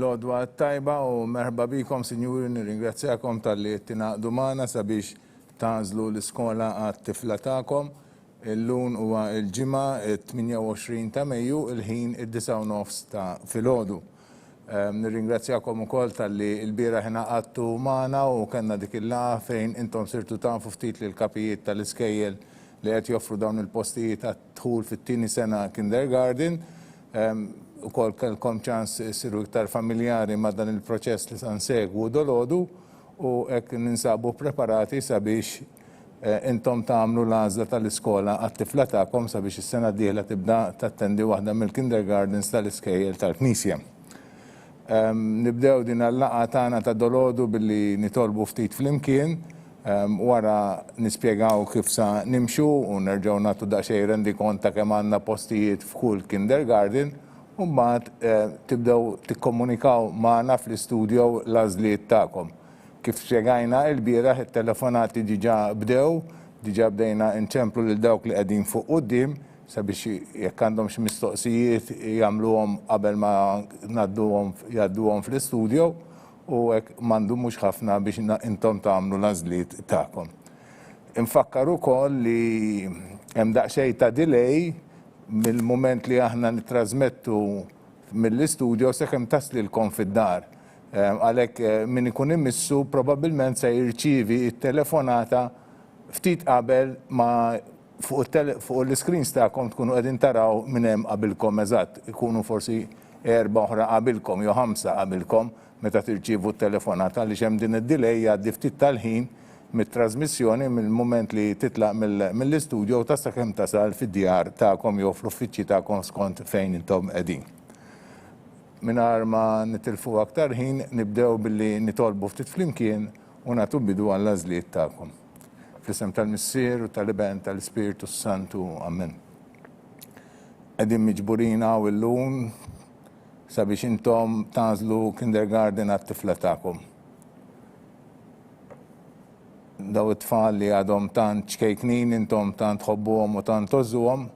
L-għodwa tajba u merħba bikom, sinjuri, nirringrazzjakom tal-li tinaqdu magħna sabiex tażlu l-iskola għat-tifla tagħkom. Illum huwa l-ġimgħa 28 ta' Mejju, il-ħin id-9:09 ta' filgħodu. Nirringrazzjakom ukoll tal-li l-bieraħ ingħaqadtu magħna u kellna dik il-laqgħa fejn intom sirtu tafu ftit lil kapijiet tal-iskejjel li qed joffru dawn il-postijiet għad-dħul fit-tieni sena kindergarten. Ukoll kellkom ċans isiru iktar familjari ma' dan il-proċess li se nsegwu dolodu u hekk ninsabu preparati sabiex intom tagħmlu l-għażla tal-iskola għat-tifla tagħkom sabiex is-sena d-dieħla tibda tattendi waħda mill-kindergardens tal-iskejjel tal-Knisja. Nibdew din l-laqgħa tagħna ta' dolodu billi nitolbu ftit flimkien wara nispjegaw kif sa nimxu u nerġgħu nagħtu daqsxejn rendikont ta' kemm għandna postijiet f'kull kindergarten. U mbagħad tibdew tikkomunikaw magħna fl-istudju l-għażliet tagħkom. Kif spjegajna l-bieraħ it-telefonati diġà bdejna nċemplu lil dawk li qegħdin fuq quddiem sabiex jekk għandhom xi mistoqsijiet jagħmluhom qabel ma jgħadduhom fl-istudju u hekk m'għandu mhux ħafna biex intom tagħmlu l-għażliet tagħkom. Infakkar ukoll li hemm daqsxejn ta' delay mill-moment li aħna nittrażmettu mill-istudju sakemm taslilkom fid-dar. Għalhekk min ikun immissu probabbilment se jirċievi t-telefonata ftit qabel ma fuq l-iskreens tagħkom tkunu qegħdin taraw minn hemm qabilkom eżatt, ikunu forsi 4 oħra qabilkom jew 5 qabilkom meta tirċievu t-telefonata għaliex hemm din id-delay jgħaddi ftit tal-ħin mit-trasmissjoni mill-moment li titlaq mill-istudju u tasta kemm tasal fid-djar tagħkom jew fl-uffiċċji tagħkom skont fejn intom qegħdin. Mingħajr ma nitilfu aktar ħin nibdew billi nitolbu ftit flimkien u nagħtu bidu għall-għażliet tagħkom. Fl-isem tal-Missier u tal-Iben tal-Ispiritu Santu. Amen. Qegħdin miġburin hawn illum sabiex intom tagħżlu kindergarten għat-tifla tagħkom. Daw it-tfal li għadhom tant ċkejknin intom tant tħobbuhom u tant tożżuhom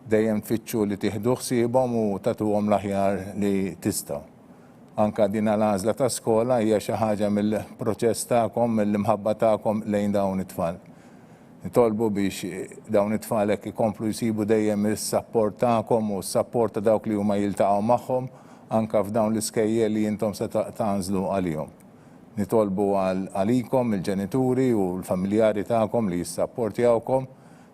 dejjem tfittxu li tieħdu ħsiebhom u tagħtuhom l-aħjar li tistgħu. Anke din l-għażla ta' skola hija xi ħaġa mill-proċess tagħkom, mill-imħabba tagħkom lejn dawn it-tfal. Nitolbu biex dawn it-tfal hekk ikomplu jsibu dejjem is-sapport tagħkom u s-sapport ta' dawk li huma jiltaqgħu magħhom anke f'dawn l-iskejjel li intom se tagħżlu għalihom. Nitolbu għalikom, il-ġenituri u l-familjari tagħkom li jissapportjawkom,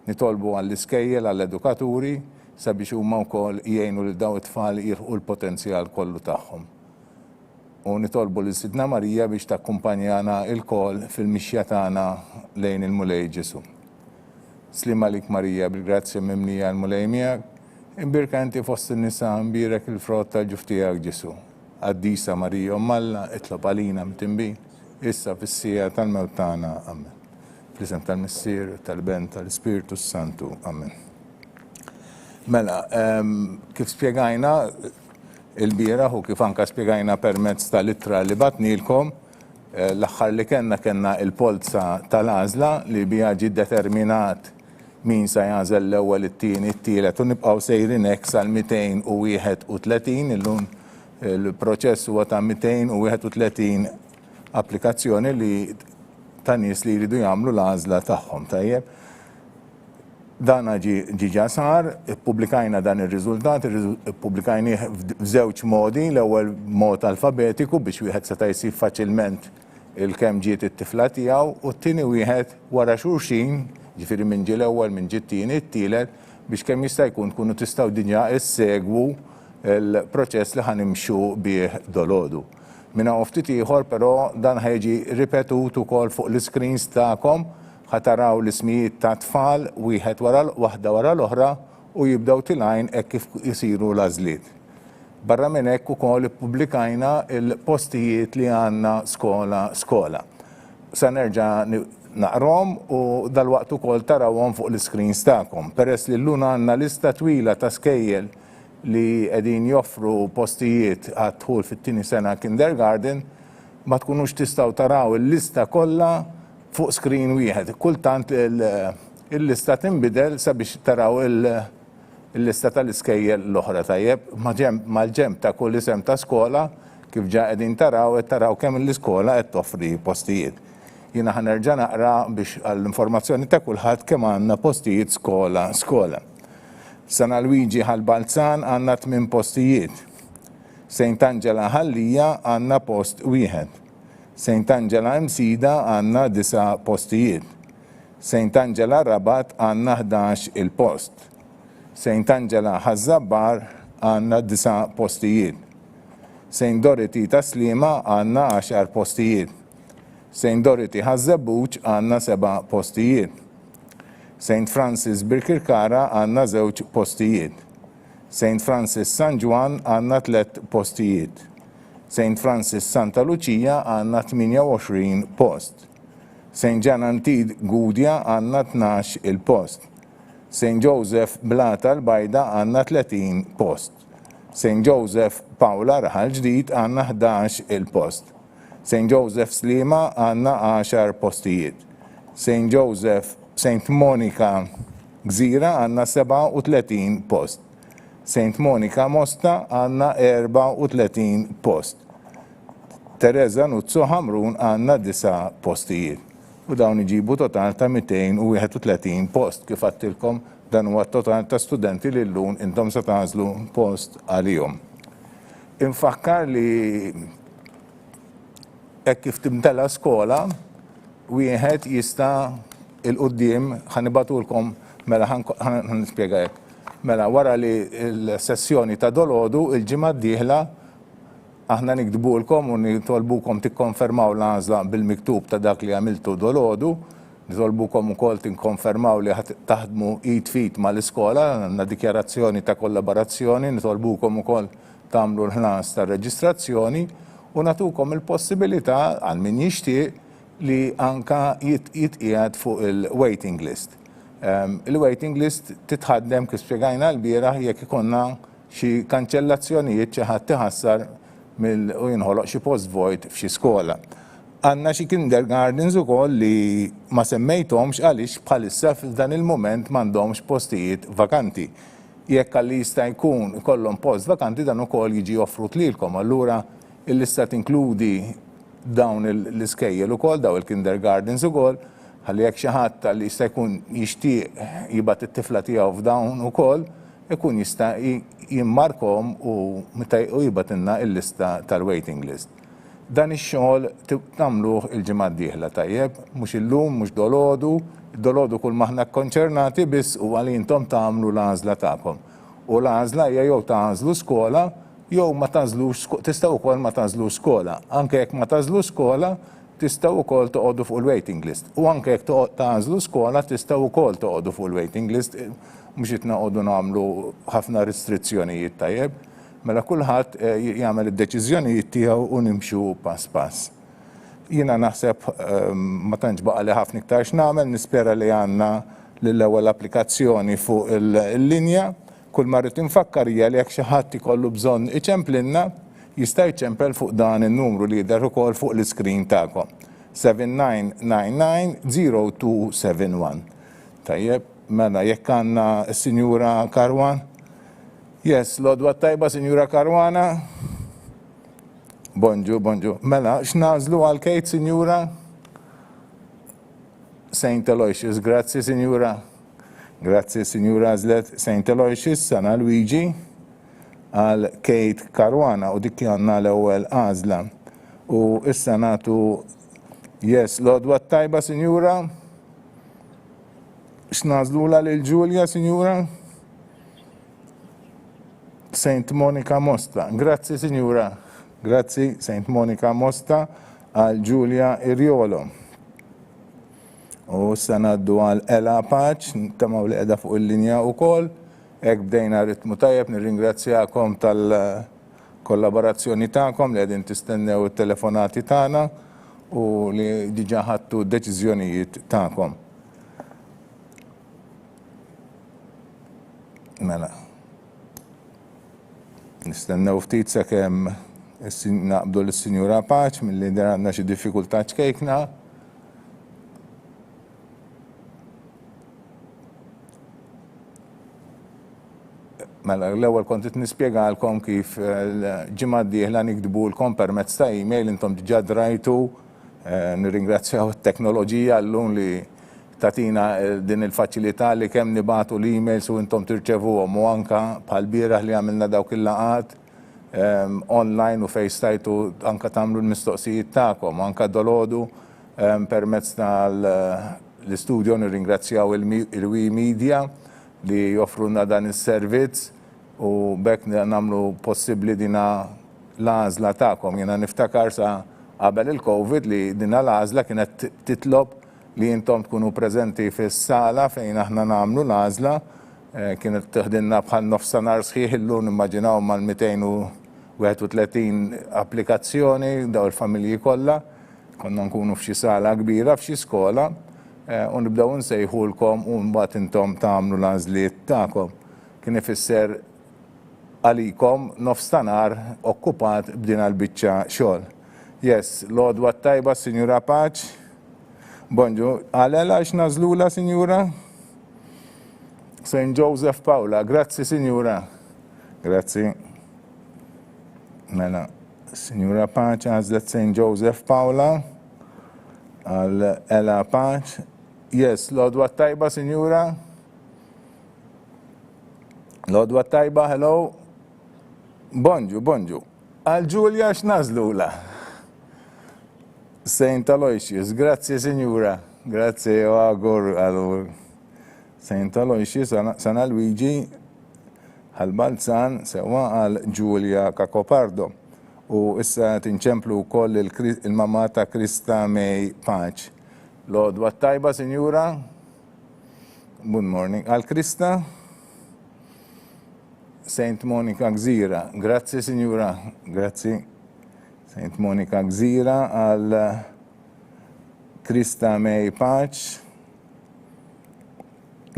nitolbu għall-iskejjel, għall-edukaturi sabiex huma wkoll jgħinu lil dawn it-tfal jilħqu l-potenzjal kollu tagħhom. U nitolbu lil Sidna Marija biex takkumpanjana l-kol fil-mixja tagħna lejn il-mulej Ġesu. Slima lik Marija, bil-grazzja mimlija l-mulej miegħek, imbirka inti fost in-nisa mbirek il-frott tal-ġuf tiegħek Ġesu. Għaddisa Marija Malla, itlob għalina mtinbin, issa fis-sija tal-mewt tagħna. Amen. Fl-isem tal-Missier, tal-Ben, tal-Ispiritu Santu. Amen. Mela, kif spjegajna il-bieraħ u kif anke spjegajna permezz tal-ittra li batnilkom, l-aħħar li kellna il-polza tal-għażla li biha ġie determinat min se jagħżel l-ewwel it-tieni it-tielet u nibqgħu sejrin hekk sal-231 illum il-proċess huwa ta' 231 applikazzjoni li ta' nies li jridu jagħmlu l-għażla tagħhom. Tajjeb. Dan ġiġa sar, ippubblikajna dan ir-riżultat, ippubblikajnieh f'żewġ modi, l-ewwel mod alfabetiku biex wieħed seta' jsib faċilment il-kemm ġiet it-tifla tiegħu u t-tieni wieħed wara xulxin, ġifieri min ġie l-ewwel min ġie t-tieni t-tielet biex kemm jista' jkun tkunu tistgħu diġà issegwu il-proċess li ħanimxu bih dolodu. Minna ftit ieħor però dan ħejġi ripetut ukoll fuq l-screens tagħkom ħataraw l-ismijiet ta' tfal waħda wara l-oħra u jibdew tilajn hekk kif isiru l-għażliet. Barra minn hekk ukoll ippubblikajna l-postijiet li għandna skola. Se nerġa' naqrom u dalwaqt ukoll tarawhom fuq l-screens tagħkom. Peress li llum għandna lista twila ta' skejjel li qegħdin joffru postijiet għad-dħul fit-tieni sena kindergarten ma tkunux tistgħu taraw il-lista kollha fuq screen wieħed. Kultant il-lista tinbidel sabiex taraw il-lista tal-iskejjel l-oħra tajjeb mal-ġemp ta' kull isem ta' skola kif ġa qegħdin taraw kemm l-iskola qed toffri postijiet. Jiena ħanerġa' naqra biex għall-informazzjoni ta' kulħadd kemm għandna postijiet skola. San Luigi ħal-Balzan għandna 8 postijiet. St. Angela Ħallija għandna post wieħed. St. Angela Msida għandna 9 postijiet. St. Angela Rabat għandna 11 il-post. St. Angela Ħażabbar għandna 9 postijiet. St. Dorothy ta' Sliema għandna 10 postijiet. St. Dorothy Ħażabbuċ għandna 7 postijiet. St. Francis Birkirkara għandna 2 postijiet. St. Francis San Juan għandna 3 postijiet. St. Francis Santa Lucia għandna 28 post. St. John Antid Gudja għandna 12 il-post. St. Joseph Blata l-Bajda għandna 30 post. St. Joseph Pawla Raħal Ġdid għandna 11 il-post. St. Joseph Sliema għandna 10 postijiet. St. Monica Gżira għandna 37 post. St. Monica Mosta għandna 34 post. Teresa Nuzzo Ħamrun għandna 9 postijiet. U dawn iġibu total ta' 231 post. Kif għattilkom dan huwa total ta' studenti li llum intom se tagħżlu post għalihom. Infakkar li hekk kif timtela skola, wieħed jista' il-qudiem ħanibatulkom mela ħanispjega hekk. Mela wara li l-sessjoni ta' dolodu il-ġimgħa d-dieħla aħna nikdbulkom u nitolbukom tikkonfermaw l-għażla bil-miktub ta' dak li għamiltu dolodu, nitolbukom ukoll tikkonfermaw li taħdmu id-fit mal-iskola, għandna dikjarazzjoni ta' kollaborazzjoni, nitolbukom ukoll tagħmlu l-ħlas ta' reġistrazzjoni u nagħtukom il-possibilità għal min jixtieq li anka jitqiegħed fuq il-waiting list. Il-waiting list titħaddem kif spjegajna l-bieraħ jekk ikonna xi kanċellazzjonijiet xi ħadd iħassar u jinħoloq xi post void f'xi skola. Għandna xi kindergardens ukoll li ma semmejthomx għaliex bħalissa f'dan il-mument m'għandhomx postijiet vakanti. Jekk għalli jista' jkun ikollhom post vakanti dan ukoll jiġi offrut lilkom. Allura il-lista tinkludi dawn l-iskejjel ukoll, daw il-kindergardens ukoll, ħalli jekk xi ħadd li jista' jkun jixtieq jibgħat it-tifla tiegħu f'dawn ukoll, ikun jista' jimmarkom u jibgħatilna l-lista tal-waiting list. Dan ix-xogħol tagħmluh il-ġimgħa d-dieħla tajjeb, mhux illum, mhux dolodu, dolodu kull maħna konċernati biss u għal intom tagħmlu l-għażla tagħkom. U l-għażla hija jew tażlu skola jew ma tażlux tistgħu wkoll ma tażlux skola. Anke jekk ma tażlux skola tistgħu wkoll toqgħodu fuq il-waiting list. U anke jekk tażlu skola tistgħu wkoll toqgħodu fuq il-waiting list. Mhux qed noqogħdu nagħmlu ħafna restrizzjonijiet tajjeb. Mela kulħadd jagħmel id-deċiżjonijiet tiegħu u nimxu pass pass. Jiena naħseb ma tantx baqa' li ħafna iktar x'nagħmel, nispera li għandna l-ewwel applikazzjoni fuq il-linja. Kull marret infakkar hija li jekk xi ħadd ikollu bżonn iċemplinna, jista' jċempel fuq dan in-numru li jidher ukoll fuq l-iskrin tagħkom. 7999-0271. Tajjeb, mela jekk għandna s-Sinjura Karwan. Yes, l-odwa tajba, Sinjura Karwana. Bonġu. Mela, x'nażlu għal-kejt, Sinjura? St. Aloysius, grazzi, Sinjura. Grazzi, Sinjura Zlet. St. Aloysius, San Luigi, għal-kejt Karwana u dik għandna l-ewwel għażla. U issa nagħtu yes, l-odwa tajba, Sinjura. X'nażlula lil Ġulja, Sinjura? St. Monica Mosta. Grazzi, Sinjura. Grazzi, St. Monica Mosta għal Giulia Irjolo. U sanaddu għal Ela Paċ, tamaw li għeda fuq il-linja u kol. Ek bdejna ritmu tajjeb, nirringrazzjakom tal-kollaborazzjoni ta'kom li għedin tistennew il-telefonati ta'na u li diġa ħattu deċiżjonijiet ta'kom. Mela. Nistennew ftit sakemm naqbdu l-Sinjura Paċ milli der għandna xi diffikultà ċkejkna. Mela, l-ewwel kont qed nispjegalkom kif l-ġimgħa d-dieħla nikdbulkom permezz ta' email intom diġà drajtu, nirringrazzjaw it-teknoloġija llum li tatina din il-faċilità li kemm nibatu l-emails u intom tirċevuhom u anka bħal bieraħ li għamilna dawk il-laqat online u fejn stajtu anka tagħmlu l-mistoqsijiet tagħkom, anka dolodu permezz tal-istudio nirringrazzjaw il-Wi Media li joffruna dan is-servizz u bekk nagħmlu possibbli dina l-għażla tagħkom. Jiena niftakar sa qabel il-COVID li dina l-għażla kienet titlob li intom tkunu preżenti fis-sala fejn aħna nagħmlu l-għażla, kienet teħdilna bħal nofsinhar sħiħ illum immaġinaw mal-231 applikazzjoni daw il-familji kollha, konna nkunu f'xi sala kbira f'xi skola u nibdew nsejħulkom u mbagħad intom tagħmlu l-għażliet tagħkom. Kien ifisser għalikom nofsinhar okkupat b'din l-biċċa xogħol. Yes, l-għodwa tajba, Sinjura Paċ. Bonġu, għalela għax nażlula, Sinjura? St. Joseph Paula, grazzi, Sinjura. Grazzi. Mela, Sinjura Paċ għazlet St. Joseph Paula. Għal Ela Paċ. Yes, l-għodwa tajba, Sinjura? L-għodwa tajba, hello? Bonġu, bonġu. Għal Ġulja x'nażlula? St. Aloysius, grazie Signora, grazie o agur għal St. Aloysius, Sana Luigi, għal Balzan, sewa għal Giulia Cacopardo. U issa tinċemplu koll il-mamma ta' Krista May Paċ. Lodwa tajba, Signora? Good morning. Għal Krista? St. Monica Gżira, grazie Signora, grazie. St. Monica Gżira għal Krista May Paċ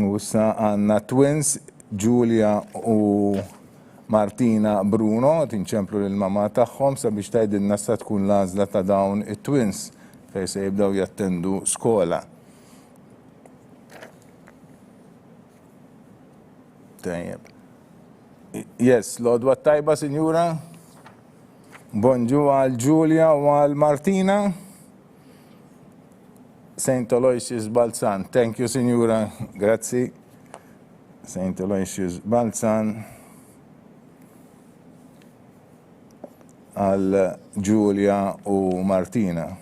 u sa għanna twins Giulia u Martina Bruno tinċemplu l-mama tagħhom sabiex tgħidilna sa tkun l-għażla ta' dawn it-twins fejn se jibdew jattendu skola. Tajjeb. Yes, l-għodwa tajba, Sinjura? Bonġu għal Giulia u għal Martina. St. Aloysius Balzan. Thank you, Signora. Grazzi. St. Aloysius Balzan. Għal Giulia u Martina.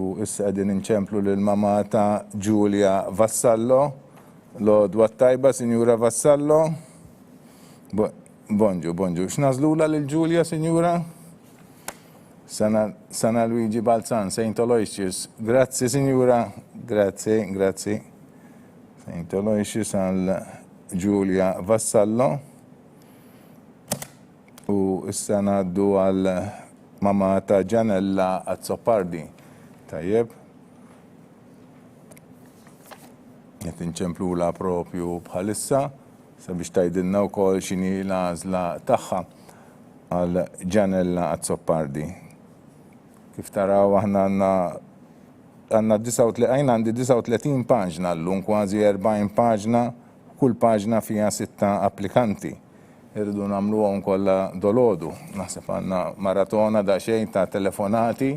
U issa għedin inċemplu l-mama ta' Giulia Vassallo. L-għodwa tajba, Signora Vassallo. Bonġu, bonġu. X'nażlula lil Giulia, Signora? Sana Luigi Balzan, St. Aloysius. Grazie, Signora. Grazie, grazie. St. Aloysius għal Giulia Vassallo. U issa ngħaddu għal mama ta' Gianella Azzopardi. Tajjeb. Qed inċemplula propju bħalissa sabiex tgħidilna wkoll x'inhi l-għażla tagħha għal Gianella Azzopardi. Kif taraw aħna għandi 39 paġna llum, kważi 40 paġna, kull paġna fiha 6 applikanti. Irridu nagħmluhom kollha dolodu. Naħseb għandna maratona daqsxejn ta' telefonati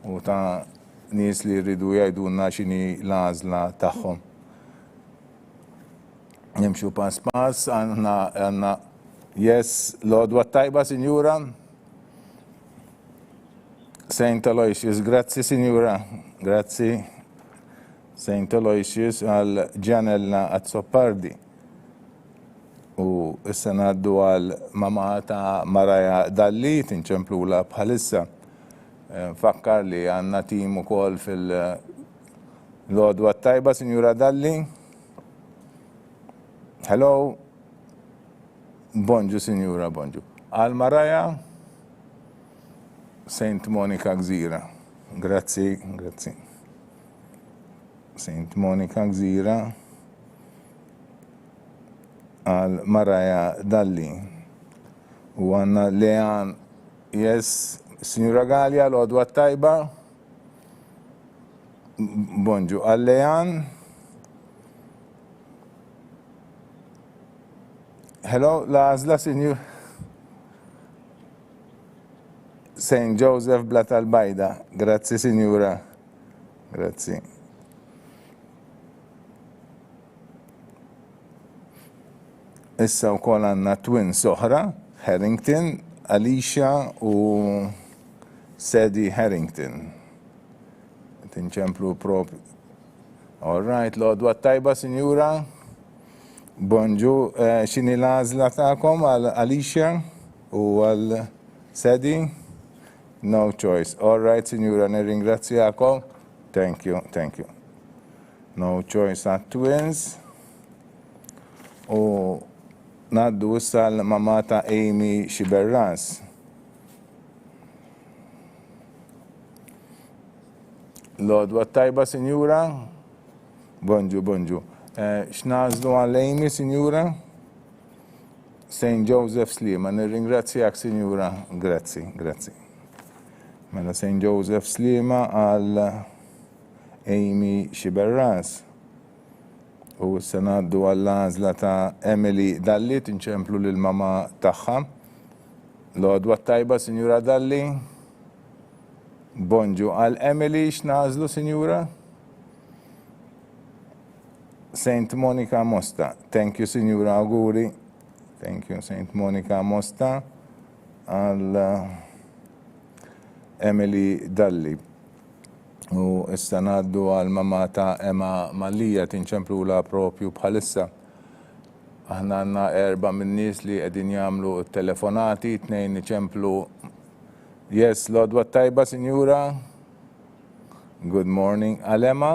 u ta' nies li jridu jgħidulna x'inhi l-għażla tagħhom. Nimxu pass pass, għanna, yes, l-għodwa tajba, Signora? St. Aloysius, grazie, Signora, grazie. St. Aloysius għal Gianella Azzopardi. U issa ngħaddu għal mama ta' Maraja Dalli, tinċemplula bħalissa. Fakkar li għanna tim ukoll fil-għodwa tajba, Signora Dalli. Hello. Bonġu, Signora, bonġu. Għal Maraja, St. Monica Gżira. Grazzi, grazzi. St. Monica Gżira. Għal Maraja Dalli. U għanna Lean, yes, Signora Galia, l-għodwa tajba. Bonġu, għal Lean. Hello, l-għażla, Sinjur. St. Joseph Bla tal-Bajda. Grazzi, Sinjura. Grazzi. Issa wkoll għandna twins oħra, Harrington, Alicia u Sadie Harrington. Tinċemplu propri. All right, l-għodwa tajba, Sinjura. Bonġu, xini l-għażla tagħkom għal Alicia u għal Sadie? No choice. All right, Sinjura, nirringrazzjakom. Thank you, thank you. No choice għat twins. U naddu issa l-mama ta' Amy Xiberras. L-għodwa tajba, Sinjura? Bonġu, bonġu. X'nażlu għal Amy, Sinjura? St. Joseph Slima. Nirringrazzjak, Sinjura. Grazzi, grazzi. Mela St. Joseph Slima għal Amy Xiberras. U issa ngħaddu għall-għażla ta' Emily Dalli, tinċemplu lill-mama tagħha. L-għodwa tajba, Sinjura Dalli? Bonġu. Għal Emily x'nażlu, Sinjura? St. Monica Mosta. Thank you, Sinjura, auguri. Thank you, St. Monica Mosta. Għal Emily Dalli. U issa ngħaddu għal mama ta' Emma Mallija tinċemplula propju bħalissa. Aħna għandna 4 min-nies li qegħdin jagħmlu telefonati, 2 niċemplu. Yes, l-għodwa tajba, Sinjura. Good morning. Għal Emma?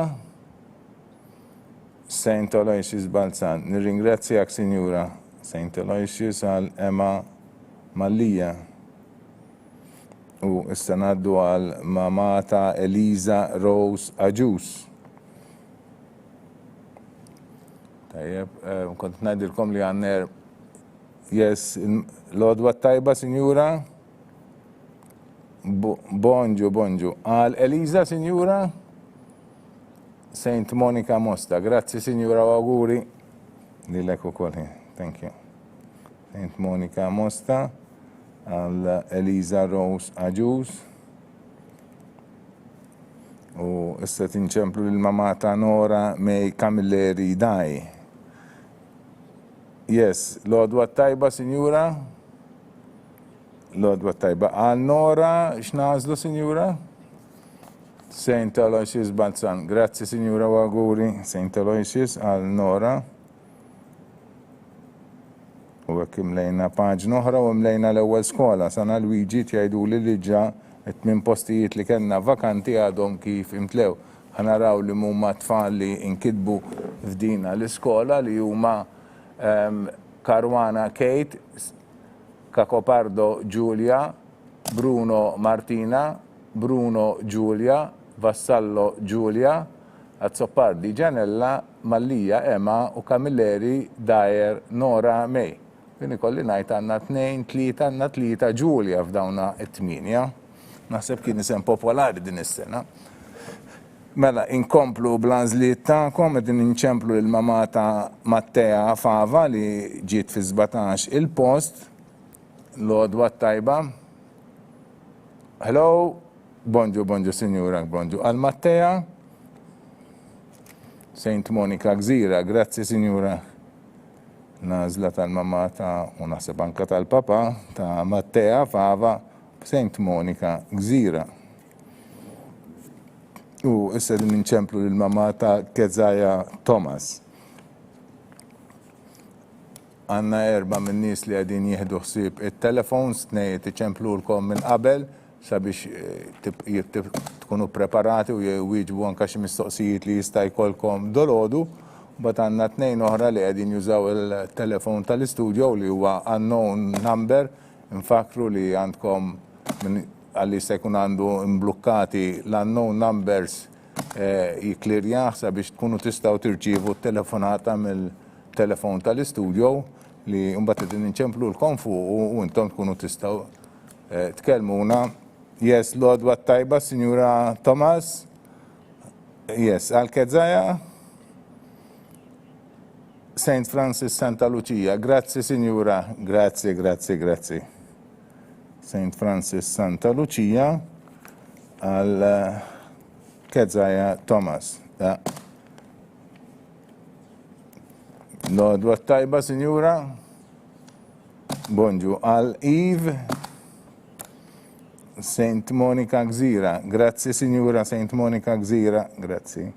St. Aloysius Balzan. Nirringrazzjak, Sinjura. St. Aloysius għal Emma Mallija. U issa ngħaddu għal mama ta' Eliza Rose Aġus. Tajjeb, kont ngħidilkom li għanner. Yes, l-għodwa tajba, Sinjura? Bonġu, bonġu. Għal Eliza, Sinjura? St. Monica Mosta. Grazzi, Sinjura, u auguri. Lilek ukoll. Thank you. St. Monica Mosta għal Eliza Rose Aġus. U issa tinċemplu l-mama ta' Nora May Camilleri Daj. Yes, l-għodwa tajba, Sinjura? L-għodwa tajba. Għal Nora, x'nażlu, Sinjura? St. Aloysius Balzan. Grazzi, Sinjura, u auguri. St. Aloysius għal Nora. U għek imlejna paġna oħra u imlejna l-ewwel skola. Sana Luigi tjajduli li ġa 8 postijiet li kellna vakanti għadhom kif imtlew. Ħanaraw li huma tfal li inkitbu f'dina l-iskola li huma Caruana Kate, Cacopardo Giulia, Bruno Martina, Bruno Giulia, Vassallo Giulia, Azzopardi Gianella, Mallija Emma u Camilleri Dyer Nora May. Quindi kolli ngħid għandna 2-3 Giulia f'dawna t-8. Naħseb kien isem popolari din is-sena. Mela, inkomplu bl-għażliet tagħkom qegħdin inċemplu l-mama ta' Mattea Fava li ġiet fi 17 il-post. L-għodwa tajba. Hello. Bonġu, bonġu, Sinjura, bonġu. Għal Mattea? St. Monica Gżira, grazzi, Sinjura. Nażla tal-mama ta' u naħseb anka tal-papa ta' Mattea Fava, St. Monica Gżira. U issa din inċemplu l-mama ta' Kezaja Thomas. Għanna 4 min-nies li għadin jieħdu ħsieb it-telefons, 2 tiċemplulkom minn qabel sabiex tkunu preparati u jwieġbu anka xi mistoqsijiet li jista' jkollkom dolodu. Bat għandna 2 oħra li qegħdin jużaw il-telefon tal-istudio li huwa unknown number. Infakru li għandkom għalli se jkun għandu mblukkati l-unknown numbers jiklirjaħ sabiex tkunu tistgħu tirċievu t-telefonata mill-telefon tal-istudio li mbagħad qegħdin inċemplu l-konfu u intom tkunu tistgħu tkellmuna. Yes, l-għodwa tajba, Sinjura Thomas. Yes, għal Kezaja. St. Francis Santa Lucia, grazzi Sinjura, grazzi. St. Francis Santa Lucia għal Kezzaja Thomas. Lodwa tajba, Sinjura. Bonġu għal Eve St. Monica Gżira. Grazzi, Sinjura St. Monica Gżira. Grazzi.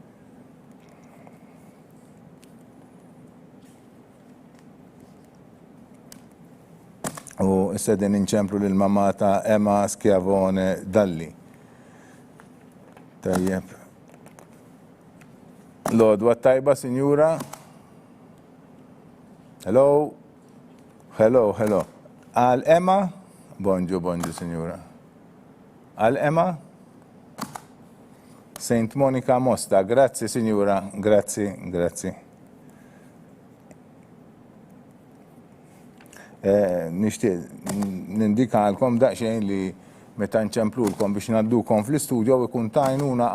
U s-sedin inċemplu l-mamma ta' Emma Schiavone Dalli. Tajjeb. Lodwa tajba, Sinjura. Hello. Għal Emma. Bonġu, Sinjura. Għal Emma. St. Monica Mosta. Grazzi, Sinjura. Grazzi. Nishtiq nindika għalkom daqxejn li meta nċemplulkom biex naddukom fl-istudio ikun tajnuna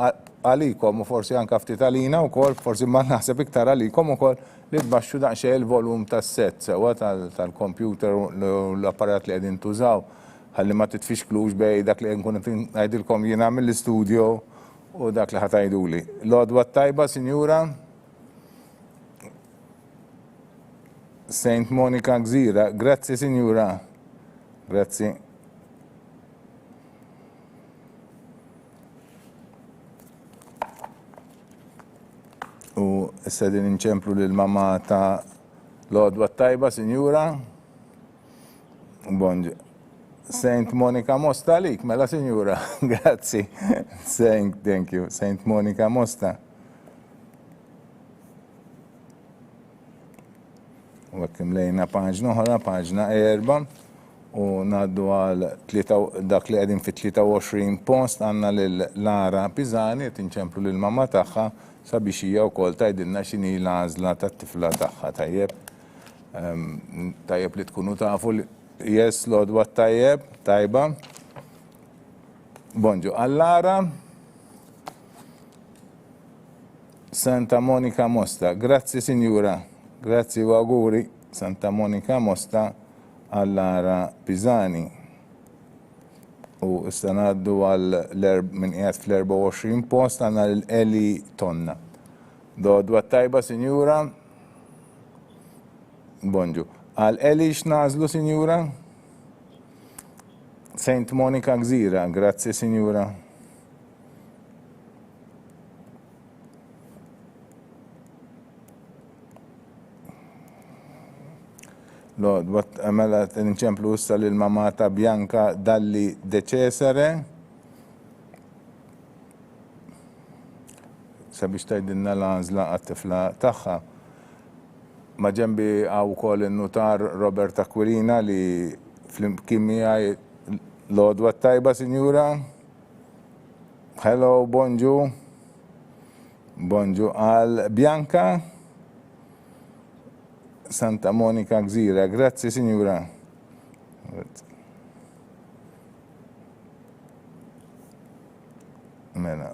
għalikom u forsi anka ftit għalina wkoll, forsi ma naħseb iktar għalikom ukoll li tbaxxu daqxejn il-volum tas-set sewa tal-computer u l-apparat li qegħdin tużaw ħalli ma titfixklux bej dak li nkun ngħidilkom jiena mill-istudio u dak li ħatajduli. Lodwa tajba, Sinjura. St. Monica Gżira. Grazzi, Sinjura. Grazzi. U s-sedin inċemplu l-mamma ta' Lodwa tajba, Sinjura. Bonġu. St. Monica Mosta lik, mela, Sinjura. Grazzi. Thank you. St. Monica Mosta. U għekkim lejna paġna oħra, paġna 4, u naddu għal dak li għedin fi 23 post għanna l-Lara Pizani, tinċemplu l-mamma taħħa sabiex hija wkoll tgħidilna x'inhi l-għażla tat-tifla tagħha tajjeb. Tajjeb li tkunu tafu yes, lodwa tajba. Bonġu, għall-Lara Santa Monica Mosta. Grazzi, Sinjura. Grazzi u auguri, Santa Monica Mosta għall-Lara Pizani. U istanaddu minn qiegħed fl-24 post għandna l-Eli Tonna. Dodwa tajba, Sinjura. Bonġu. Għal-Eli x'nażlu, Sinjura? St. Monica Gżira. Grazzi, Sinjura. Lodwa mela tinċemplu issa lill-mamma ta' Bianca Dalli De Cesare. Sabiex tgħidilna l-għażla għat-tifla tagħha. Ma ġembi għaw ukoll in-notar Robert Aquilina li fl-imkien miegħi lodwa tajba, Sinjura. Hello, bonġu. Bonġu għal Bianca Santa Monica Gżira. Grazzi, Sinjura. Mela.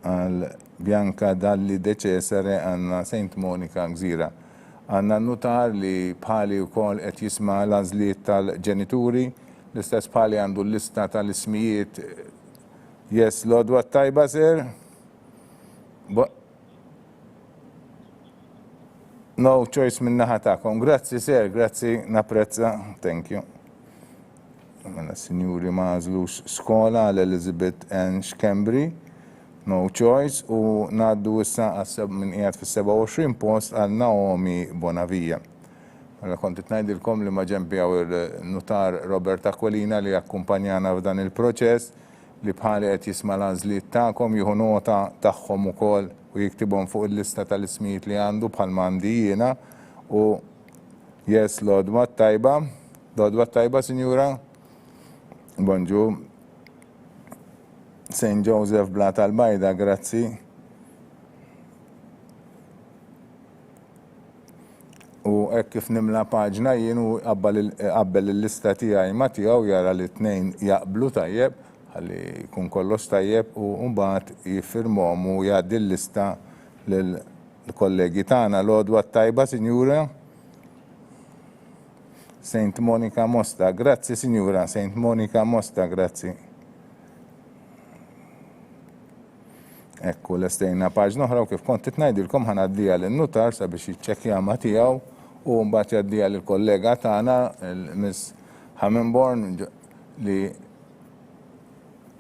Għal Bianca Dalli De Cesare għanna St. Monica Gżira. Għanna notar li bħali wkoll qed jisma' l-għażliet tal-ġenituri, l-istess bħali għandu l-lista tal-ismijiet. Yes, lodwa tajba, sir. No choice minn naħa tagħkom. Grazzi, sir, grazzi, napprezza. Thank you. Mela, Sinjuri mażlux Skola għal Elizabeth N. Schembri. No choice. U ngħaddu issa minn qiegħed fis-27 post għal Naomi Bonavija. Mela kont ngħidilkom li ma ġenbi il-notar Robert Aquilina li akkumpanjana f'dan il-proċess li bħali qed jisma' l-għażliet tagħkom jieħu nota tagħhom ukoll u jiktibhom fuq il-lista tal-ismijiet li għandu bħal m'għandi jiena u yes, lodwa tajba. Lodwa tajba, Sinjura. Bonġu. St. Joseph Bla tal-Bajda, grazzi. U hekk kif nimla paġna jien u qabbel il-lista tiegħi ma tiegħu jara li t-tnejn jaqblu tajjeb ħalli jkun kollox tajjeb u mbagħad jiffirmhom u jgħaddi l-lista l-kollegi tagħna l-għodwa tajba, Sinjura. Saint Monica Mosta, grazzi Sinjura, Saint Monica Mosta, grazzi. Ekku l-estejna paġna oħra u kif kont ngħidilkom ħanaddija lin-nutar sabiex jiċċekkja ma tiegħu u mbagħad jaddija lill-kollega tagħna Miss Hammenborn li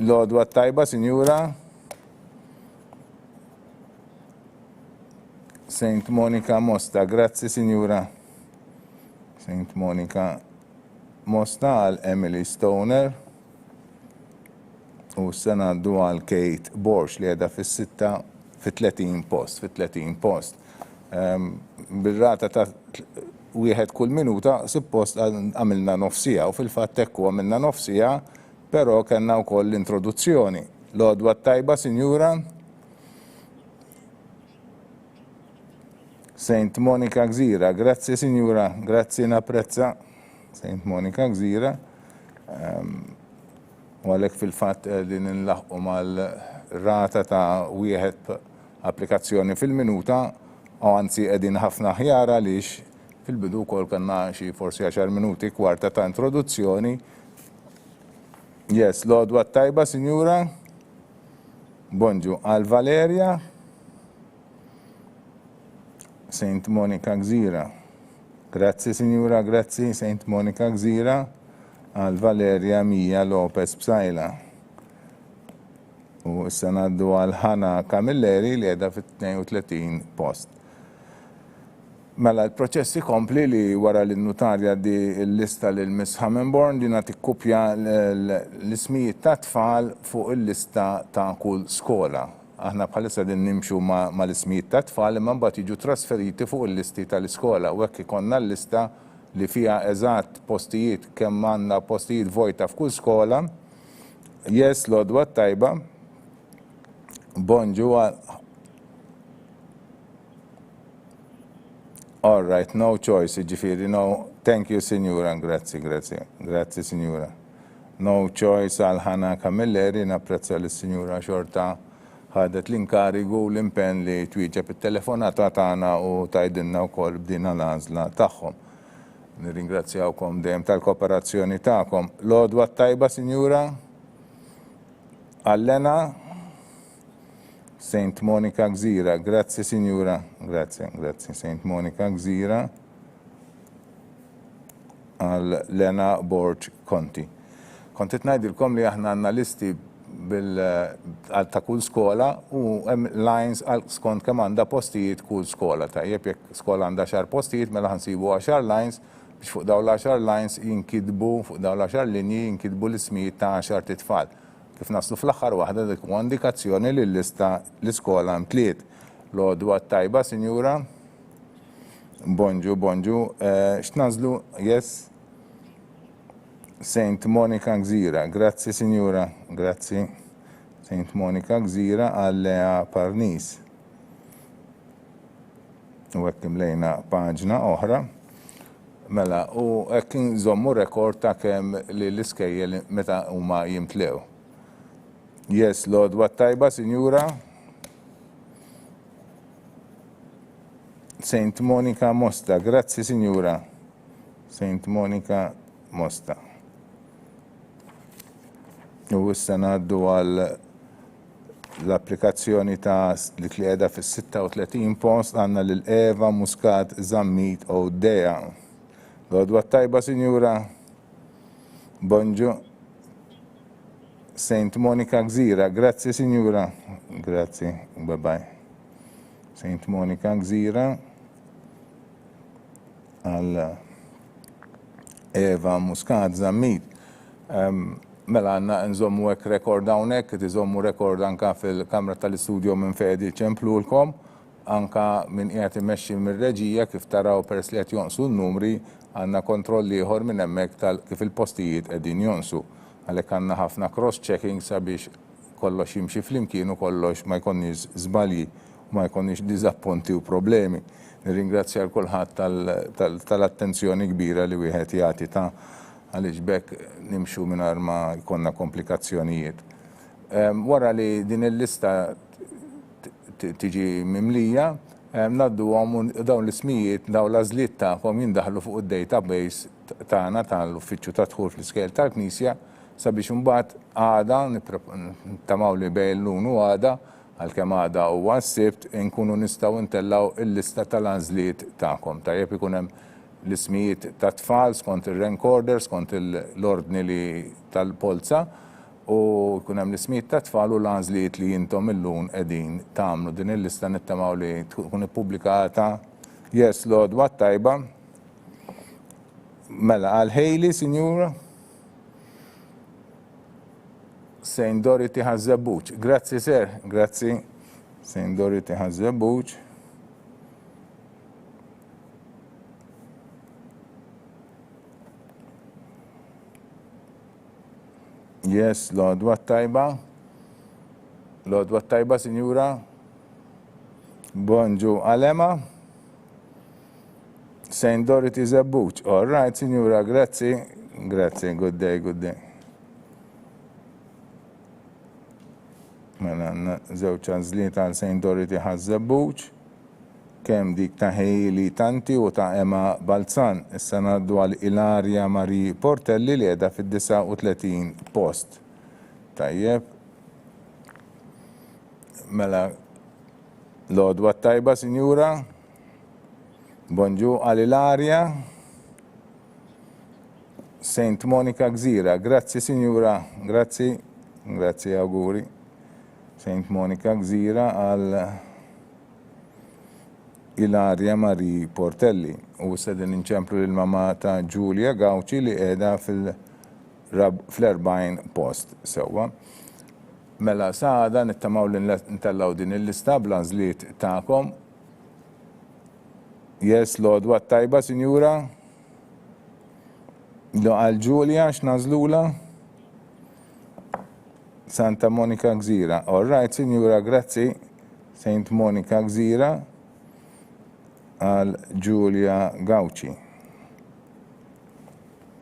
l-għodwa tajba, Sinjura. Saint Monica Mosta, grazzi Sinjura. Saint Monica Mosta għal Emily Stoner u s-sanaddu għal Kate Borsch li għedha fit-30 post. Bil-rata ta' wieħed kull minuta suppost għamilna nofsija u fil-fatt ekku għamilna nofsija, però kellna wkoll l-introduzzjoni. L-għodwa tajba, Sinjura. Saint Monica Gżira, grazzi Sinjura, grazzi napprezza. Saint Monica Gżira. U għalhekk fil-fatt din nlaħqu mal-rata ta' wieħed applikazzjoni fil-minuta, u anzi qegħdin ħafna ħjar għaliex fil-bidu wkoll kellna xi forsi 10 minuti kwarta ta' introduzzjoni. Yes, l-għodwa tajba, Sinjura. Bonġu għal Valeria. Saint Monica Gżira. Grazzi, Sinjura, grazzi, Saint Monica Gżira. Għal Valeria Mija Lopez Bsajla. U issa ngħaddu għal Ħana Camilleri li qiegħda fit-32 post. Mela l-proċessi kompli li wara l-notarja di l-lista lil Miss Hammenborn dina tikkupja l-ismijiet ta' tfal fuq il-lista ta' kull skola. Aħna bħalissa din nimxu ma' l-ismijiet ta' tfal imma mbagħad jiġu trasferiti fuq il-listi tal-iskola u hekk ikonna l-lista li fiha eżatt postijiet kemm għandna postijiet vojta f'kull skola. Yes, l-għodwa tajba. Bonġu. All right, no choice, ġifiri, no. Thank you, Signora, grazzi, Signora. No choice għal Ħana Camilleri, napprezza l-Signora xorta ħadet l-inkarigu l-impen li twieġeb it-telefonata tagħna u tajdinna wkoll bdina l-għażla tagħhom. Nirringrazzjawkom dejjem tal-kooperazzjoni tagħkom. L-għodwa tajba, Signora. Allena. Saint Monica Gżira, grazzi Signora, grazzi, Saint Monica Gżira għal Lena Borg Conti. Kontit ngħidilkom li aħna għandna listi ta' kull skola u hemm lines skont kemm għandha postijiet kull skola. Tajjeb jekk skola għandha 10 postijiet mela ħansibu 10 lines biex fuq dawn l-10 lines jinkitbu fuq dawn l-10 linji jinkitbu l-ismijiet ta' 10 titfal. Kif naslu fl-aħħar waħda dik indikazzjoni li l-lista l-iskola mtliet. L-għodwa tajba, Sinjura. Bonġu. X'nażlu? Yes. Saint Monica Gżira. Grazzi, Sinjura. Grazzi. Saint Monica Gżira għal Lea Parnis. U hekk imlejna paġna oħra. Mela, u hekk nżommu rekord ta' kemm li l-iskejjel meta huma jimtlew. Yes, l-għodwa tajba, Sinjura. Saint Monica Mosta, grazzi, Sinjura. Saint Monica Mosta. U issa ngħaddu għal l-applikazzjoni ta' li qiegħda fis-36 post għandna lil Eva Muscat Zammit Odeja. L-għodwa tajba, Sinjura. Bonġu. Saint Monica Gżira, grazzi Sinjura, grazzi, bye-bye. Saint Monica Gżira għal Eva Muscat Zammit. Mela għanna nżommu hekk rekord hawnhekk, tiżommu rekord anka fil-kamra tal-istudio minn fejdi ċemplulkom, anka minn qiegħed imexxi mir-reġija kif taraw peress li qed jonqsu n-numri għandna kontrolli ieħor minn hemmhekk kif il-postijiet qegħdin jonqsu. Għalhekk għandna ħafna cross-checking sabiex kollox jimxi flimkien u kollox ma jkollniex żbalji u ma jkollniex diżappunti u problemi. Nirringrazzja l kulħadd tal-attenzjoni kbira li wieħed jagħti ta' għaliex bekk nimxu mingħajr ma jkollna komplikazzjonijiet. Wara li din il-lista tiġi mimlija, naddu dawn l-ismijiet, dawn l-għażliet tagħkom jindaħlu fuq id-database tagħna tal-uffiċċju ta' dħul fl-iskejjel tal-Knisja sabiex imbagħad għada nittamaw li bejn l-lum u għada għalkemm għada huwa s-sibt inkunu nistgħu ntellaw il-lista tal-għażliet tagħkom. Tajjeb ikun hemm l-ismijiet ta' tfal skont ir-rank order, skont l-ordni li tal-polza u jkun hemm l-ismijiet ta' tfal u l-għażliet li intom illum qegħdin tagħmlu. Din il-lista nittamaw li tkun ippubblikata. Yes, Lord, what tajba. Mela għal Hailey, Sinjura. Saint Dorothy Ħażebbuċ. Grazzi, sir. Grazzi. Saint Dorothy Ħażebbuċ. Yes, Lord, what tajba. Lord, what tajba, Sinjura. Bonġu Alema. Saint Dorothy Ħażebbuċ. All right, Sinjura, grazzi. Grazzi, good day, good day. Mela għandna żewġ għażliet għal Saint Dorothy Ħażebbuċ, kemm dik ta' Hailey Tanti u ta' Emma Balzan. Issa ngħaddu għal Ilaria Marie Portelli li qiegħda fid-39 post. Tajjeb. Mela l-għodwa tajba, Sinjura. Bonġu għal Ilaria. Saint Monica Gżira. Grazzi, Sinjura. Grazzi. Grazzi, auguri. Saint Monica Gżira għal Ilaria Marie Portelli. U sedin inċemplu l-mama ta' Giulia Gauci li qiegħda fl-40 post. Sewwa. Mela saħda nittamaw li ntellaw din il-lista bl-għażliet tagħkom. Yes, Lord, what tajba, Sinjura. Għal Giulia x'nażlula. Santa Monica Gżira. All right, Sinjura, grazzi. Saint Monica Gżira għal Giulia Gauci.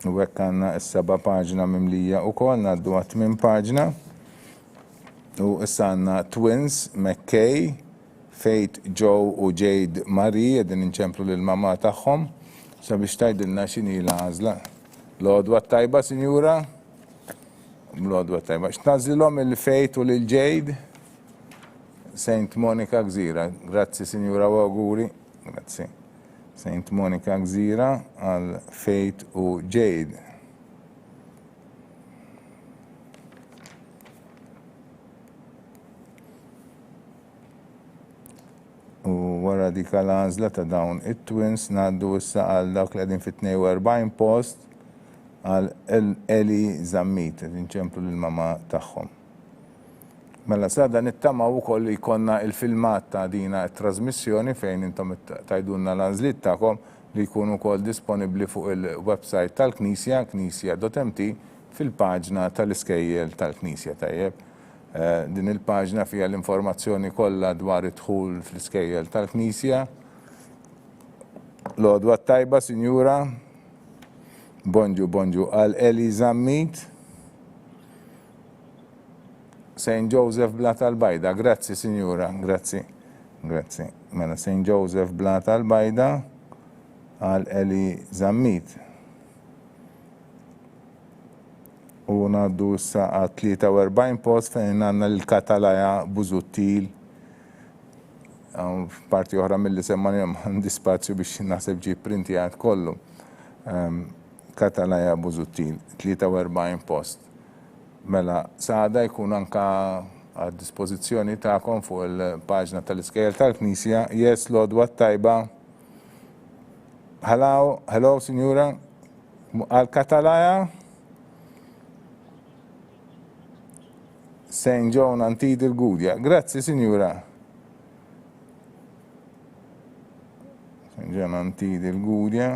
U hekk għandna s-seba' paġna mimlija wkoll, ngħaddu għat 8 paġna. U issa għandna twins McKay, Faith Joe u Jade Marie, qegħdin inċemplu lill-mama tagħhom sabiex tgħidilna x'inhi l-għażla. L-għodwa tajba, Sinjura. L-għodwa tajba. X'tnażlilhom il-Faith u lil-Jade? Saint Monica Gżira. Grazzi, Sinjura, u auguri. Grazzi. Saint Monica Gżira għal Faith u Jade. U wara dik l-għażla ta' dawn it-twins ngħaddu issa għal dawk li qegħdin fit-42 post għal Eli Zammit, inċemplu lill-mama tagħhom. Mela sada nittamaw ukoll li jkollna il-filmat ta' dina t-trasmissjoni fejn intom tajdunna l-għażliet tagħkom li jkunu wkoll disponibbli fuq il-website tal-Knisja, knisja.mt, fil-paġna tal-iskejjel tal-Knisja. Tajjeb. Din il-paġna fiha l-informazzjoni kollha dwar id-dħul fl-iskejjel tal-Knisja. L-għodwa tajba, Sinjura. Bonġu għal Eli Zammit. Saint Joseph Blat al-Bajda. Grazzi, Sinjura. Grazzi. Grazzi. Mela Saint Joseph Blat al-Bajda għal Eli Zammit. U ngħaddu issa għal 43 post fejn għandna l-Katalaja Busuttil. Parti oħra milli semmani għandi spazju biex naħseb ġi printijat kollu. Katalaja Busuttil, 43 post. Mela, saħda jkun anka għad dispożizzjoni tagħkom fuq il-paġna tal-iskejjel tal-Knisja. Yes, Lord, what tajba. Hello, Sinjura. Għal Katalaja. Saint John Antid il-Gudja. Grazzi, Sinjura. Saint John Antid il-Gudja.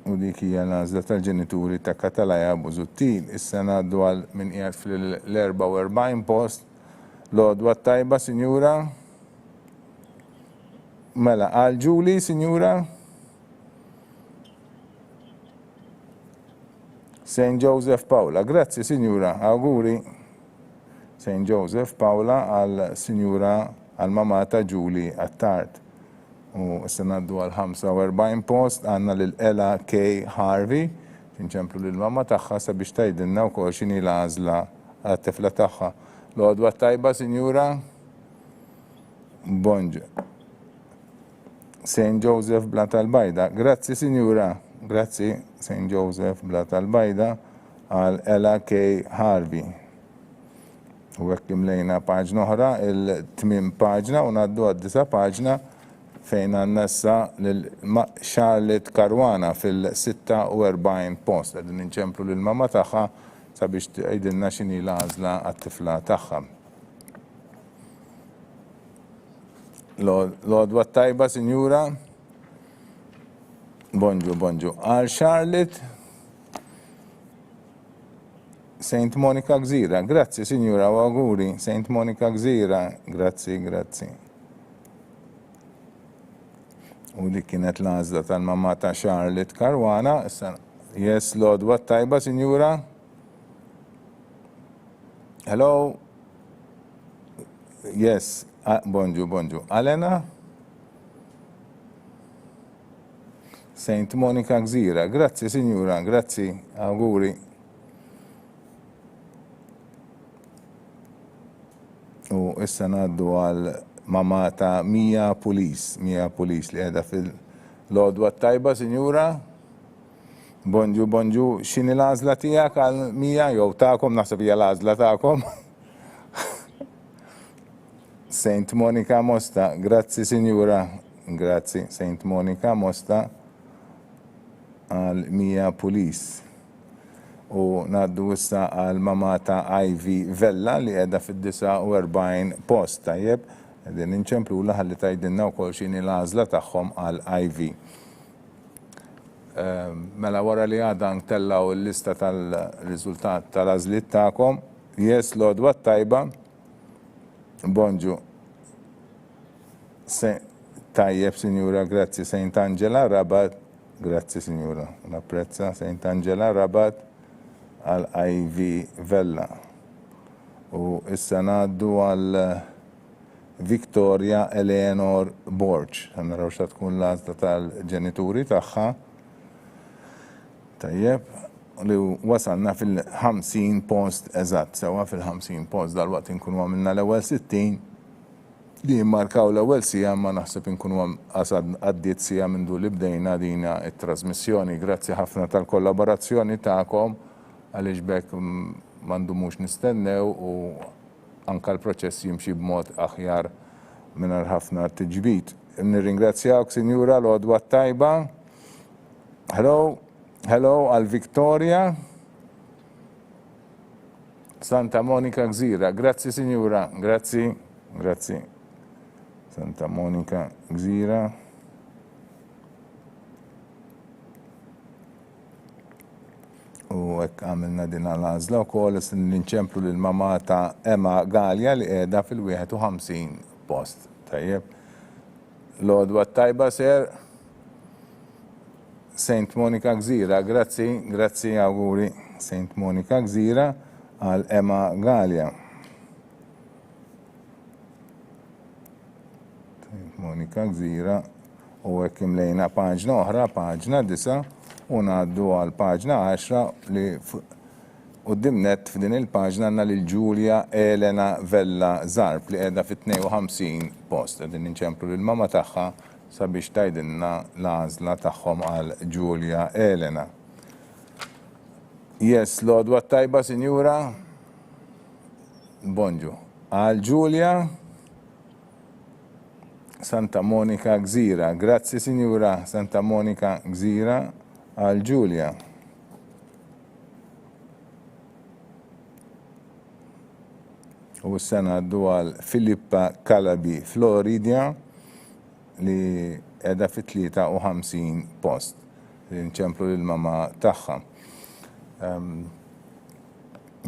U dik hija l-għażla tal-ġenituri ta' Katalaja Busuttil. Issa ngħaddu għal min qiegħed fl-44 post. L-għodwa tajba, Sinjura. Mela, għal Ġuli, Sinjura. Saint Joseph Paula. Grazzi, Sinjura. Auguri. St. Joseph Paula għal Sinjura għal mamata Julie Attard. U issa ngħaddu għal 45 post għandna lil Ella K. Harvey, inċemplu lill-mamma tagħha sabiex tgħidilna wkoll x'inhi l-għażla għat-tifla tagħha. L-għodwa tajba, Sinjura? Bonġu. St. Joseph Bla tal-Bajda. Grazzi, Sinjura. Grazzi, St. Joseph Bla tal-Bajda għal Ella K. Harvey. U hekk imlejna paġna oħra, il-tmiem paġna u ngħaddu għad-disa paġna fejn għandna issa lil Charlotte Karwana fil-46 post. Qegħdin inċemplu lill-mamma tagħha sabiex tgħidilna x'inhi l-għażla għat-tifla tagħha. L-għodwa tajba, Sinjura? Bonġu, bonġu. Għal Charlotte St. Monica Gżira. Grazzi, Sinjura, u auguri. St. Monica Gżira. Grazzi, grazzi. U dik kienet l-għażla tal-mamma ta' Charlotte Karwana. Yes, l-għodwa tajba, Sinjura? Hello? Yes, bonġu, bonġu. Alena? St. Monica Gżira. Grazzi, Sinjura, grazzi, auguri. U issa ngħaddu għal mamma ta' Mia Police li qiegħda fil-lodwa tajba, Sinjura? Bonġu, bonġu, x'inhi l-għażla tiegħek għal Mia jew tagħkom, naħseb hija l-għażla tagħkom. St. Monica Mosta, grazzi, Sinjura, grazzi, St. Monica Mosta għal Mia Police. U ngħaddu issa għal mamma ta' Ivy Vella li qiegħda fid-49 post, tajjeb, qegħdin inċemplula ħalli tgħidilna wkoll x'inhi l-għażla tagħhom għal Ivy. Mela wara li għadha ntellaw il-lista tal-riżultat tal-għażliet tagħkom, yes, l-għodwa tajba, bonġu. Tajjeb, Sinjura, grazzi, St. Angela Rabat, grazzi, Sinjura, napprezza, St. Angela Rabat għal Ivy Vella. U issa ngħaddu għal Victoria Eleanor Borch. Naraw xa tkun l-għażla tal-ġenituri tagħha. Tajjeb, li wasalna fil-50 post eżatt, sewa fil-50 post dal-waqt inkunu għamilna l-ewwel 60 li jimmarkaw l-ewwel sija, ma naħseb inkunu għaddiet sija minn du li bdejna dina it-trasmissjoni. Grazzi ħafna tal-kollaborazzjoni tagħkom għaliex bekk m'għandumux nistennew u anka l-proċess jimxi b'mod aħjar mingħajr ħafna tiġbid. Nirringrazzjawk, Sinjura, l-għodwa tajba. Hello għal Victoria Santa Monica Gżira. Grazzi, Sinjura, grazzi, grazzi. Santa Monica Gżira. U hekk għamilna din l-għażla wkoll ninċemplu lill-mamma ta' Emma Gallia li qiegħda fil-51 post. Tajjeb. L-għodwa tajba ser St. Monica Gżira. Grazzi, grazzi, auguri. St. Monica Gżira għal Emma Gallia. St. Monica Gżira. U hekk imlejna paġna oħra, paġna 9. U ngħaddu għal paġna 10 li qudiemnet f'din il-paġna għandna lil Julia Elena Vella Zarb li qiegħda fit-52 post. Qegħdin inċemplu lill-mamma tagħha sabiex tgħidilna l-għażla tagħhom għal Julia Elena. Yes, l-għodwa tajba, Sinjura? Bonġu. Għal Julia Santa Monica Gżira. Grazzi, Sinjura, Santa Monica Gżira għal Julia. U issa ngħaddu għal Filippa Calabi Florida li qiegħda fit-53 post. Li nċemplu lill-mamma tagħha.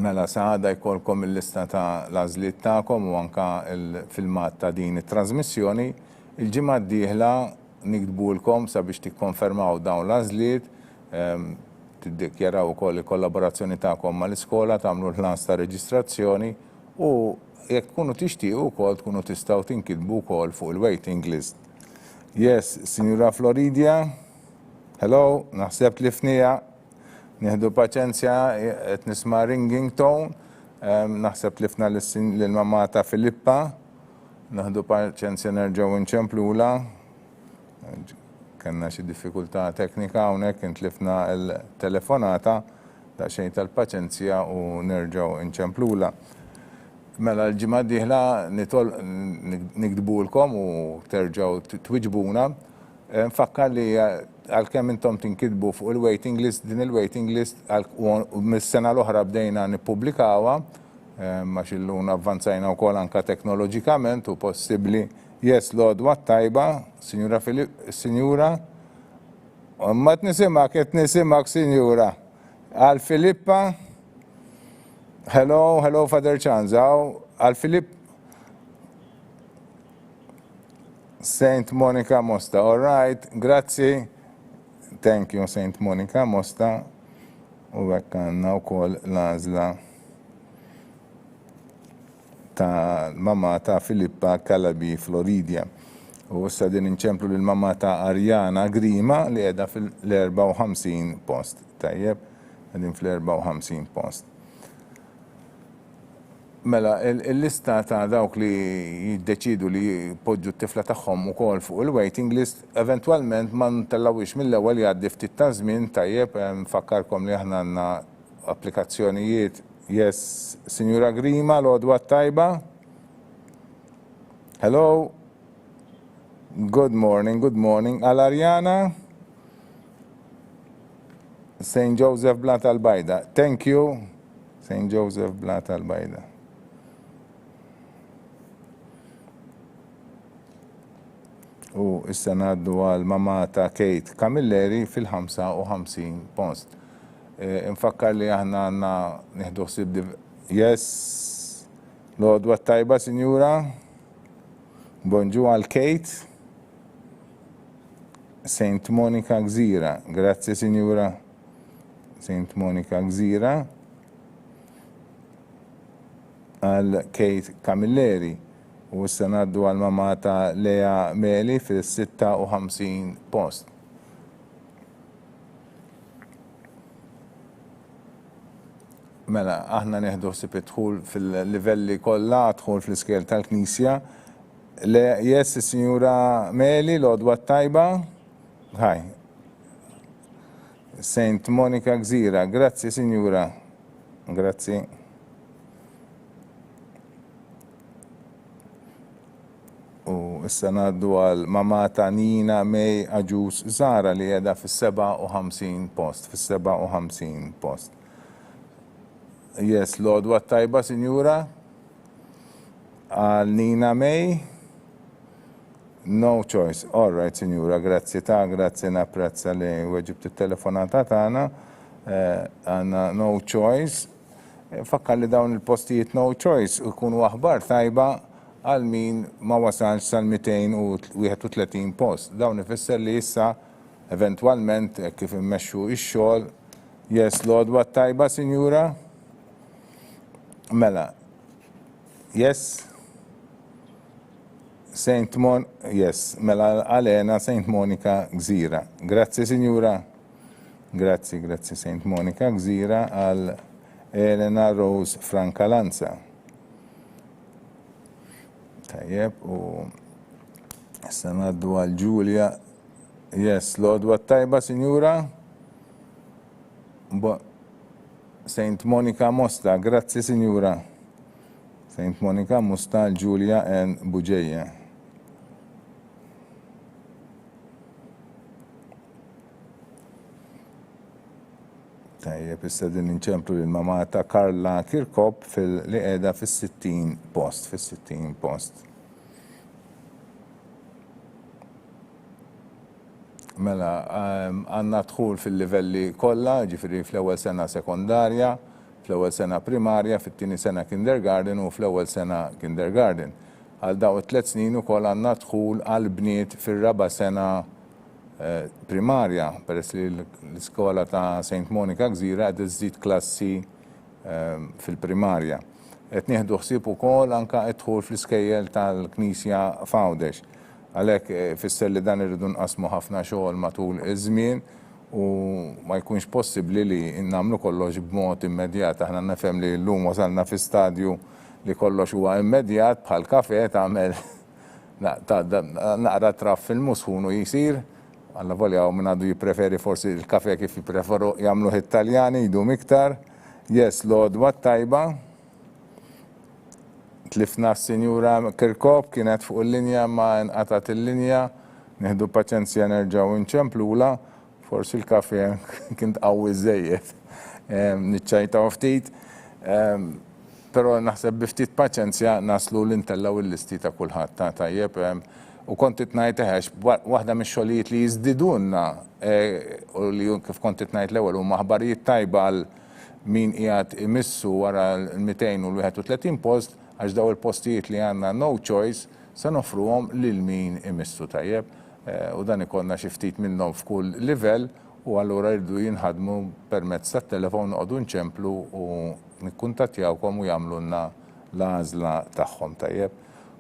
Mela saħda jkollkom il-lista ta' l-għażliet tagħkom u anke il-filmat ta' din it-trasmissjoni. Il-ġimgħa d-dieħla nikdbulkom sabiex tikkonfermaw dawn l-għażliet, tiddikjaraw ukoll il-kollaborazzjoni tagħkom mal-iskola, tagħmlu l-ħlas ta' reġistrazzjoni u jekk tkunu tixtiequ wkoll tkunu tistgħu tinkitbu wkoll fuq il-waiting list. Yes, Sinjura Floridia. Hello, naħseb tlifnija. Nieħdu paċenzja, qed nisma' ringing tone. Naħseb tlifna lill-mamma ta' Filippa. Naħdu paċenzja nerġgħu nċemplula. Kenna xi diffikultà teknika hawnhekk intlifna l-telefonata daqsxejn tal-paċenzja u nerġgħu nċemplula. Mela l-ġimgħa d-dieħla nikdbulkom u terġgħu twiġbuna. Nfakkar li għalkemm intom tinkitbu fuq il-waiting list, din il-waiting list mis-sena l-oħra bdejna nippubblikawha għax illum avvanzajna wkoll anke teknoloġikament u possibbli. Yes, l-għodwa tajba, Sinjura. Ma t-nisimak, t-nisimak, Sinjura. Għal Filippa. Hello, Father Chanzaw. Għal Filipp. Saint Monica Mosta. All right, grazie. Thank you, Saint Monica Mosta. U għanna u koll l-għazla ta' mamma ta' Filippa Calabi Floridia. U issa din inċemplu l-mamma ta' Arjana Grima li għedha fil-54 post. Tajjeb, għedin fil-54 post. Mela, il-lista ta' dawk li jiddeċidu li jpoġġu t-tifla tagħhom ukoll fuq il-waiting list, eventwalment ma ntellawix mill-ewwel jgħaddi ftit ta' żmien tajjeb, nfakkarkom li aħna għandna applikazzjonijiet. Yes, Sinjura Grima, l-għodwa tajba. Hello. Good morning. Għal Arjana. St. Joseph Blat al-Bajda. Thank you. St. Joseph Blat al-Bajda. U issa ngħaddu għal mamma ta' Kate Camilleri fil-55 post. Infakkar li aħna għandna nieħdu ħsieb yes, l-għodwa tajba, Sinjura. Bonġu għal Kate. Saint Monica Gżira. Grazie, Sinjura. Saint Monica Gżira. Għal Kate Camilleri. U issa ngħaddu għal mamma ta' Lea Meli fil-56 post. Mela, aħna neħdu ħsieb idħul fil-livelli kollha, dħul fl-iskel tal-Knisja. Yes, Sinjura Meli, l-għodwa tajba. Hi. Saint Monica Gżira. Grazzi, Sinjura. Grazzi. U issa ngħaddu għal mamma ta' Nina May Aġus Zara li qiegħda fis-57 post, fis-57 post. Yes, l-għodwa tajba, Sinjura. Għal Nina May. No choice. All right, Sinjura, grazzi napprezza li weġibt it-telefonata tagħna. Għandna no choice. Fakkar li dawn il-postijiet no choice ikunu aħbar tajba għal min ma wasalx sal-231 post. Dawn ifisser li issa eventwalment kif immexxu x-xogħol. Yes, l-għodwa tajba, Sinjura. Mela. Yes. Yes, mela għalena Saint Monica Gżira. Grazzi, Sinjura. Grazzi, Saint Monica Gżira għal Elena Rose Francalanza. Tajjeb, u issa ngħaddu għal Ġulja. Yes, l-għodwa tajba, Sinjura. Saint Monica Mosta, grazzi, Sinjura. Saint Monica Mosta, Ġulja en Buġejja. Tajjeb, issa din inċemplu l-mamma ta' Karla Kirkop li qiegħda fis-60 post, Mela, għandna dħul fil-livelli kollha, ġifieri fl-ewwel sena sekondarja, fl-ewwel sena primarja, fit-tieni sena kindergarten u fl-ewwel sena kindergarten. Għal daw it-3 snin ukoll għandna dħul għal bniet fir-raba' sena primarja, peress li l-Skola ta' Saint Monica Gżira qed iżżid klassi fil-primarja. qed nieħdu ħsieb ukoll anke idħul fl-iskejjel tal-Knisja f'Għawdex. Għalhekk fisser li dan irridu nqasmu ħafna xogħol matul iż-żmien u ma jkunx possibbli li nagħmlu kollox b'mod immedjat. Aħna nifhem li llum wasalna fi stadju li kollox huwa immedjat bħal kafe tagħmel naqra traf fil-musħun u jisir. Alla volja minn għadu jippreferi forsi il-kafe kif jippreferu jagħmluh Italjani jdum iktar. Yes, l-għodwa tajba. Tlifna s-Sinjura Kirkop kienet fuq il-linja ma nqatat il-linja. Nieħdu paċenzja nerġgħu nċemplula. Forsi il-kafe kien tqawwi żejjed. Niċċajtaw ftit. Però naħseb bi ftit paċenzja naslu l-intellaw il-listi ta' kulħadd ta' tajjeb. U kontit ngħid waħda mix-xogħlijiet li jiżdidulna u li kif kontit ngħid l-ewwel huma aħbarijiet tajba għal min qiegħed imissu wara l-200 u l-31 post għax daw il-postijiet li għandna no choice se nofruhom lil min imissu tajjeb u dan ikollna xi ftit minnhom f'kull livell u allura jridu jinħadmu permezz tat-telefon noqogħdu nċemplu u nikkuntattjawkom u jagħmlulna l-għażla tagħhom tajjeb.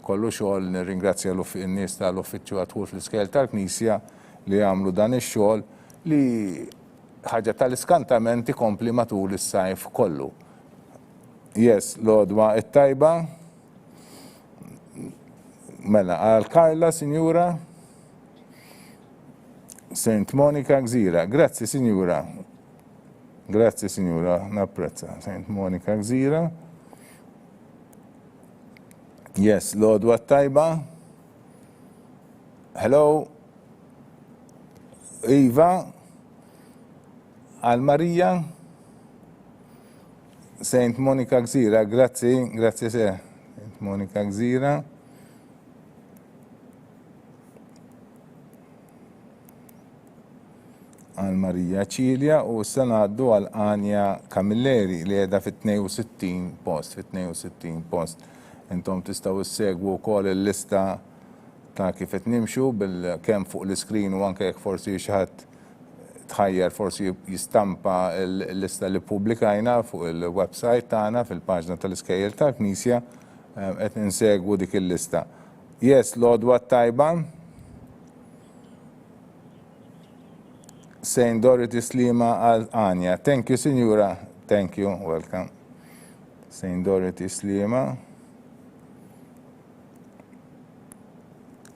Kollu xogħol nirringrazzja n-nies tal-uffiċċju għadħul fl-iskejjel tal-Knisja li jagħmlu dan ix-xogħol li ħaġa tal-iskantament ikompli matul is-sajf kollu. Yes, l-għodwa it-tajba. Mela, għal Karla, Sinjura. St. Monica Gżira. Grazzi, Sinjura. Grazzi, Sinjura. Napprezza. St. Monica Gżira. Yes, l-għodwa it-tajba. Hello. Iva. Għal Marija. St. Monica Gżira, grazzi se. St. Monica Gżira. Għal Marija Ċilja u s-sanaddu għal Anja Camilleri li għedha fit-62 post. Intom tistaw s-segwu kol il-lista ta' kif qed nimxu bil-kem fuq l-iskrin u anke jekk forsi xaħat tħajjar forsi jistampa l-lista li pubblikajna fuq il-website tagħna fil-paġna tal-iskejjel tal-Knisja qed insegwu dik il-lista. Yes, l-għodwa tajba. St. Dorothy Slima għal Anja. Thank you, Sinjura. Thank you, welcome. St. Dorothy Slima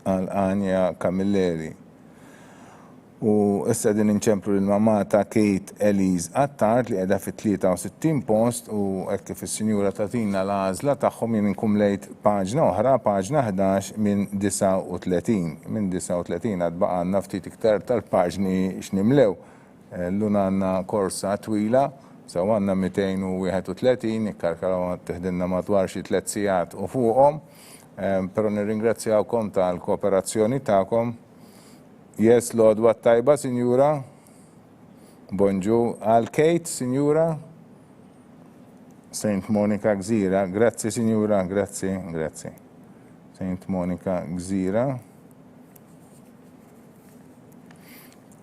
għal Anja Camilleri. U issa din inċemplu l-mamma ta' Kate Elise Attard li qiegħda fit-63 post u hekk kif is-Sinjura tatina l-għażla tagħhom jien inkumlejt paġna oħra, paġna 11 minn 39. Minn 39 għad baqgħna ftit iktar tal-paġni x'nimlew. Llum għandna korsa twila, sew għandna 231, ikkalkalaw teħdilna madwar xi 3 sigħat u fuqhom, però nirringrazzjawkom tal-kooperazzjoni tagħkom. Yes, l-għodwa tajba, Sinjura. Bonġu. Għal Kate, Sinjura. St. Monica Gżira. Grazzi, Sinjura. Grazzi. St. Monica Gżira.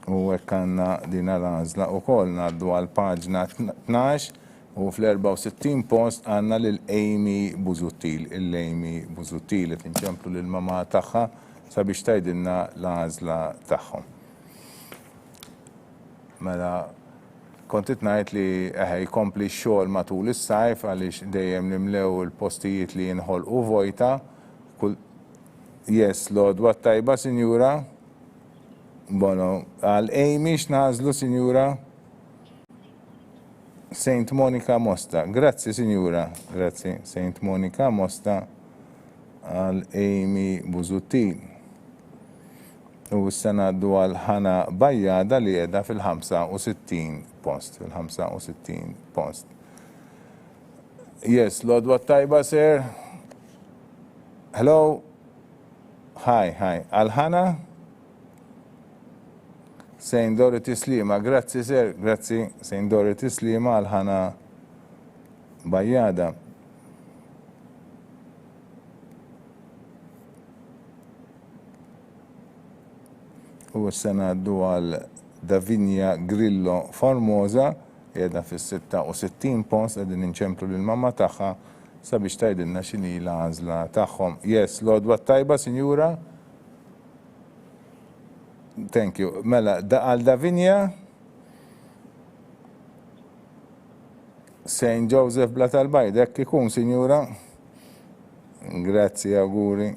U għekkanna dina l-għazla u kol naddu għal paġna 12 u fl-64 post għanna l-Amy Buzuttil. Il-Amy Buzuttil, tinċemplu l-mama taħħa sabiex tajdilna l-għażla tagħhom. Mela kontit ngħid li jkompli x-xogħol matul is-sajf għaliex dejjem nimlew il-postijiet li jinħolqu vojta. Yes, l-għodwa tajba, Sinjura. Bono, għal Amy x'nażlu, Sinjura. St. Monica Mosta. Grazzi, Sinjura. Grazzi. St. Monica Mosta għal Amy Buzuttil. U s-sanaddu għal Ħana Bajjada li qiegħda fil-65 post. Yes, l-għodwa tajba, sir. Hello. Hi. Għal Ħana. St. Dorothy Slima, grazzi, sir. Grazzi, St. Dorothy Slima għal Ħana Bajjada. U s-sanaddu għal Davinia Grillo Formosa, qiegħda fis-66 post, qegħdin inċemplu lill-mamma tagħha sabiex tgħidilna x'inhi l-għażla tagħhom. Yes, l-għodwa tajba, Sinjura. Thank you. Mela, għal Davinja, St. Joseph Bla tal-Bajda, hekk ikun, Sinjura. Grazzi, auguri.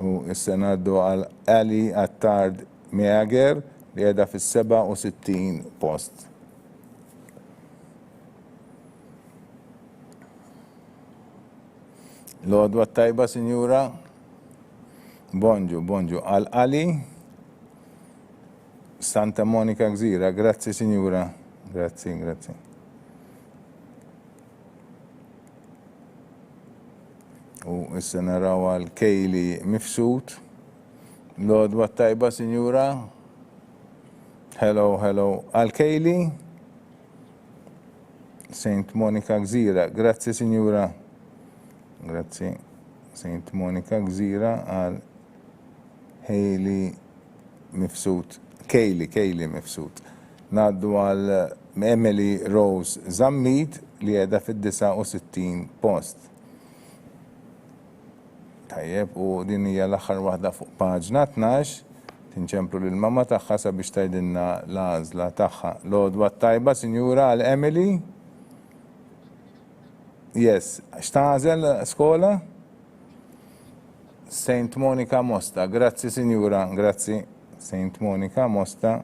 U issa ngħaddu għal Ali Attard Meager li qiegħda fis-67 post. L-għodwa tajba, Sinjura. Bonġu, għal Ali Santa Monica Gżira. Grazzi, Sinjura. Grazzi. U issa naraw għal Kejli Mifsud. L-għodwa tajba, Sinjura. Hello. Għal Kejli St. Monica Gżira. Grazzi, Sinjura. Grazzi. St. Monica Gżira għal Kejli Mifsud. Naddu għal Emily Rose Zammit li qiegħda fid-69 post. Tajjeb, u din hija l-aħħar waħda fuq paġna 12, tinċemplu lill-mamma tagħha sabiex tgħidilna l-għażla tagħha. L-għodwa tajba, Sinjura, għal Emily. Yes, x'tagħżel skola? St. Monica Mosta. Grazzi, Sinjura. Grazzi. St. Monica Mosta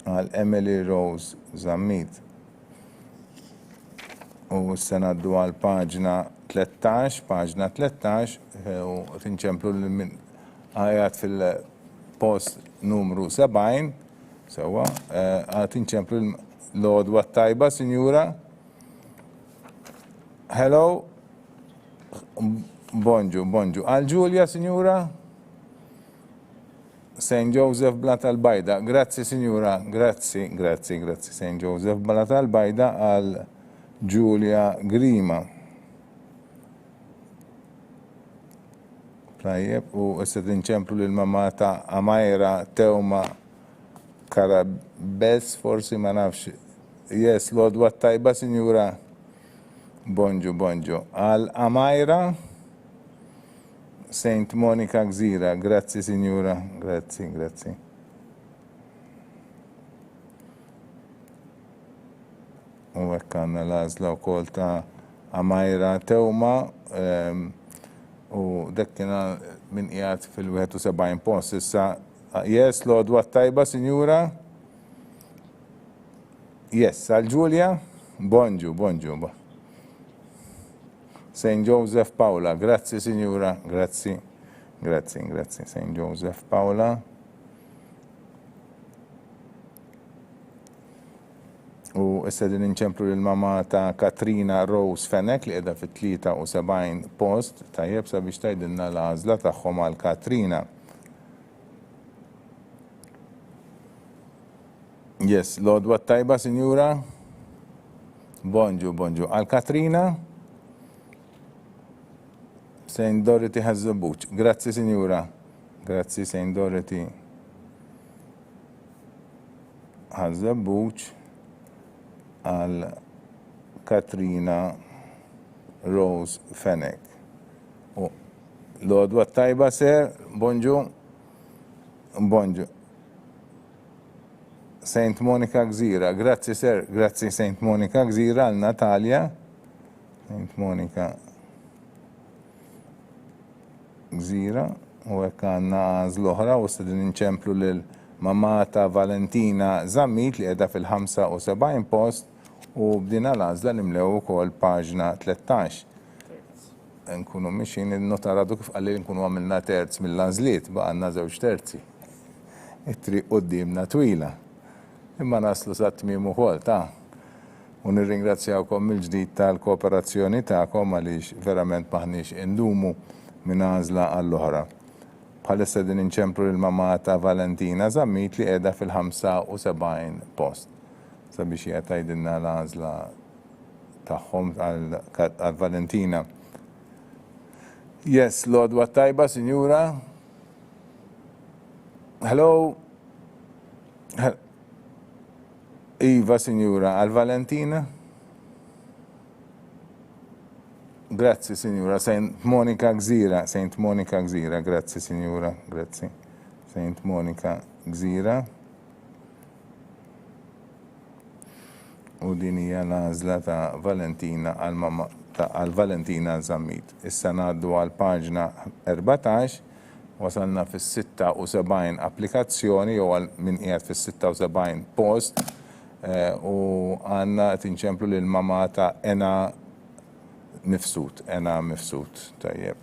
għal Emily Rose Zammit. U s-senaddu għal paġna 13, u tinċemplu għajat fil-post numru 70, sewa, tinċemplu l-għodwa tajba, Sinjura. Hello. Bonġu. Għal Ġulja, Sinjura. St. Joseph Bla tal-Bajda. Grazzi, Sinjura. Grazzi. St. Joseph Bla tal-Bajda għal Ġulja Grima. Tajjeb, u issa tinċemplu lill-mamma ta' Amajra Tewma Karabes, forsi ma nafx. Yes, l-għodwa tajba, Sinjura. Bonġu. Għal Amajra St. Monica Gżira. Grazzi, Sinjura. Grazzi. U hekk għandna l-għażla wkoll ta' Amajra Tewma, u dak kien min qiegħed fil-71 post. Issa, yes, l-għodwa tajba, Sinjura. Yes, għal Ġulja. Bonġu. St. Joseph Paula. Grazzi, Sinjura. Grazzi. St. Joseph Paula. U issa din inċemplu lill-mamma ta' Katrina Rose Fenek li qiegħda fit-73 post. Tajjeb, sabiex tgħidilna l-għażla tagħhom għal Katrina. Yes, l-għodwa tajba, Sinjura. Bonġu. Għal Katrina St. Dorothy Hazzabuċ. Grazzi, Sinjura. Grazzi, St. Dorothy Hazzabuċ għal Katrina Rose Fenek. L-għodwa tajba, ser. Bonġu. St. Monica Gżira. Grazzi, ser. Grazzi, St. Monica Gżira għal Natalja. St. Monica Gżira. U hekk għandna għażla oħra, u stedin inċemplu lill-mamma ta' Valentina Zammit li qiegħda fil-75 post, u bdina l-għażla nimlew ukoll paġna 13. Nkunu mixin il-notaradu kif qalli nkunu għamilna terz mill-għażliet, baqgħandna żewġ terzi. It-triq qudiemna twila. Imma naslu sa tmiem ukoll ta'. U nirringrazzjawkom mill-ġdid tal-kooperazzjoni tagħkom għaliex verament maħniex indumu minn għażla għall-oħra. Bħalissa din inċemplu lill-mamma ta' Valentina Zammit li qiegħda fil-75 post. Sabiex hija tgħidilna l-għażla tagħhom għal Valentina. Yes, l-għodwa tajba, Sinjura. Hello. Iva, Sinjura, għal-Valentina? Grazzi, Sinjura. Saint Monica Gżira, Saint Monica Gżira, grazzi, Sinjura, grazzi. Saint Monica Gżira. U din hija l-għażla ta' Valentina għal-mama għal-Valentina Zammit. Issa ngħaddu għal-paġna 14, wasalna fis-76 applikazzjoni jew min qiegħed fis-76 post u għandna tinċemplu lil mama ta' Ena Mifsud, tajjeb.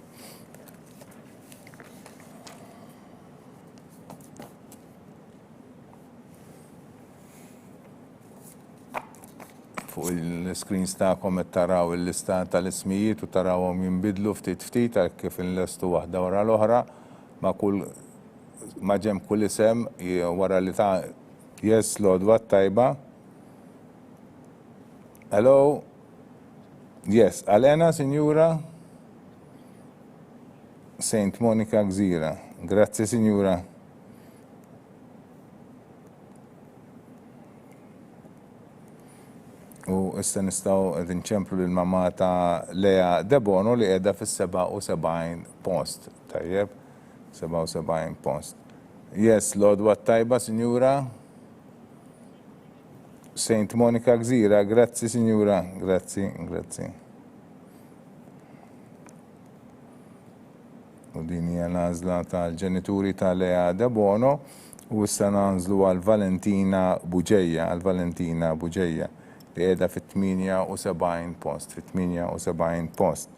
Fuq il-screens ta'kom qed taraw il-lista tal-ismijiet u tarawhom jinbidlu ftit għal kif inlestu waħda wara l-oħra ma' ġem kull isem wara li ta' yes l-għodwa tajba. Hello? Yes, Alena, Signora? Saint Monica Gżira. Grazie, Signora. U issa nistgħu nċemplu lill-mama ta' Lea Debono li qiegħda fis-77 post. Tajjeb, 77 post. Yes, l-għodwa tajba, Signora? Saint Monica Gżira, grazzi, Signora, grazzi. U din hija l-għażla tal-ġenituri ta' Lea Debono u issa nanżlu għal-Valentina Buġejja, li qiegħda fit-78 post, fit-78 post.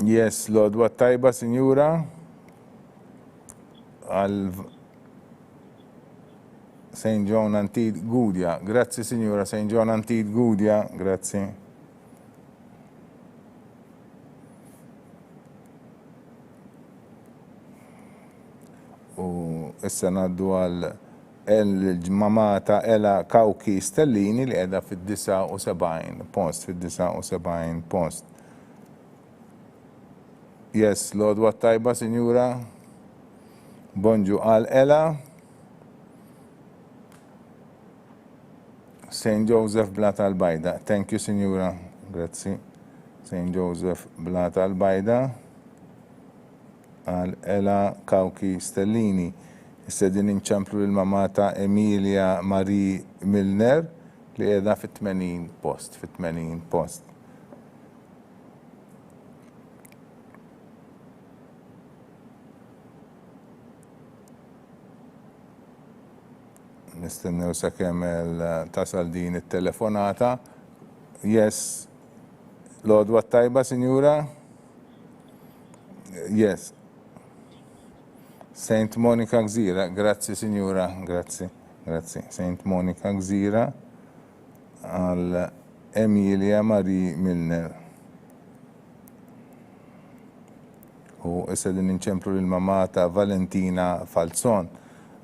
Yes, l-għodwa tajba, Signora? St. John Antid Gudja. Grazzi, Signora. St. John Antid Gudja. Grazzi. U issa naddu għal il-mama ta' Ela Kawki Stellini li qiegħda fid-79 post, Yes, l-għodwa tajba, Signora? Bonġu għal Ela. St. Joseph Blata al-Bajda. Thank you, Signora. Grazzi. St. Joseph Blata al-Bajda. Għal Ela Kawki Stellini. Issa din inċemplu l-mama ta' Emilia Marie Milner li qiegħda fit-80 post, Nistennew sakemm tasal din it-telefonata. Yes. L-għodwa tajba, Signora? Yes. Saint Monica Gżira. Grazzi, Signora. Grazzi. Saint Monica Gżira għal Emilia Marie Milner. U issa din inċemplu l-mama ta' Valentina Falzon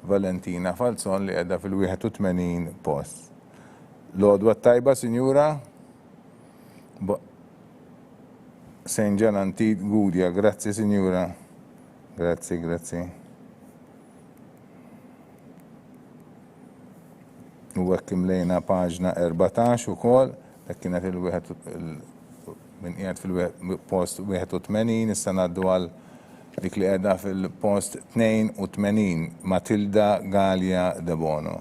li qiegħda fil-81 post. L-għodwa tajba, Signora? St. John Antid Gudja, grazzi, Signora. Grazzi. U hekk imlejna paġna 14 ukoll, dak kienet min qiegħed fil-post 81, issa ngħaddu għal dik li qiegħda fil-post 82, Matilda Galia Debono.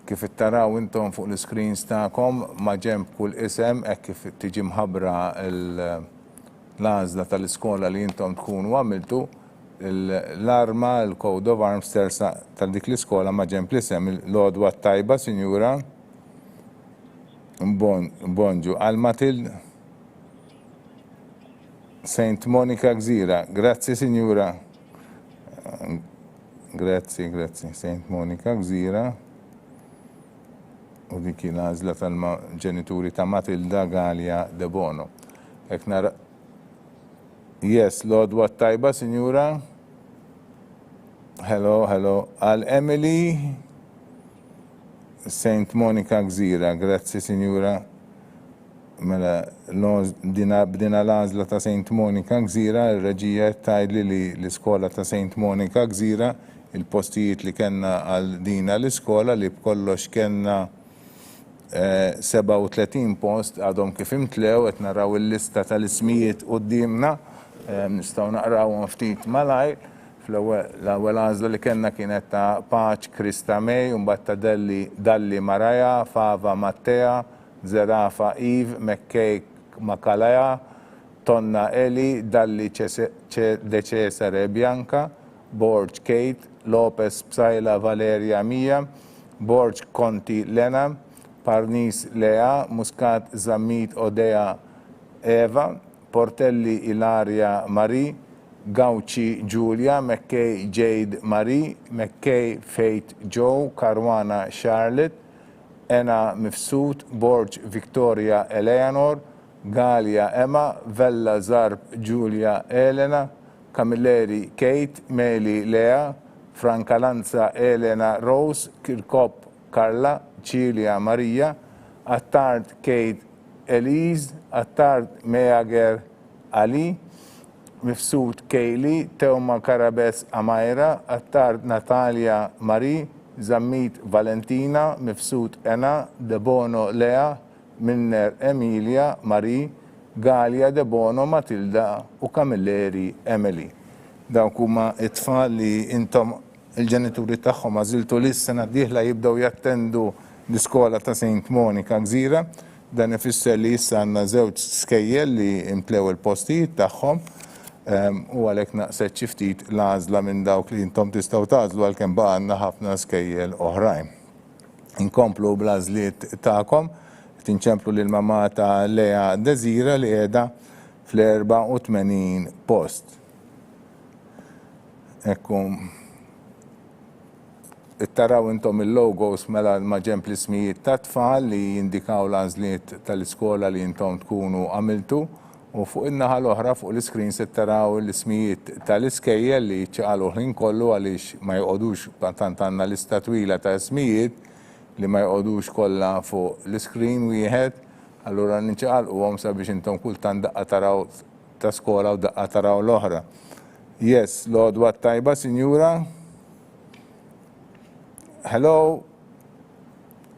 Kif ittaraw intom fuq l-screens tagħkom ma' ġenb kull isem hekk kif tiġi mħabbra l-għażla tal-iskola li intom tkunu għamiltu, l-arma, l-Code of Arms tal-dik l-iskola ma' ġenb l-isem l-għodwa tajba, Signora? Bonġu għal Matilda Saint Monica Gżira. Grazzi, Signora. Grazzi. Saint Monica Gżira. U dik l-għażla tal-ġenituri ta' Matilda Galia Debono. Yes, l-għodwa tajba, Signora? Hello. Għal Emily Saint Monica Gżira. Grazzi, Signora. Mela, bdina l-għażla ta' St. Monica Gżira, ir-reġija tgħidli li l-iskola ta' St. Monica Gżira, il-postijiet li kellna għal dina l-iskola li b'kollox kellna 37 post għadhom kif imtlew, qed naraw il-lista tal-ismijiet qudiemna, nistgħu naqrawhom ftit malajr. L-ewwel għażla li kellna kienet ta' Paċ Krista Mej, u mbagħad ta' Dalli Maraja, Fava Mattea, Zerafa Eve, Mekkej Makalaja, Tonna Eli, Dalli De Cesare Bianca, Borġ Kate, Lopez Psajla Valeria Mija, Borġ Conti Lena, Parnis Lea, Muscat Zammit Odea Eva, Portelli Ilaria Marie, Gauci Giulia, Mekkej Jade Marie, Mekkej Faith Joe, Caruana Charlotte, Ena Mifsud, Borġ Victoria Eleanor, Galia Emma, Vella Zarb Giulia Elena, Camilleri Kate, Meli Lea, Francalanza Elena Rose, Kirkop Carla, Cilia Maria, Attard Kate Elise, Attard Meager Ali, Mifsud Kayli, Teuma Karabes Amaira, Attard Natalia Marie, Zammit Valentina, Mifsud Ena, Debono Lea, Minner Emilia Marie, Galia Debono Matilda u Camilleri Emily. Dawk huma it-tfal li intom il-ġenituri tagħhom għażiltu li s-sena d-dieħla jibdew jattendu l-iskola ta' St. Monica Gżira. Dan ifisser li issa għandna żewġ skejjel li implew il-postijiet tagħhom. U għalhekk naqset xi ftit l-għażla minn dawk li intom tistgħu tagħżlu għalkemm baqa' għandna ħafna skejjel oħrajn. Inkomplu bl-għażliet tagħkom, tinċemplu lil mamma ta' Lea Desira li qiegħda fl-84 post. Ekku ittaraw intom il-logos mela ma' ġemp l-ismijiet ta' tfal li jindikaw l-għażliet tal-iskola li intom tkunu għamiltu. U fuq in-naħa l-oħra fuq l-iskrin se taraw l-ismijiet tal-iskejjel li ċaqalu ħin kollu għaliex ma jqogħdux tant għandna lista twila ta' ismijiet li ma jqogħdux kollha fuq l-iskrin wieħed, allura niċċaqalquhom sabiex intom kultant daqqa taraw ta' skola u daqqa taraw l-oħra. Yes, l-għodwa tajba, Sinjura. Hello.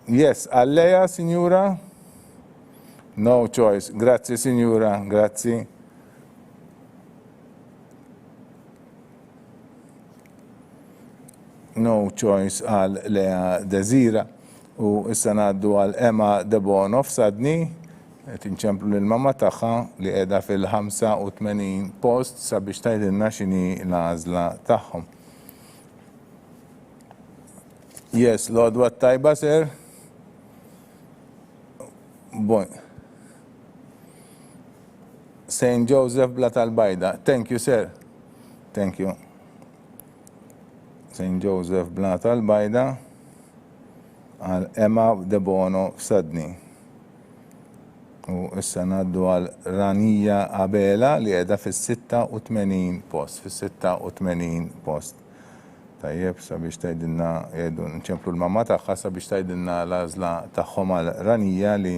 Yes, Alleja, Sinjura. No choice. Grazie, Signora. Grazie. No choice għal Lea Desira. U issa ngħaddu għal Emma Debono f'Sadni. Tinċemplu lill-mamma tagħha li qiegħda fil-85 post sabiex tgħidilna x'inhi l-għażla tagħhom. Yes, l-għodwa tajba, sir. Bon. St. Joseph Bla tal-Bajda. Thank you, sir. Thank you. St. Joseph Bla tal-Bajda għal Emma Debono f'Sadni. U issa ngħaddu għal Ranija Abela li qiegħda fis-86 post, fis-86 post. Tajjeb, sabiex tgħidilna qiegħdu nċemplu l-mamma tagħha sabiex tgħidilna l-għażla tagħhom għal Ranija li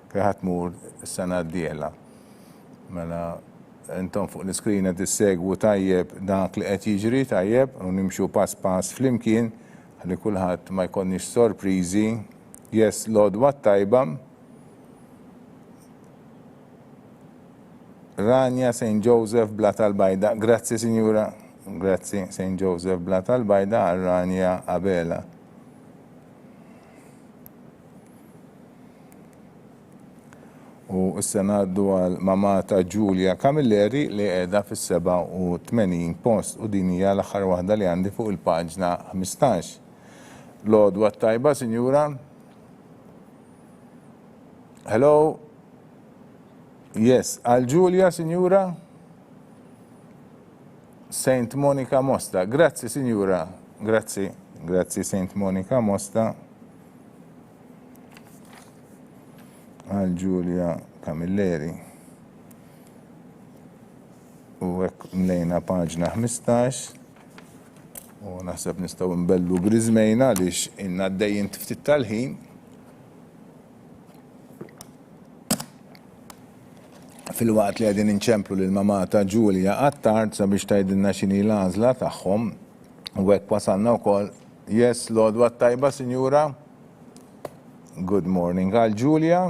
kienet tmur is-sena d-dieħla. Mela, intom fuq l-iskrin qed issegwu tajjeb dak li qed jiġri tajjeb u nimxu pass pass flimkien ħalli kulħadd ma jkollniex sorpriżi. Yes, l-għodwa tajba. Rania St. Joseph Bla tal-Bajda. Grazzi, Signora. Grazzi, St. Joseph Bla tal-Bajda għal Rania Abela. U issa ngħaddu għal mamma ta' Giulia Camilleri li qiegħda fis-87 post u din hija l-aħħar waħda li għandi fuq il-paġna 15. L-għodwa tajba, Sinjura. Hello. Yes, għal Giulia, Sinjura. St. Monica Mosta. Grazzi, Sinjura. Grazzi. Grazzi, St. Monica Mosta. Għal Giulia Camilleri. U hekk mlejna paġna 15. U naħseb nistgħu nbellu b'riżmejna għaliex inna għaddejjin ftit tal-ħin. fil-waqt li għedin inċemplu l-mama ta' Ġulja għattart sabiex tajdinna xini l-għazla tagħhom u għek wasanna wkoll. Yes, l-għodwa tajba, Sinjura. Good morning għal Ġulja.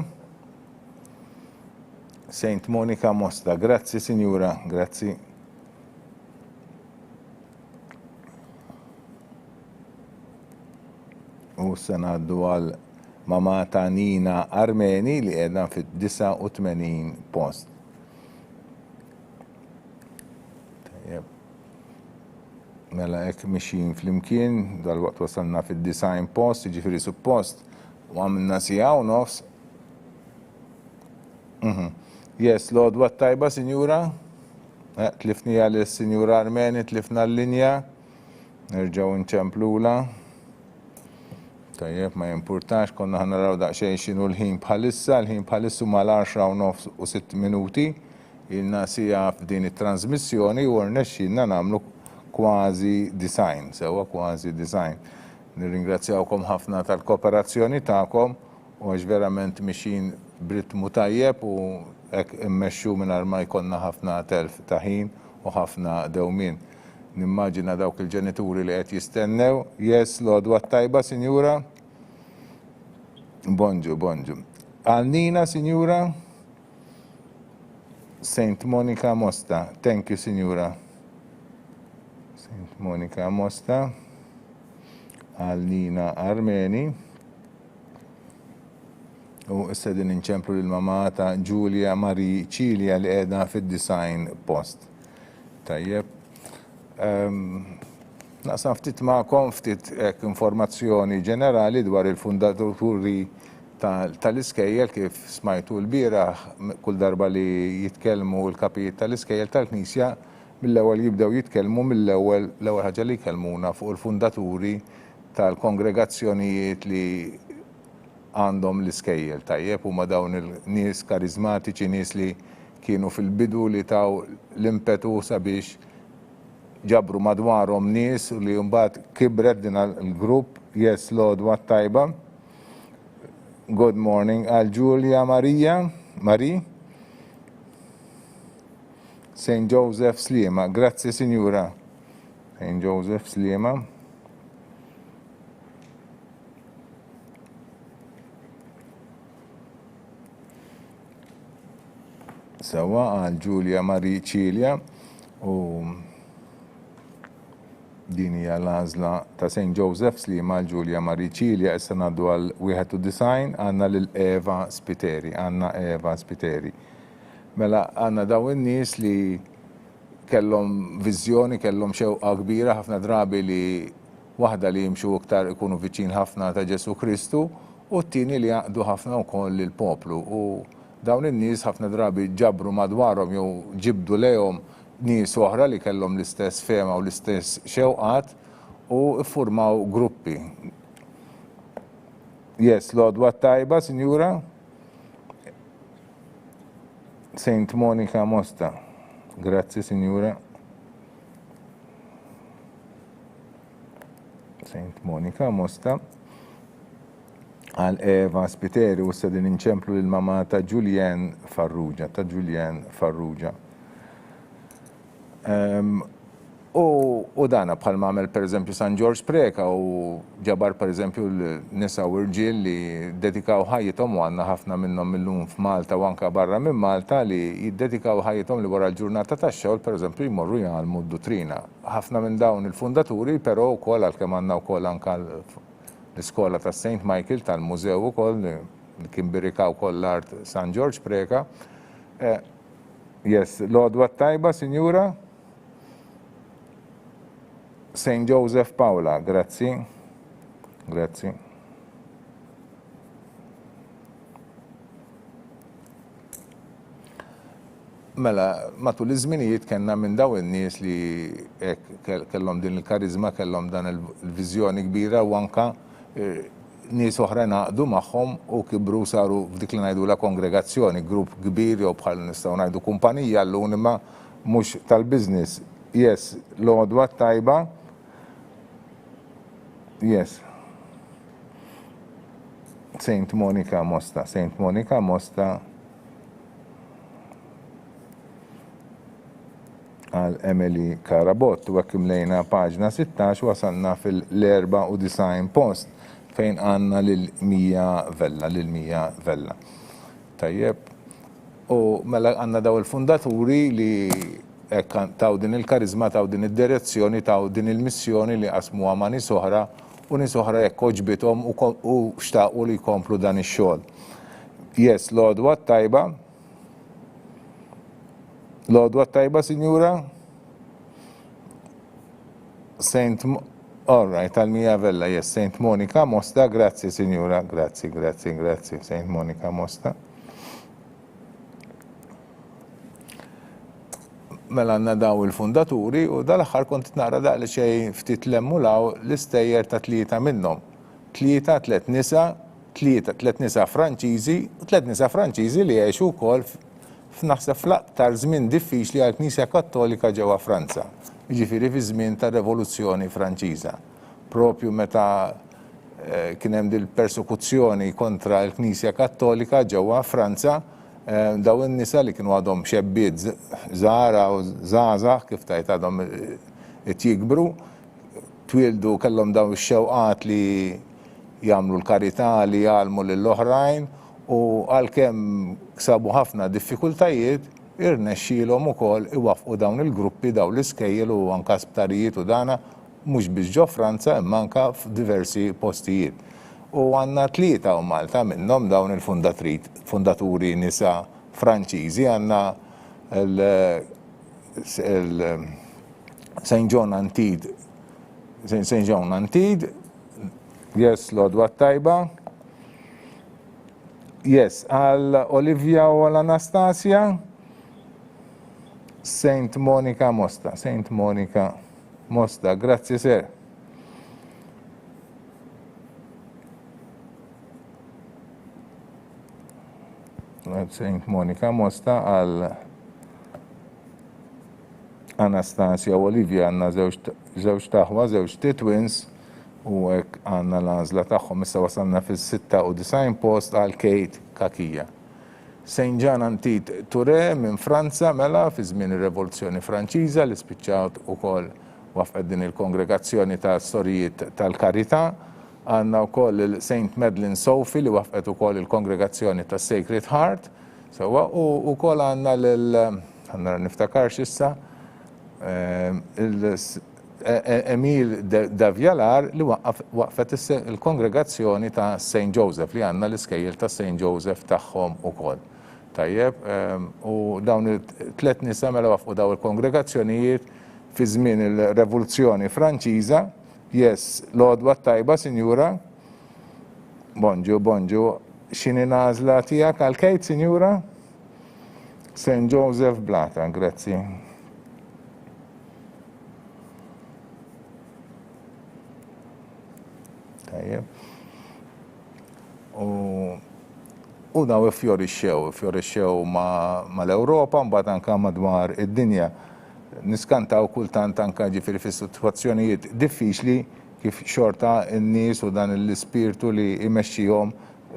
Saint Monica Mosta. Grazzi, Sinjura. Grazzi. U sanaddu għal mama ta' Nina Armeni li għedna fit-89 post. Mela ek mixin fl-imkien, dal-waqt wasalna fit-90 post, ġifiri suppost, u għamilna sija u nofs. Yes, l-għodwa tajba, Sinjura. Tlifni għal Sinjura Armeni, tlifna l-linja. Nerġaw nċemplula. Tajjeb, ma jimpurtax, konna ħana raw daqxej xinu l-ħin bħalissa, l-ħin bħalissu mal-10 u nofs u 6 minuti. Il-na sija f'din it-transmissjoni u rnexxinna namlu kważi design, sewa kważi design. Nirringrazzjawkom ħafna tal-kooperazzjoni ta'kom u għax verament mixin b'ritmu tajjeb u hekk immexxu mingħajr ma jkollna ħafna telf ta' ħin u ħafna dewmien. Nimmaġina dawk il-ġenituri li qed jistennew. Yes, l-għodwa tajba, Sinjura. Bonġu, bonġu. Għal-Nina, Sinjura. Saint Monica Mosta. Thank you, Sinjura. Saint Monica Mosta. Għal-Nina Armeni. U issa din inċemplu l-mama ta' Ġulja Mari Ċilja li qiegħda fid-design post. Tajjeb. Naqsam ftit ma'kom ftit informazzjoni ġenerali dwar il-fundaturi tal-iskejjel kif smajtu l-bieraħ kull darba li jitkellmu l-kapijiet tal-iskejjel tal-Knisja mill-ewwel jibdew jitkellmu mill-ewwel ħaġa li jkellmuna fuq il-fundaturi tal-kongregazzjonijiet li għandhom l-iskejjel. Tajjeb huma dawn il-nies karizmatiċi, nies li kienu fil-bidu li taw l-impetu sabiex ġabru madwarhom nies li mbagħad kibret din il-grupp. Yes, l-għodwa tajba. Good morning għal Ġulja Marie. St. Joseph Sliema. Grazzi, Sinjura. St. Joseph Sliema. Sewa għal Ġulja Mari Ċilja u din hija l-għażla ta' St. Joseph Sliema għal Ġulja Mari Ċilja. Issa ngħaddu għal 91 għandna lil Eva Spiteri, Mela għandna daw in-nies li kellhom viżjoni, kellhom xewqa kbira ħafna drabi li waħda li jimxu iktar ikunu viċin ħafna ta' Ġesu Kristu u t-tieni li jaqdu ħafna wkoll lill-poplu. U dawn in-nies ħafna drabi ġabru madwarhom jew ġibdu lejhom nies oħra li kellhom l-istess fema u l-istess xewqat u iffurmaw gruppi. Yes, l-għodwa tajba, Sinjura. Saint Monica Mosta. Grazzi, Sinjura. Saint Monica Mosta. Għal Eva Spiteri u s-sedin inċemplu l-mama ta' Julien Farrugia. U dana bħal mamel per eżempju San George Preka u ġabar per eżempju l-nisa u rġil li dedikaw ħajjitom u għanna ħafna minnom mill-lum f'Malta u anka barra minn Malta li jiddedikaw ħajjitom li wara l-ġurnata ta' xogħol per eżempju jmorru jgħalmu d-dottrina. Ħafna minn dawn il-fundaturi però wkoll għalkemm għandna wkoll anka l-Skola ta' St. Michael tal-mużew ukoll li kien birikaw wkoll l-art San George Preka. Yes, l-għodwa tajba, Sinjura. St. Joseph Paula, grazzi. Grazzi. Mela, matul iż-żminijiet kellna minn daw in-nies li kellhom din il-karizma, kellhom dan il-viżjoni kbira u anka nies oħra naqdu magħhom u kibru saru f'dik li ngħidu la kongregazzjoni, grupp kbir jew bħal nistgħu ngħidu kumpanija llum imma mhux tal-business. Yes, l-għodwa tajba. Yes. Saint Monica Mosta. għal Emily Karabott u għek imlejna paġna 16 wasalna fil-94 post fejn għanna l-100 vella. Tajjeb, u mela għanna daw il-fundaturi li taw din il-karizma, taw din il-direzzjoni, taw din il-missjoni li qasmu għama nisoħra u nisoħra jekk oġbitom u xtaqu li jkomplu dan ix-xogħol. Yes, l-għodwa tajba. L-għodwa tajba, Sinjura? All right, tal-Mija Vella, yes, Saint Monica Mosta, grazie, Sinjura, grazie, Saint Monica Mosta. Mela għanna daw il-fundaturi u dal-axar kont nara daqli xej ftit lemmu law l-istejjer ta' 3 minnom. 3 nisa Franċiżi u 3 nisa Franċiżi li jgħixu wkoll f'naħseb fl-aktar żmien diffiċli għall-Knisja Kattolika ġewwa Franza. Jiġifieri fi żmien ta' Revoluzzjoni Franċiża. Propju meta kien hemm dil-persekuzzjoni kontra l-Knisja Kattolika ġewwa Franza, daw in-nisa li kienu għadhom xebbiet żgħara u żgħażagħ kif tajt għadhom jikbru, twildu kellhom daw ix-xewqat li jagħmlu l-karità li jgħalmu lill-oħrajn u għalkemm ksabu ħafna diffikultajiet irnexxielhom ukoll iwaffqu dawn il-gruppi daw l-iskejjel u anke sptarijiet u dana mhux biss ġo Franza imma anke f'diversi postijiet. U għandna 3 u Malta minnhom dawn il-fundaturi nisa Franċiżi għandna St. John Antid, yes, l-għodwa tajba. Yes, għal Olivia u għal Anastasia, Saint Monica Mosta, grazie sir. Saint Monica Mosta għal Anastasia u Olivia għanna żewġ taħwa, żewġ twins u għanna l-għażla tagħhom issa wasalna fis-96 post għal Kate Kakija. Saint John Antid Touré minn Franza mela fi żmien ir-Revoluzzjoni Franċiża li spiċċat ukoll wafqet din il-kongregazzjoni ta' storijiet tal-karità. Għanna wkoll il-Saint Madeleine Sophie li wafqet ukoll il-kongregazzjoni ta' Sacred Heart. U wkoll għandna għandna niftakarx issa Emil Davjalar li waqfet il-kongregazzjoni ta' St. Joseph li għandna l-iskejjel ta' St. Joseph tagħhom ukoll. Tajjeb, u dawn it-3 nisa mela waqfu daw il-kongregazzjonijiet fi żmien il-Revoluzzjoni Franċiża. Yes, l-għodwa tajba, Sinjura. Bonġu. X'inhi nażla tiegħek għal Kate, Sinjura? St. Joseph Blata, grazzi. Tajjeb. U daw fjorixxew mal-Ewropa, mbagħad anke madwar id-dinja. Niskantaw kultant anke ġifieri fis-sitwazzjonijiet diffiċli kif xorta n-nies u dan l-ispirtu li jmexxihom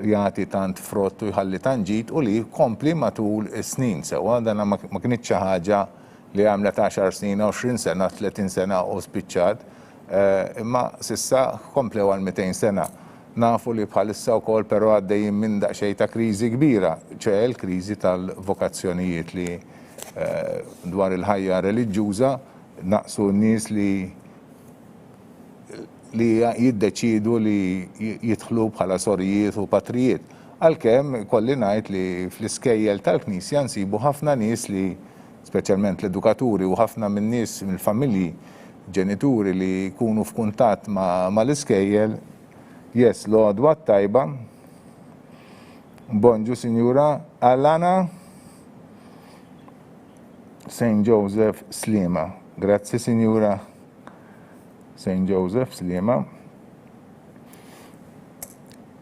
jagħti tant frott u jħalli tant ġid u li jkompli matul is-snin sewwa dan ma kienx xi ħaġa li għamlet 10 snin, 20 sena, 30 sena u spiċċat, imma s'issa komplew għal 200 sena. Nafu li bħalissa wkoll però għaddejjin minn daqsxejn ta' kriżi kbira, ċe l-kriżi tal-vokazzjonijiet li dwar il-ħajja reliġjuża naqsu n-nies li jiddeċidu li jidħlu bħala sorijiet u patrijiet. Għalkemm kolli ngħid li fl-iskejjel tal-Knisja nsibu ħafna nies li, speċjalment l-edukaturi u ħafna minn nies mill-familji ġenituri li jkunu f'kuntatt mal-iskejjel. Yes, l-għodwa tajba. Bonġu, Sinjura. Alana St. Joseph Slima. Grazzi, Sinjura. St. Joseph Slima.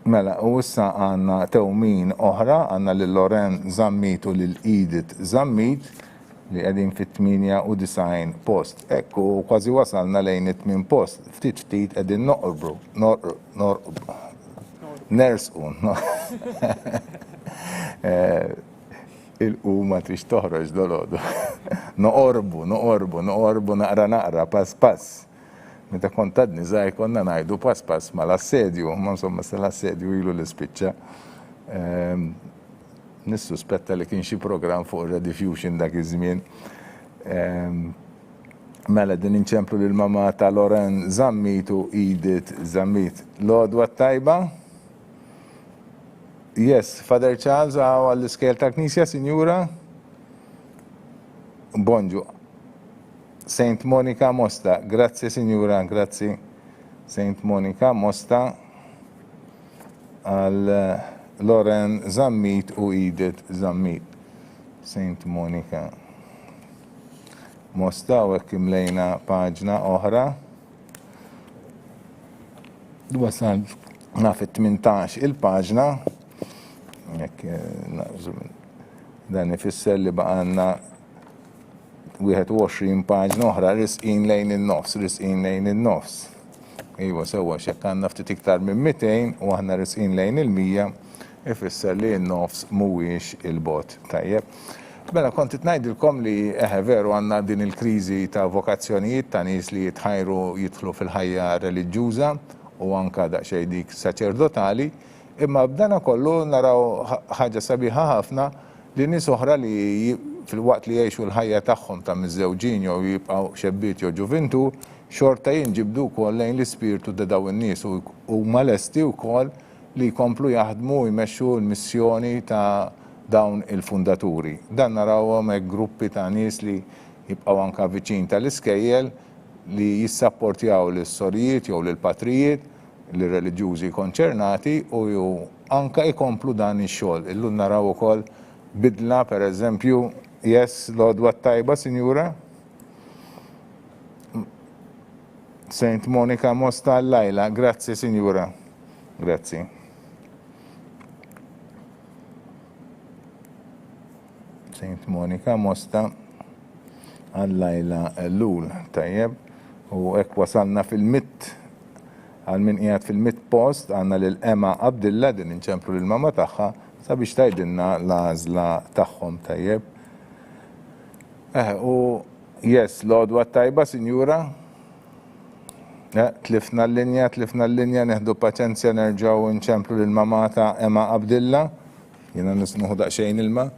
Mela, u issa għanna tewmin oħra, għanna l-Loren Zammit u l-Edith Zammit li għedin fit-98 post. Ekku, kważi wasalna lejn 8 post. Ftit għedin noqbru. Nersqu. il-quma trix toħroġ dolodu. Noqorbu, naqra, pass. Meta kontadni zaħi konna najdu pass ma l-assedju, ma insomma l-assedju ilu l-ispiċċa. Nissuspetta li kien xi program fuq rediffusion dak iż-żmien. Mela din inċemplu lill-mama ta' Loren Zammit u Edith Zammit. Lodwa tajba? Yes, Father Charles għaw għall-iskel ta' knisja, Sinjura? Bonġu. Saint Monica Mosta, grazie Signora, grazie. Saint Monica Mosta għal Loren Zammit u Edith Zammit. Saint Monica Mosta u ekkim lejna paġna oħra. Wasal naf 18 il-paġna. Dan ifisser li baqanna 21 paġna oħra risqin lejn in-nofs. Iwa sewa xekk għandna ftit iktar minn 200 u aħna risqin lejn il-100 ifisser li n-nofs mhuwiex il-bot tajjeb. Mela kont ngħidilkom li veru għandna din il-kriżi ta' vokazzjonijiet ta' nies li jitħajru jidħlu fil-ħajja reliġjuża u anke daqsxejn dik saċerdotali, imma b'dana kollu naraw ħaġa sabiħa ħafna li nies oħra li fil-waqt li jgħixu l-ħajja tagħhom ta' miż-żewġin jew jibqgħu xebbiet jew ġuventu, xorta jinġibdu wkoll lejn l-ispirtu ta' dawn in-nies u huma lesti wkoll li jkomplu jaħdmu jmexxu l-missjoni ta' dawn il-fundaturi. Dan narawhom hekk gruppi ta' nies li jibqgħu anke viċin tal-iskejjel li jissapportjaw lis-sorijiet jew lill-patrijiet li reliġjużi konċernati u anke jkomplu dan ix-xogħol. Illum naraw ukoll bidla pereżempju yes, l-għodwa tajba, Sinjura. Saint Monica Mosta Lajla, grazie, Sinjura. Grazie. Saint Monica Mosta għal-Lajla Lul, tajjeb. U ek wasalna fil-mit, għal-min qiegħed fil-mit post, għanna l-Emma Abdilla, din inċemplu l-mama tagħha, sabiex tajdinna l-għażla tagħhom tajjeb. U yes, l-għodwa tajba, Sinjura. Tlifna l-linja, neħdu paċenzja nerġaw nċemplu l-mama ta' Emma Abdilla. Jena nisnuħu daqsxejn ilma.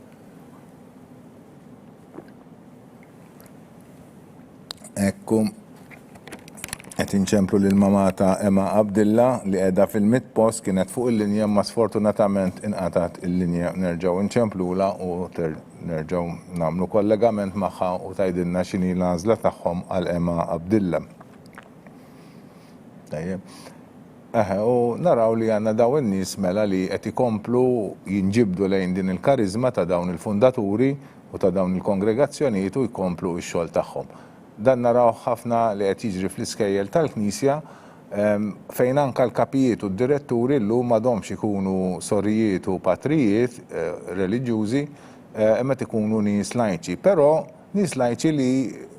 Ekku, qed inċemplu l-mama ta' Emma Abdilla li qiegħda fil-mid post kienet fuq il-linja ma sfortunatament inqatat il-linja nerġgħu nċemplula u nerġgħu nagħmlu kollegament magħha u tgħidilna x'inhi l-għażla tagħhom għal Emma Abdilla. U naraw li għandna dawn in-nies mela li qed ikomplu jinġibdu lejn din il-kariżma ta' dawn il-fundaturi u ta' dawn il-kongregazzjonijiet u jkomplu x-xogħol tagħhom. Dan naraw ħafna li qed jiġri fl-iskejjel tal-Knisja fejn anke l-kapijiet u d-diretturi llum m'għadhomx ikunu sorijiet u patrijiet reliġjużi imma ikunu nies laiċi. Però nies laiċi li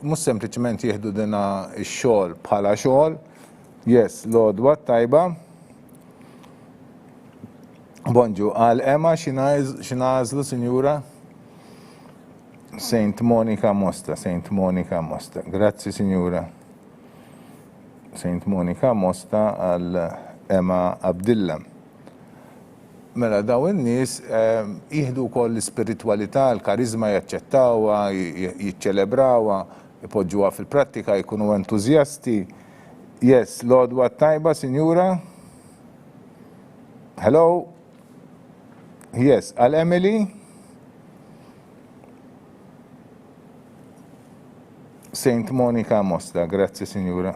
mhux sempliċement jieħdu dina x-xogħol bħala xogħol. Yes, l-għodwa tajba. Bonġu, għal Emma x'ingħażlu, Sinjura? Saint Monica Mosta. Grazzi, Signora. Saint Monica Mosta għal Emma Abdilla. Mela daw in-nies jieħdu wkoll l-ispiritualità, l-karizma jaċċettawha, jiċċelebrawha, ipoġġuha fil-prattika, jkunu entużjasti. Yes, l-għodwa tajba, Signora. Hello. Yes, għal Emily. Saint Monica Mosta, grazie Signora.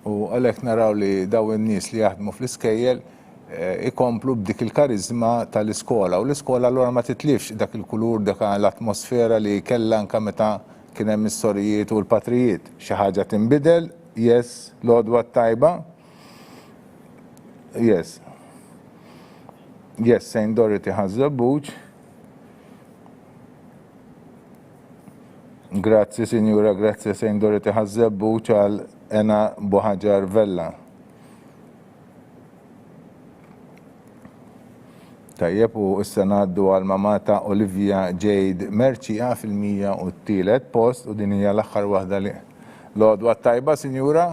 U għalhekk naraw li daw in-nies li jaħdmu fl-iskejjel ikomplu b'dik il-karizma tal-iskola u l-iskola allura ma titlifx dak il-kulur, dak l-atmosfera li kellha anke meta kien hemm is-sorijiet u l-patrijiet. Xi ħaġa tinbidel, yes, l-għodwa tajba. Yes. Yes, Saint Dorothy Ħażabbuċ. Grazie, Signora, grazie Saint Dorothy Ħażabbuċ għal Ena Buħaġar Vella. Tajjeb, u issa ngħaddu għal mamata Olivia Jade Merċija fil-103 post u din hija l-aħħar waħda li l-għodwa tajba, sinjura?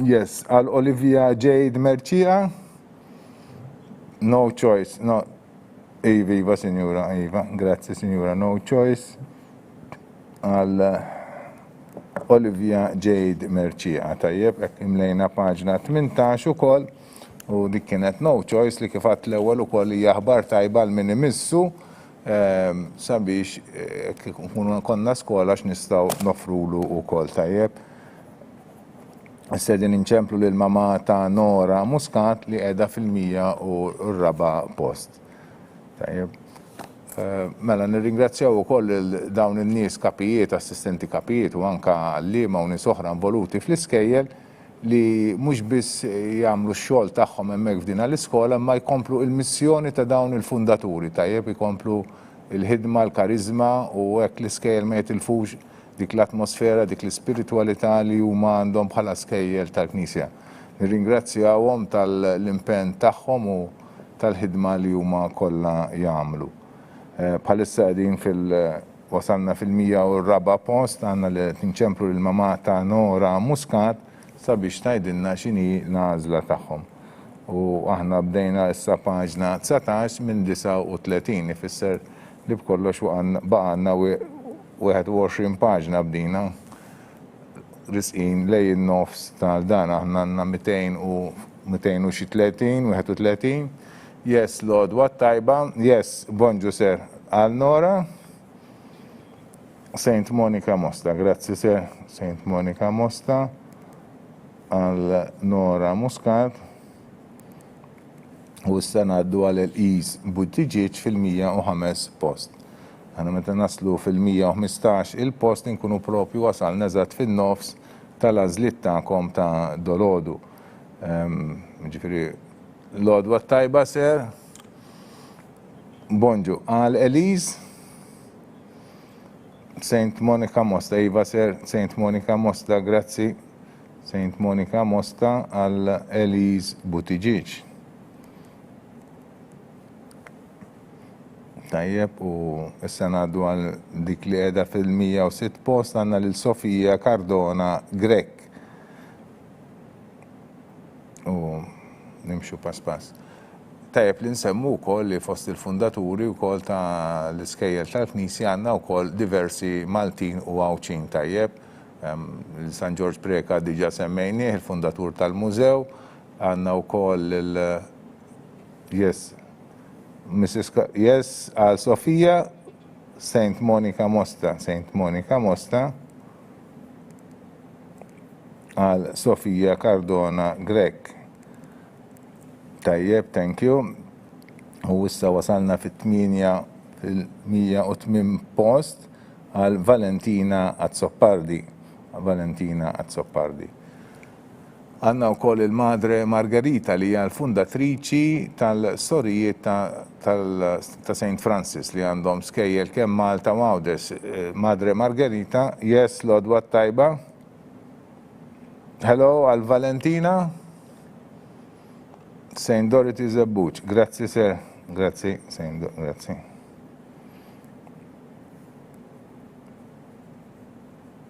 Yes, għal Olivia Jade Merċija. No choice, no. Iva, sinjura, Iva, grazzi, sinjura, no choice. Għal Olivia Jade Merċija, tajjeb, imlejna paġna 18 ukoll. U dik kienet no choice li kifat l-ewwel ukoll hija aħbar tajba l-min imissu sabiex konna skola x'nistgħu nofrulu wkoll tajjeb. Issa din inċemplu lil mama ta' Nora Muscat li qiegħda fil-104 post. Tajjeb. Mela nirringrazzjaw ukoll dawn in-nies kapijiet, assistenti kapijiet u anke għalliema u nies oħra involuti fl-iskejjel li mhux biss jagħmlu x-xogħol tagħhom hemmhekk f'din l-iskola, ma jkomplu l-missjoni ta' dawn il-fundaturi, tajjeb ikomplu l-ħidma, l-karizma u hekk l-iskejjel ma jitilfux dik l-atmosfera, dik l-ispiritwalità li huma għandhom bħala skejjel tal-Knisja. Nirringrazzjawhom tal-impenn tagħhom u tal-ħidma li huma kollha jagħmlu. Bħalissa qegħdin wasalna fil-104 post għandna li tinċemplu l-mama ta' Nora Muscat sabiex tgħidilna x'inhi l-għażla tagħhom. U aħna bdejna issa paġna 19 minn 39 ifisser li b'kollox baqgħna 21 paġna bdina. Risqin lej in-nofs tal-dan aħna għandna 200 u xi 30, 31. Yes, Lord, what tajba? Yes, bonġu ser. Għal Nora? Saint Monica Mosta, grazzi ser. Saint Monica Mosta. Għal Nora Muscat u issa ngħaddu għal Elise Buttigieg fil-105 post. Għana meta naslu fil-115 il-post inkunu propju wasalna eżatt fin-nofs tal-għażliet tagħkom ta' dolodu. Ġifieri l-għodwa tajba ser. Bonġu għal Elise Saint Monica Mosta, Iva ser Saint Monica Mosta, grazzi. Saint Monica Mosta għal Elise Buttigieg. Tajjeb, u issa ngħaddu għal dik li qiegħda fil-106 post għandna lil Sofija Cardona Grek. U nimxu pass pass. Tajjeb li nsemmu wkoll li fost il-fundaturi wkoll ta' l-iskejjel tal-Knisja għandna wkoll diversi Maltin u Għawċin tajjeb. San George Preka diġa semmejni, il-fundatur tal-mużew, għanna u koll għal Sofija, Saint Monica Mosta, għal Sofija Cardona Grek. Tajjeb, thank you. U issa wasalna fit-8 fil-108 post għal Valentina Azzopardi. Għanna u koll il-Madre Margarita li hija l-fundatriċi tal-sorijiet ta' St. Francis li għandhom skejjel kemm Malta u Għawdes. Madre Margarita, yes, l-għodwa tajba. Hello, għal Valentina. St. Dorothy Zabbuċ, grazzi sir, grazzi, grazzi.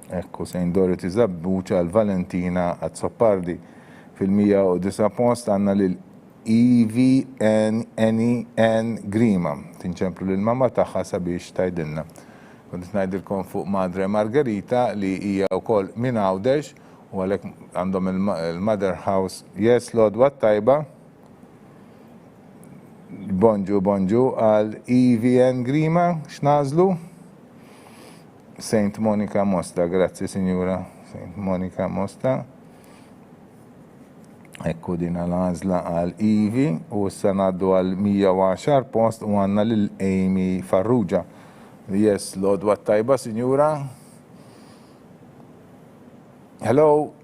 Ekku, St. Dorothy Zabbuċ għal Valentina Azzopardi fil-109 post għanna lil-EVN Grima. Tinċemplu lil-mama taħħa sabiex tajdilna. Kont ngħidilkom fuq Madre Margarita li hija wkoll minn Għawdex u għalhekk għandhom il-Mother House. Yes, Lord, what tajba? Bonġu għal EVN Grima, x'nażlu? Saint Monica Mosta, grazzi signora. Saint Monica Mosta. Ekku din għal-għazla għal-Ivi u issa ngħaddu għal-110 post u għanna lil-Amy Farrugia. Yes, l-għodwa tajba, signora. Hello.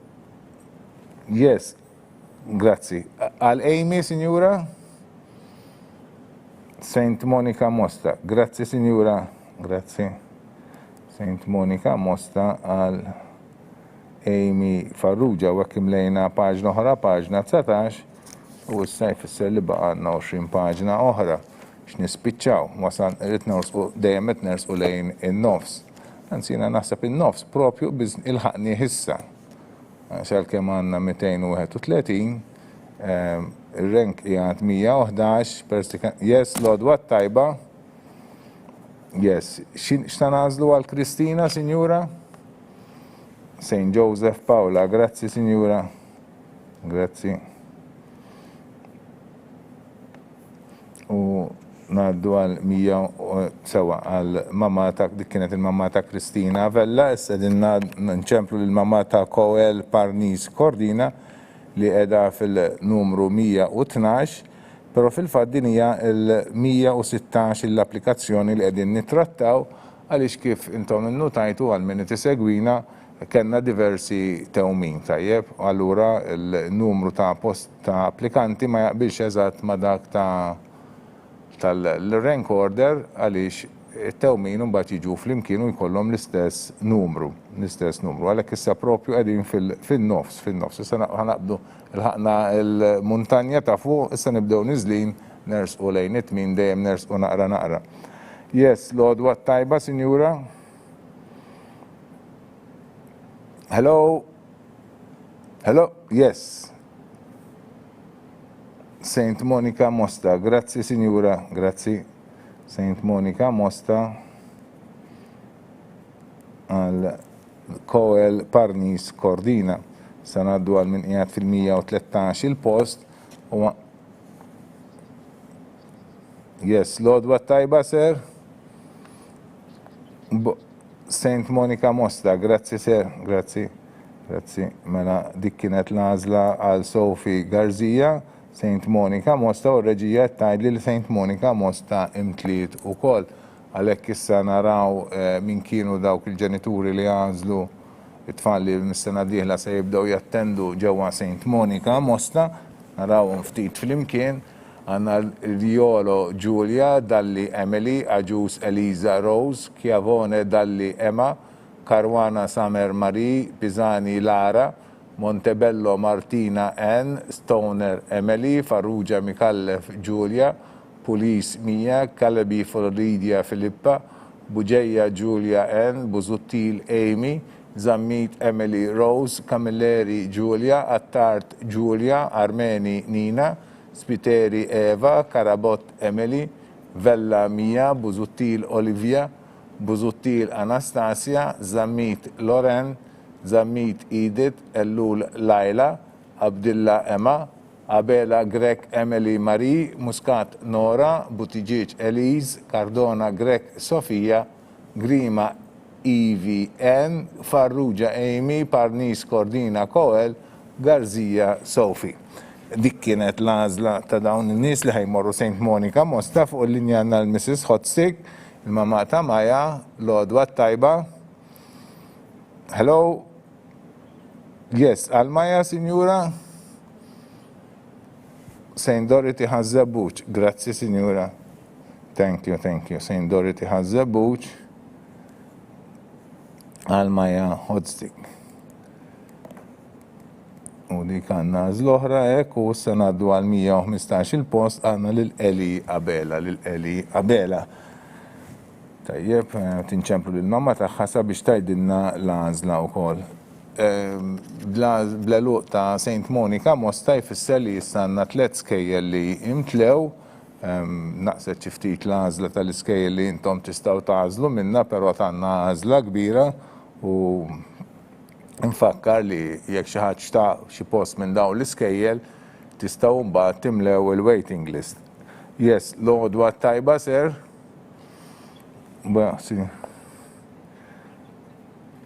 Yes, grazzi. Għal-Amy, signora. Saint Monica Mosta, grazzi signora. Grazzi. Saint Monica Mosta għal Amy Farrugia, u hekk imlejna paġna oħra, paġna 19, u issa jfisser li baqa' għandna 20 paġna oħra x'nispiċċaw. Wasal irid nersqu dejjem qed nersqu lejn in-nofs. Anzi jiena naħseb in-nofs propju ilħaqni ħissa. Xalkemm għandna 231, ir-rank qiegħed 111, yes, l-għodwa tajba. Yes, x'ta nażlu għal Kristina, Sinjura? St. Joseph Paula, grazzi Sinjura. Grazzi. U naddu għal 100 sewa għal mamma ta' dik kienet il-mamma ta' Kristina Vella, issa din nċemplu l-mamma ta' Koel Parnis Kordina li qiegħda fil-numru 112, però fil-fatt din hija il-116 l-applikazzjoni li qegħdin nittrattaw għaliex kif intom innotajtu għal min isegwina kellna diversi tewmin tajjeb, allura il-numru ta' post ta' applikanti ma jaqbilx eżatt ma' dak tal-rank order għaliex it-tewmin mbagħad jiġu flimkien u jkollhom l-istess numru. Għalhekk issa propju qegħdin fin-nofs. Issa ħanaqbdu il-ħaqna l-muntanja ta' fuq, issa nibdew niżlin nersqu lejn it-tmien dejjem nersqu naqra. Yes, l-għodwa tajba, Sinjura. Hello? Yes. St. Monica Mosta, grazzi Sinjura, grazzi. St. Monica Mosta għal Koel Parnis Kordina. Sanaddu għal min qiegħed fil-113 il-post. Yes, l-għodwa tajba, Ser. St. Monica Mosta, grazzi Ser, grazzi. Mela dik kienet l-għażla għal Sophie Garzija, St. Monica Mosta, u r-reġija tgħidli li St. Monica Mosta imtliet ukoll. Għalhekk issa naraw min kienu dawk il-ġenituri li għażlu it-tfal li mis-sena d-dieħla se jibdew jattendu ġewwa St. Monica Mosta, narawhom ftit flimkien. Għandna Riolo Giulia, Dalli Emily, Aġus Eliza Rose, Chiavone Dalli Emma, Caruana Samer Marie, Pisani Lara, Montebello Martina N, Stoner Emily, Farrugia Mikallef Giulia, Pulis Mia, Kalebi Floridia Filippa, Buġeja Giulia N, Buzuttil Amy, Zammit Emily Rose, Camilleri Giulia, Attart Giulia, Armeni Nina, Spiteri Eva, Karabot Emily, Vella Mia, Buzuttil Olivia, Buzuttil Anastasia, Zammit Loren, Zammit Edith, Ellul Laila, Abdilla Emma, Abela Grek Emily Marie, Muscat Nora, Butiġiġ Elise, Cardona Grek Sofia, Grima Ivi N, Farrugia Amy, Parnis Kordina Koel, Garzija Sophie. Dik kienet l-għażla ta' dawn in-nies li ħajmorru St. Monica Mosta fuq il-linja għandna l-Mrs. Hotsik, il-mamma ta' Maja, l-għodwa tajba. Hello? Yes, għal-Maja, Sinjura? St. Dorothy Ħazzabuċ, grazzi, Sinjura. Thank you. St. Dorothy Ħazzabuċ, għal-Maja Hotsik. U dik għandna l-oħra hekk u issa ngħaddu għal 115 il-post għandna lil-Eli Abela. Tajjeb, tinċemplu lill-mamma tagħha sabiex tgħidilna l-għażla wkoll. Bl-għeluq ta' St. Monica Mosta jfisser li issa għandna 3 skejjel li imtlew, naqset xi ftit l-għażla tal-iskejjel li intom tistgħu tagħżlu minnha, però għandna għażla kbira u nfakkar li jekk xi ħadd xtaq xi post minn dawn l-iskejjel tistgħu mbagħad timlew il-waiting list. Yes, l-għodwa tajba, Ser.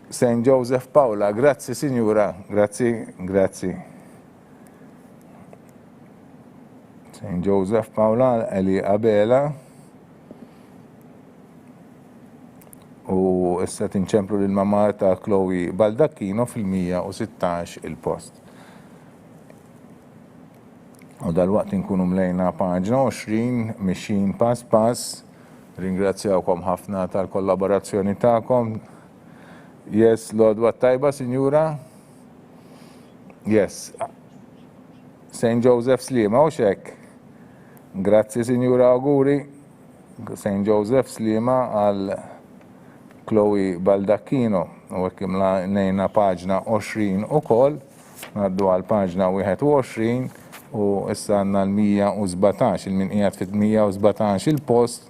St. Joseph Paula, grazzi Sinjura, grazzi. St. Joseph Paula, Eli Abela. U issa tinċemplu lill-mamma ta' Chloe Baldacchino fil-116 il-post. U dal-waqt inkunu mlejna paġna 20, mixin pass. Ringrazzjawkom ħafna tal-kollaborazzjoni tagħkom. Yes, l-għodwa tajba, Sinjura. Yes. St. Joseph Slima, u xek. Grazzi, Signora Auguri. St. Joseph Slima għal Chloe Baldacchino. U għekim nejna paġna 20 u kol. Naddu għal paġna 21 u issa għanna l-117, il-min qiegħed fit-117 il-post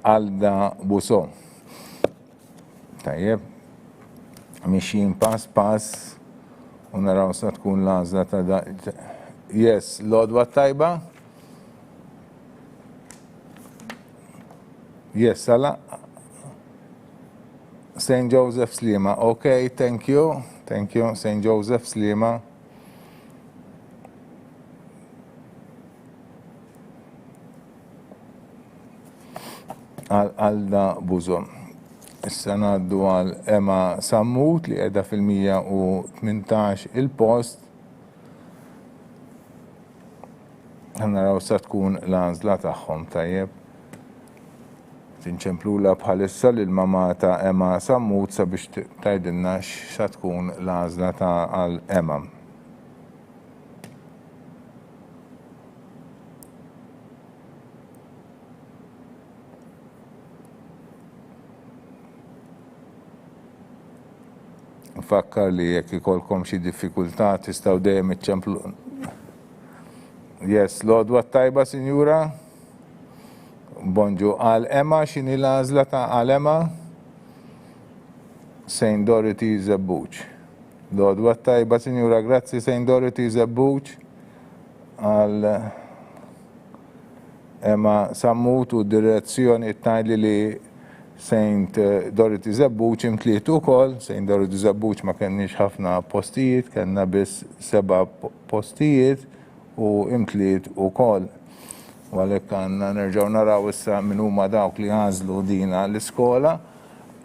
Alda Buso. Tajjeb, mixin pass u naraw sa tkun l-għażla ta' da. Yes, l-għodwa tajba? Yes, sala. St. Joseph Slima. Okay, thank you. Thank you, St. Joseph Slima. Alda Buzo. Issa ngħaddu għal Emma Sammut li qiegħda fil-118 il-post. Naraw sa tkun l-għażla tagħhom tajjeb. Tinċemplula bħalissa lil mama ta' Emma Sammut sabiex tgħidilna x'sa tkun l-għażla ta' għal Emma. Fakkar li jekk ikolkom xi diffikultà tistgħu dejjem iċċemplu. Yes, l-għodwa tajba, Sinjura. Bonġu għal Emma, x'inhi l-għażla ta' għal Emma? St. Dorothy Zebbuċ. L-għodwa tajba, Sinjura, grazzi St. Dorothy Zebbuċ. Għal Emma Sammut u direzzjoni tgħidli li St. Dorothy Zebbuċ imtliet ukoll. St. Dorothy Zebbuċ ma kenniex ħafna postijiet, kellna biss 7 postijiet u imtliet ukoll. U għalhekk għandna nerġgħu naraw issa min huma dawk li għażlu dina l-iskola.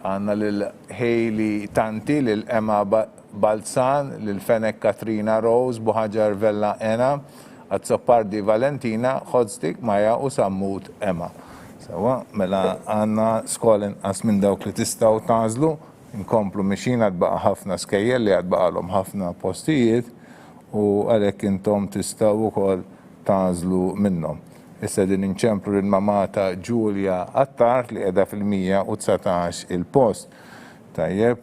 Għandna lil Hailey Tanti, lil Emma Balzan, lil Fenek Katrina Rose, Buħaġar Vella Ena, Azzoppardi Valentina, Ħodstik Maja u Sammut Emma. Sewa, mela għanna skolin għas minn dawk li tistaw tażlu, inkomplu mixin għadbaqa ħafna skejjel li għadbaqalhom ħafna postijiet u għalhekk intom tistaw ukoll tażlu minnhom. Issa din inċemplu l-mamata Ġulja Attart li qiegħda fil-119 il-post. Tajjeb.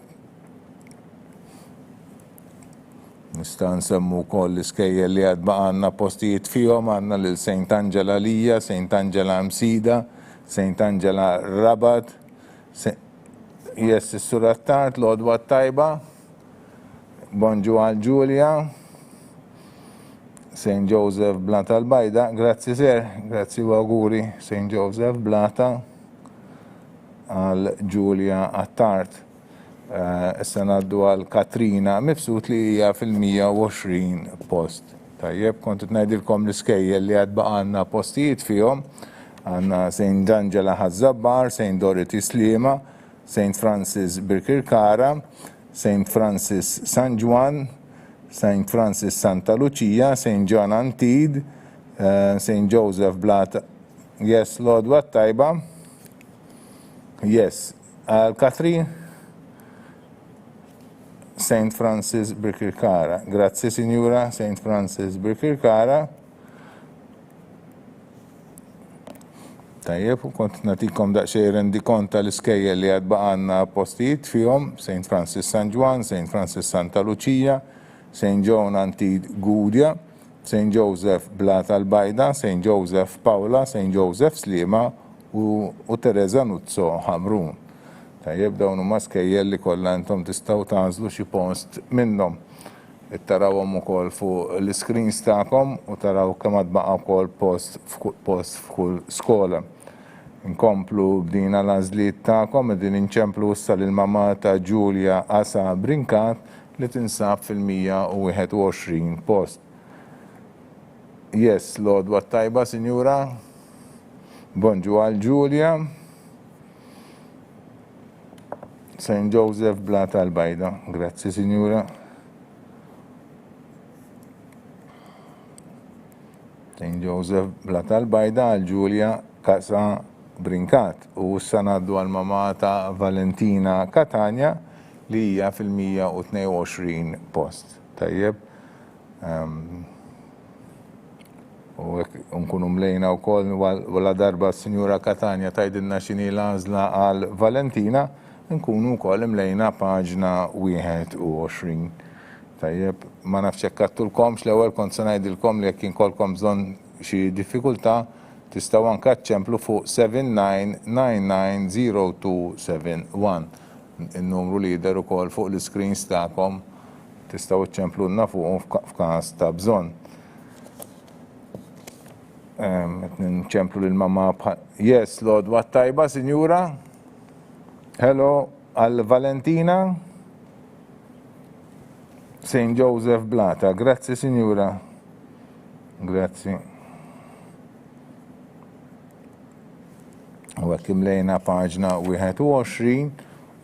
Nista' nsemmu wkoll l-iskejjel li għadbaqanna postijiet fihom, għandna lil St. Angela Lija, St. Angela Msida, St. Angela Rabat, yes, is-Sur Attart, l-għodwa tajba, bonġu għal Ġulja, St. Joseph Blata l-Bajda, grazzi ser, grazzi u auguri, St. Joseph Blata għal Ġulja Attart. Issa ngħaddu għal Katrina Mifsut li hija fil-120 post. Tajjeb, kont ngħidilkom l-iskejjel li għad baqanna postijiet fihom. Għandna St. Angela Ħazzabbar, St. Dorothy Slima, St. Francis Birkirkara, St. Francis San Juan, St. Francis Santa Lucia, St. John Antid, St. Joseph Blata. Yes, Lord, what tajba? Yes, Katrin? St. Francis Birkirkara. Grazie, Signora, St. Francis Birkirkara. Tajjeb, u kont natikom daqsxejn rendi konta l-iskejjel li għad baqanna postijiet fihom, St. Francis San Juan, St. Francis Santa Lucia, St. John Antid Gudja, St. Joseph Blata l-Bajda, St. Joseph Paula, St. Joseph Slima u Teresa Nuzzo Hamrun. Tajjeb, dawn huma skejjel li kollha intom tistgħu tażlu xi post minnhom. Tarawhom ukoll fuq l-screens tagħkom u taraw kemm għad baqa' wkoll post f'kull skola. Inkomplu bdina l-għażliet tagħkom qegħdin inċemplu issa lill-mamma ta' Ġulja Asa Brinkat li tinsab fil-121 post. Yes, l-għodwa tajba, Sinjura. Bonġu għal Ġulja. St. Joseph Blata l-Bajda. Grazzi, Signora. St. Joseph Blata l-Bajda għal Ġulja Asa Brinkat. U issa ngħaddu għal mama ta' Valentina Katania li hija fil-122 post. Tajjeb. U nkunu mlejna wkoll wala darba s-Sinjura Katania tgħidilna x'inhi l-għażla għal Valentina, nkunu wkoll mlejna paġna 21. Tajjeb, ma nafx hekk għattulkomx l-ewwel kont se ngħidilkom li jekk inkolkom bżonn xi diffikultà tistgħu anke ċemplu fuq 79990271. In-numru li jidher ukoll fuq l-screens tagħkom tistgħu ċemplulna fuq f'każ ta' bżonn. Nċemplu l-mamma yes, l-għodwa tajba, Sinjura. Hello, għal Valentina. St. Joseph Blata. Grazzi, Sinjura. Grazzi. U għek imlejna paġna 21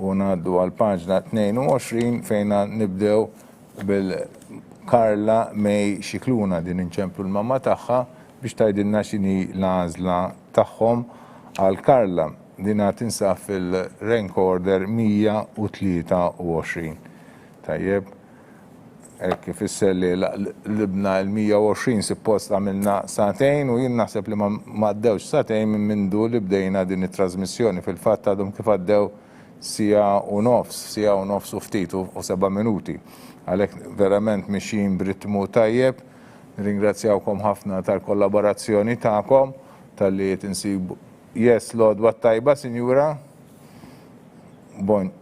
u naddu għal paġna 22 fejna nibdew bil-Karla May Xikluna din inċemplu l-mamma tagħha biex tgħidilna x'inhi l-għażla tagħhom għal Karla. Dinha tinsab fil-rank order 123. Tajjeb, hekk ifisser li libna l-120 suppost għamilna satejn u jien naħseb li ma għaddewx satejn minn mindu li bdejna din it-trasmissjoni. Fil-fatt għadhom kif għaddew sija u nofs u ftit u 7 minuti. Għalhekk verament mixjin b'ritmu tajjeb. Ringrazzjawkom ħafna tal-kollaborazzjoni tagħkom tal-li tinsibu. Yes, l-għodwa tajba, Sinjura. Bon.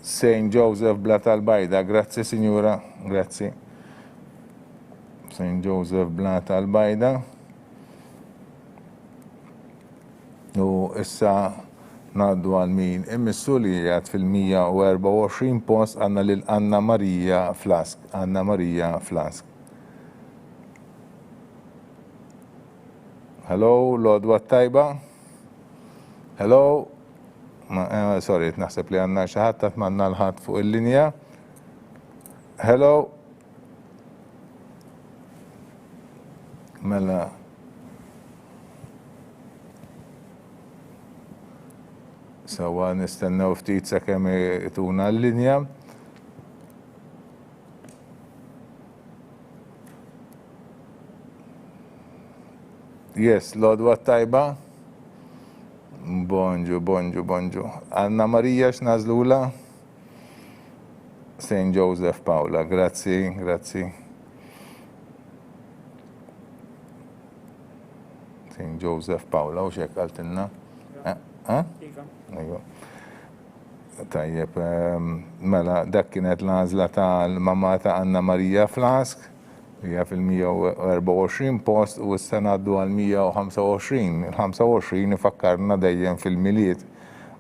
St. Joseph Blata l-Bajda. Grazzi, Sinjura. Grazzi. St. Joseph Blata l-Bajda. U issa naddu għal min immissu li jgħat fil-124 post għanna lil-Anna Marija Flask. Anna Marija Flask. Hello, l-għodwa tajba. Hello. Sorry, naħseb li għanna xaħat tatmanna l-ħat fuq il-linja. Hello. Mela. Sawa nistennew ftit sakemm ituna l-linja. Yes, l-għodwa tajba. Bonġu. Anna Marija x'nażlula? St. Joseph Paula, grazzi. St. Joseph Paula, u xek għaltinna? Tajjeb, mela dak kienet l-għażla tal-mamma ta' Anna Marija Flask, hija fil-124 post u issa ngħaddu għal 125. Il-25 ifakkarna dejjem fil-miliet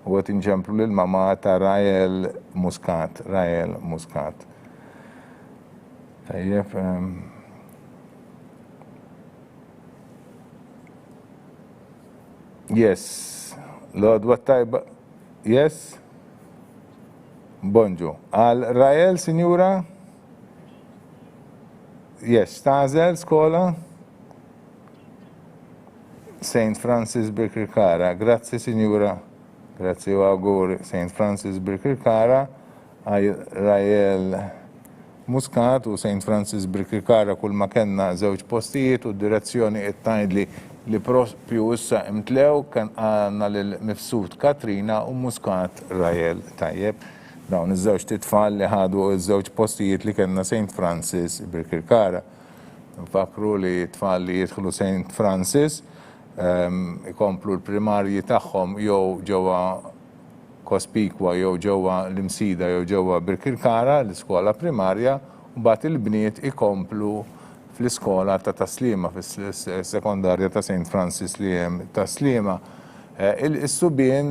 u qed inċemplu lill-mamma ta' Rael Muscat. Tajjeb. Yes. L-għodwa tajba. Yes. Bonġu. Għal Rael, Sinjura? Yes, tażel, skola? St. Francis Birkirkara. Grazzi, Sinjura. Grazzi u auguri. St. Francis Birkirkara, Rael Muscat u St. Francis Birkirkara kull ma kenna żewġ postijiet u d-direzzjoni qed tgħidli li propju issa imtlew kan għandna lil-Mifsud Katrina u Muscat Rael. Tajjeb, dawn iż-żewġ titfal li ħadu iż-żewġ postijiet li kellna St. Francis Birkirkara. Nfakru li tfal li jidħlu St. Francis ikomplu l-primarji tagħhom jew ġewwa Kospikwa jew ġewwa l-Imsida jew ġewwa Birkirkara l-iskola primarja u mbagħad il-bniet ikomplu fl-iskola ta' Taslima, fis-sekondarja ta' St. Francis li hemm Taslima. Is-subien,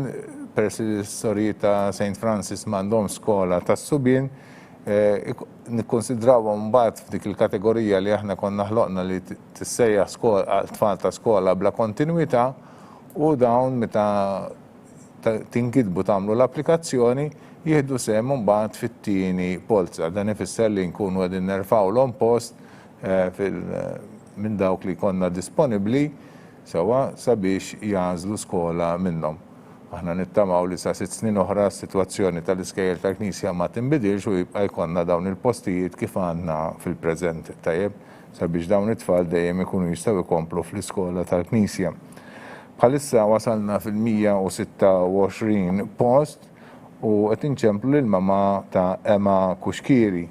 peress li l-istorji ta' St. Francis m'għandhom skola tas-subien, nikkonsidrawhom mbagħad f'dik il-kategorija li aħna konna ħloqna li tissejjaħ tfal ta' skola bla kontinwità u dawn meta tinkitbu tagħmlu l-applikazzjoni jieħdu sehem mbagħad fit-tieni polza. Dan ifisser li nkunu qegħdin nerfgħulhom post minn dawk li konna disponibbli sewa sabiex jażlu skola minnhom. Aħna nittamaw li sa 6 snin oħra s-sitwazzjoni tal-iskejjel tal-Knisja ma tinbidilx u jibqa' jkollna dawn il-postijiet kif għandna fil-preżent tajjeb sabiex dawn it-tfal dejjem ikunu jistgħu jkomplu fl-iskola tal-Knisja. Bħalissa wasalna fil-126 post u qed inċemplu lill-mama ta' Emma Kuxkiri.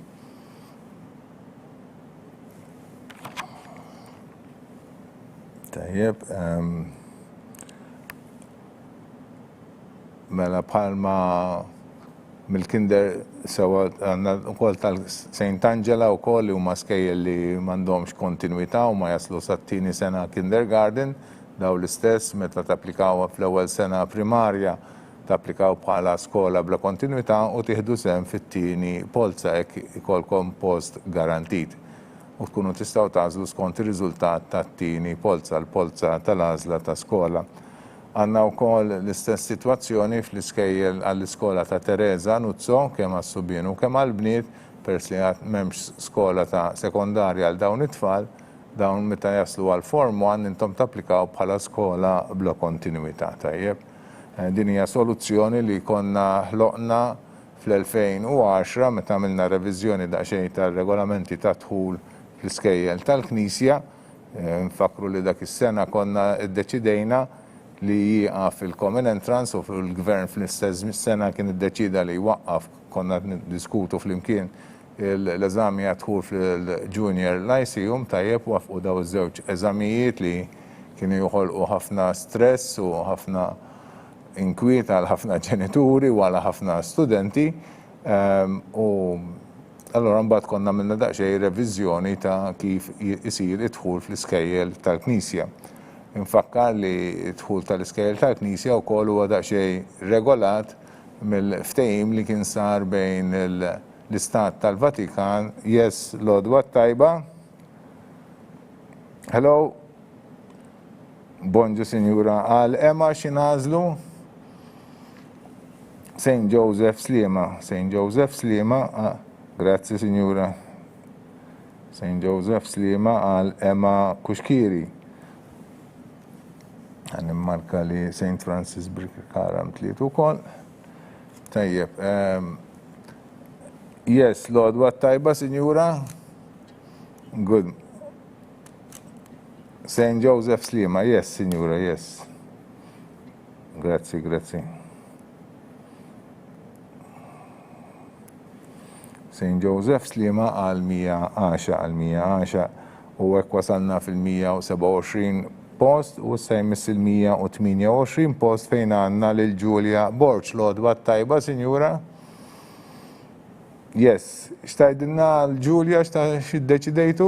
Tajjeb, mela bħalma mill-kinder sewa għandna wkoll tal-St. Angela wkoll li huma skejjel li m'għandhomx kontinwità u ma jaslu sat-tieni sena kindergarten, daw l-istess meta tapplikaw fl-ewwel sena primarja tapplikaw bħala skola bla kontinwità u tieħdu sehem fit-tieni polza hekk ikolkom post garantit. U tkunu tistgħu tagħżlu skont ir-riżultat tat-tieni polza, l-polza tal-għażla ta' skola. Għandna wkoll l-istess sitwazzjoni fl-iskejjel għall-iskola ta' Teresa Nuzzo kemm għas-Subien u kemm għall-Bniet peress li m'hemmx skola ta' sekondarja għal dawn it-tfal, dawn meta jaslu għal Form 1 intom tapplikaw bħala skola bla kontinwità tajjeb. Din hija soluzzjoni li konna ħloqna fl-2010 meta għamilna reviżjoni daqsxejn tar-regolamenti ta' dħul fl-iskejjel tal-Knisja. Nfakru li dak is-sena konna iddeċidejna li jieqaf il-Common Entrance u fil-Gvern fl-istess sena kien iddeċida li jwaqqaf konna diskutu fl-imkien l-eżami għadħul fil-Junior Lyceum tajjeb waqfu daw iż-żewġ eżamijiet li kienu joħolqu ħafna stress u ħafna inkwiet għal ħafna ġenituri u għal ħafna studenti u allora mbagħad konna minna daqsxejn reviżjoni ta' kif isir id-dħul fl-iskejjel tal-Knisja. Infakkar li id-dħul tal-iskejjel tal-Knisja wkoll huwa daqsxejn regolat mill-ftehim li kien sar bejn l-Istat tal-Vatikan. Yes, l-Odwa tajba. Hello. Bonġu, Sinjura. Għal Emma x'ingħażlu? St. Joseph Sliema. St. Joseph Sliema. Grazzi, Sinjura. St. Joseph Sliema għal Emma Kuxkiri. Għanimmarka li St. Francis Karam tliet ukoll. Tajjeb. Yes, l-Odwa tajba, Sinjura. Good. St. Joseph Sliema, yes, Sinjura, yes. Grazzi, grazzi. St. Joseph Sliema għal 110 u hekk wasalna fil-127 post u issa jmiss il-128 post fejn għandna lil Julia Borch. L-Odwa tajba, Sinjura? Yes. Xtajdilna l-Julia x'iddeċidejtu?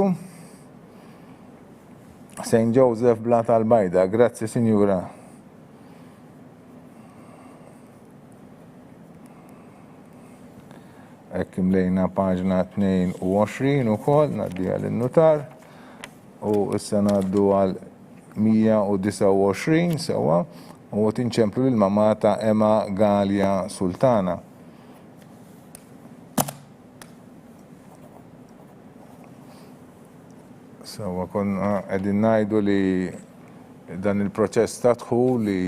St. Joseph bla tal-Bajda. Grazzi, Sinjura. Hekk imlejna paġna 22 ukoll ngħaddiha lin-notar u issa ngħaddu għal 129 sewwa u tinċemplu lill-mama ta' Emma Galia Sultana. Sewwa konna qegħdin ngħidu li dan il-proċess ta' dħul li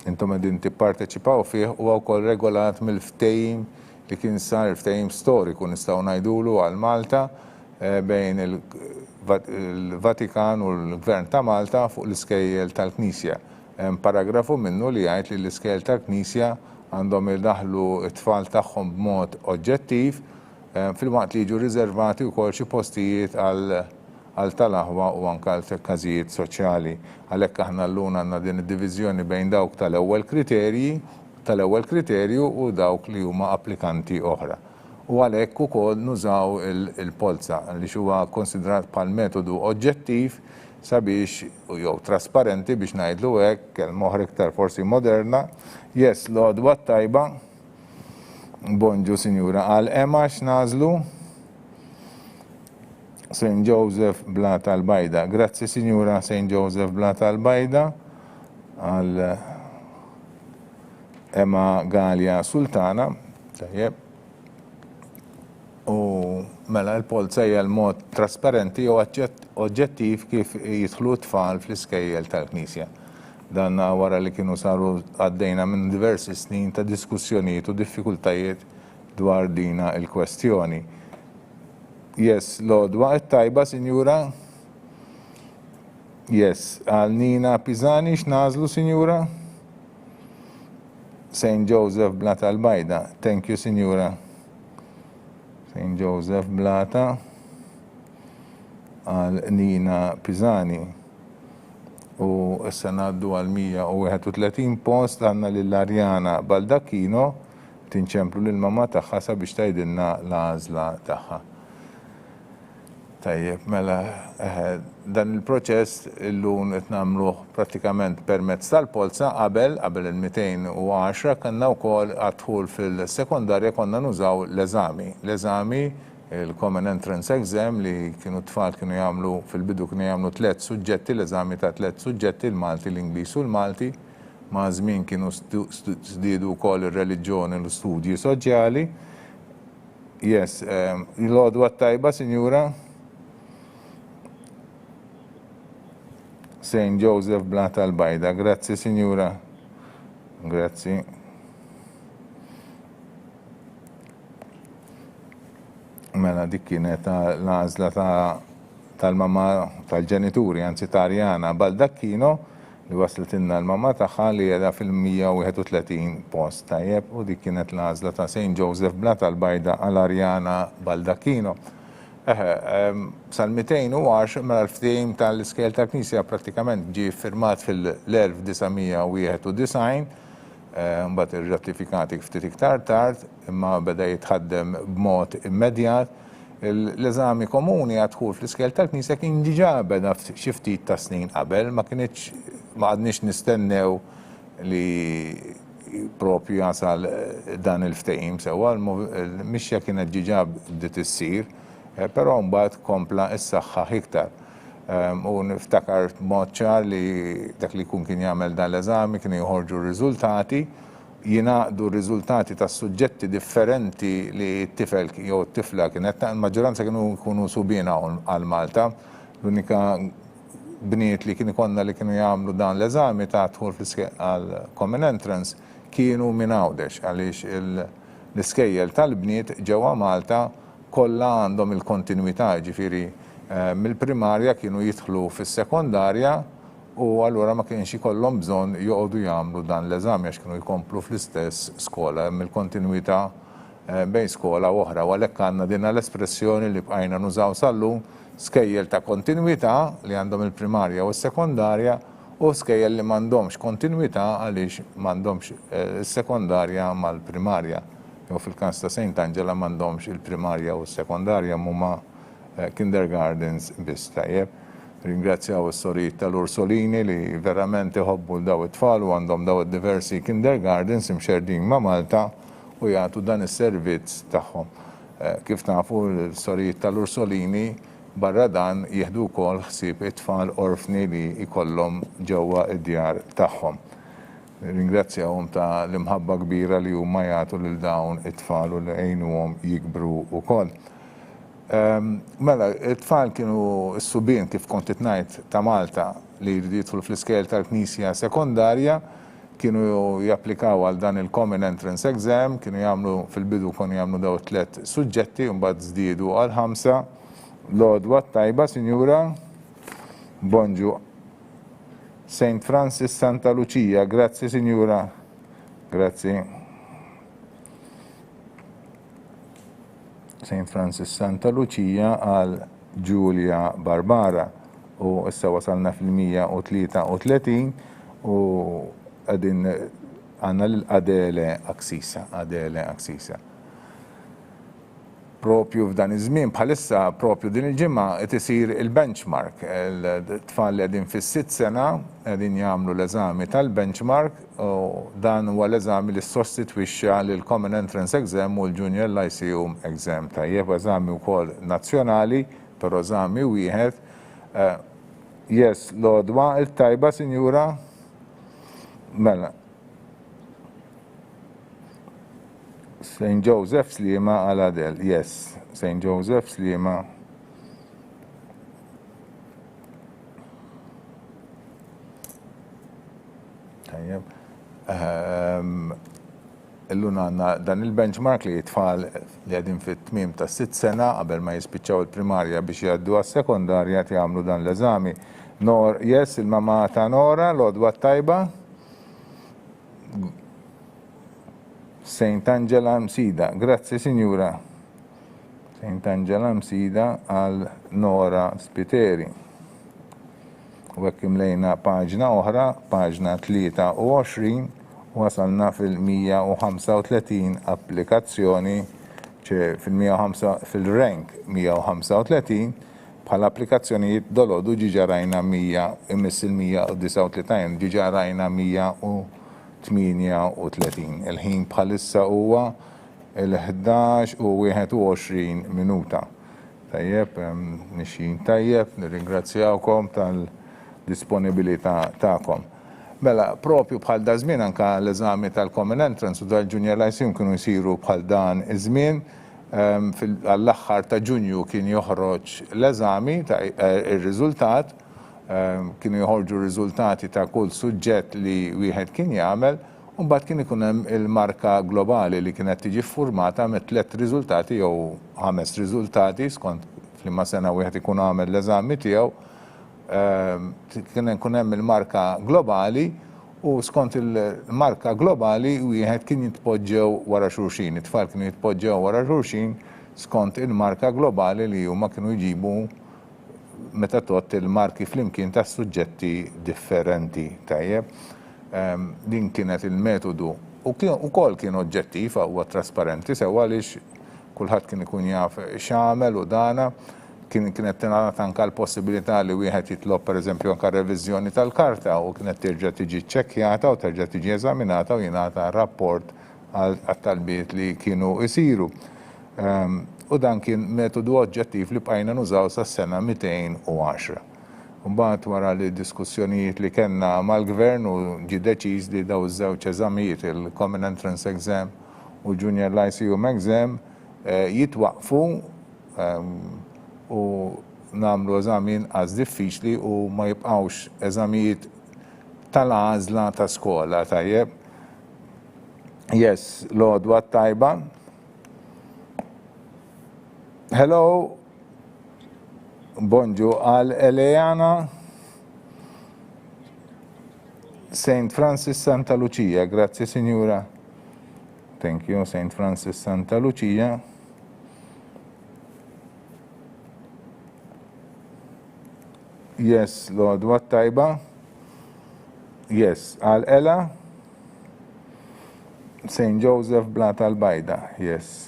intom qegħdin tipparteċipaw fih huwa wkoll regolat mill-ftehim li kien sar il-ftehim storiku nistgħu ngħidulu għal Malta bejn il-Vatikan u l-Gvern ta' Malta fuq l-iskejjel tal-Knisja. Hemm paragrafu minnu li jgħid li l-iskejjel tal-Knisja għandhom idaħħlu t-tfal tagħhom b'mod oġġettiv fil-waqt li jiġu riservati wkoll xi postijiet għal tal-aħwa u anke għal każijiet soċjali. Għalhekk aħna llum għandna din id-diviżjoni bejn dawk tal-ewwel kriterju u dawk li huma applikanti oħra. U għalhekk ukoll nużaw il-polza li huwa konsidrat bħal metodu oġġettiv sabiex jew trasparenti biex ngħidlu hekk kelma oħra iktar forsi moderna. Yes, l-Odwa tajba. Bonġu, Sinjura. Għal Emma x'nażlu? St. Joseph bla tal-Bajda. Grazzi, Sinjura. St. Joseph bla tal-Bajda għal Emma Galia Sultana. Tajjeb. U mela l-polza hija l-mod trasparenti u oġġettiv kif jidħlu t-tfal fl-iskejjel tal-Knisja. Dan wara li kienu saru għaddejna minn diversi snin ta' diskussjonijiet u diffikultajiet dwar dina il-kwestjoni. Yes, l-odwa tajba, Sinjura? Yes, għal Nina Pisani x'nażlu, Sinjura? St. Joseph Blata l-Bajda. Thank you, Sinjura. St. Joseph Blata għal Nina Pisani. U issa ngħaddu għal 131 post għandna lill-Arjana Baldacchino tinċemplu lill-mamma tagħha sabiex tgħidilna l-għażla tagħha. Tajjeb, mela dan il-proċess illum qed nagħmluh prattikament permezz tal-polza qabel il-210 kellna wkoll għadħul fil-sekondarja konna nużaw l-eżami. L-eżami il-Common Entrance Exam li kienu tfal kienu jagħmlu fil-bidu kienu jagħmlu 3 suġġetti, l-eżami ta' 3 suġġetti, il-Malti, l-Ingliż u l-Malti. Ma' żmien kienu stdiedu wkoll ir-reliġjoni u l-studji soċjali. Yes, l-għodwa tajba, Sinjura? St. Joseph Blata l-Bajda. Grazzi, Sinjura. Grazzi. Mela dik kienet l-għażla tal-mamma tal-ġenituri, anzi ta' Arjana Baldacchino, li waslet-inna l-mamma tagħha li qiegħda fil-131 post tajjeb u dik kienet l-għażla ta' St. Joseph Blata l-Bajda għal Arjana Baldacchino. Sal-210 mela l-ftehim tal-iskejjel tal-Knisja prattikament ġie firmat fil-1991. Mbagħad ir-ratifikati ftit iktar tard, imma beda jitħaddem b'mod immedjat. L-eżami komuni għadħul fl-iskejjel tal-Knisja kien diġà beda xi ftit ta' snin qabel, ma għadniex nistennew li propju jasal dan il-ftehim sewwa, l-mixja kienet diġà bdiet issir, però mbagħad kompla issaħħaħ iktar. U niftakar mod ċar li dak li kun kien jagħmel dan l-eżami kien joħorġu r-riżultati, jingħaqdu r-riżultati ta' suġġetti differenti li t-tifel jew t-tifla kienet maġġoranza kienu jkunu subina għal Malta. L-unika bniet li kien ikollna li kienu jagħmlu dan l-eżami ta' dħul għal Common Entrance kienu minn Għawdex għaliex l-iskejjel tal-bniet ġewwa Malta kollha għandhom il-kontinwità, ġifieri mill-primarja kienu jidħlu fis-sekondarja u allura ma kienx ikollhom bżonn joqogħdu jagħmlu dan l-eżami għax kienu jkomplu fl-istess skola mill-kontinwità bejn skola u oħra. U għalhekk għandna din l-espressjoni li bqajna nużaw sal-lum skejjel ta' kontinwità li għandhom il-primarja u s-sekondarja u skejjel li m'għandhomx kontinwità għaliex m'għandhomx is-sekondarja mal-primarja. Jew fil-każ ta' St. Angela m'għandhomx il-primarja u s-sekondarja huma kindergardens biss tajjeb. Ringrazzjaw is-sorijiet tal-Ursolini li verament iħobbu daw it-tfal u għandhom daw diversi kindergardens imxerdin ma' Malta u jagħtu dan is-servizz tagħhom. Kif nafu l-sorijiet tal-Ursolini barra dan jieħdu wkoll ħsieb it-tfal orfni li jkollhom ġewwa id-djar tagħhom. Ringrazzjawhom ta' l-imħabba kbira li huma jagħtu lil dawn it-tfal u li għejnuhom jikbru wkoll. Mela, it-tfal kienu s-subien kif kont ngħid ta' Malta li jidħlu fl-iskejjel tal-Knisja sekondarja kienu japplikaw għal dan il-Common Entrance Exam, kienu jagħmlu fil-bidu kienu jagħmlu daw 3 suġġetti u mbagħad żdiedu għal 5. L-għodwa tajba, Sinjura. Bonġu. St. Francis Santa Lucia, grazzi, Sinjura. Grazzi. St. Francis Santa Lucia għal Giulia Barbara u issa wasalna fil-133 u għadin għanna l-Adele Aksisa. Propju f'dan iż-żmien bħalissa propju din il-ġimgħa qed isir il-benchmark. Il-tfal li qegħdin fis-6 sena qegħdin jagħmlu l-eżami tal-benchmark u dan huwa l-eżami li ssostitwixxa lil Common Entrance Exam u l-Junior Lyceum Exam. Tajjeb eżami wkoll nazzjonali, però eżami wieħed. Yes, l-għodwa il-tajba, Sinjura. Mela. St. Joseph Slima għal Adel, yes, St. Joseph Slima. Tajjeb. Illum għandna dan il-benchmark li jitfall li għedin fit-tmiem ta' 6 sena qabel ma jispiċċaw il-primarja biex jgħaddu għas-sekondarja jagħmlu dan l-eżami. Yes, il-mama ta' Nora, l-odwa tajba. Saint Angela Msida, grazzi signora. Saint Angela Msida għal Nora Spiteri. U hekk imlejna paġna oħra, paġna 23, wasalna fil-135 applikazzjoni, fil-rank 135, bħala applikazzjonijiet dolodu ġiġarajna 100, imiss il-139, ġiġarajna 138. Il-ħin bħalissa huwa il-11 u 21 minuta. Tajjeb, nixin tajjeb, nirringrazzjawkom tal-disponibilità ta'kom. Mela, propju bħal da żmien anka l-eżami tal-Common Entrance u dal-Junior Lyceum kienu jsiru bħal dan iż-żmien. Għall-aħħar ta' Ġunju kien joħroġ l-eżami ta' ir-riżultat, kienu joħorġu r-riżultati ta' kull suġġett li wieħed kien jagħmel, u mbagħad kien ikun hemm il-marka globali li kienet tiġi ffurmata me 3 riżultati jew 5 riżultati skont fl-imma sena wieħed ikun għamel l-eżami tiegħu, kien ikun hemm il-marka globali u skont il-marka globali wieħed kien jitpoġġew wara xulxin, it-tfal kienu jitpoġġew wara xulxin skont il-marka globali li huma kienu jġibu meta tott il-marki flimkien ta' suġġetti differenti. Tajjeb. Din kienet il-metodu u kol kien oġġettiv huwa trasparenti sewa għaliex kulħadd kien ikun jaf x'għamel u dana. Kienet tingħata anke l-possibilità li wieħed jitlob pereżempju anke reviżjoni tal-karta u kienet terġa' tiġi ċċekkjata u terġa' tiġi eżaminata u jingħata rapport għat-talbiet li kienu jsiru. U dan kien metodu oġġettiv li bqajna nużaw sas-sena 210. Mbagħad wara li diskussjonijiet li kellna mal-gvern u ġie deċiż li daw iż-żewġ eżamijiet il-Common Entrance Exam u Junior Lyceum Exam jitwaqfu u nagħmlu eżami inqas diffiċli u ma jibqgħux eżamijiet tal-għażla ta' skola tajjeb. Yes, l-għodwa tajba. Hello. Bonġu għal Eleana St. Francis Santa Lucia, grazie signora. Thank you, St. Francis Santa Lucia. Yes, Lord, what tajba? Yes, għal Ella St. Joseph Blat al-Bajda, yes.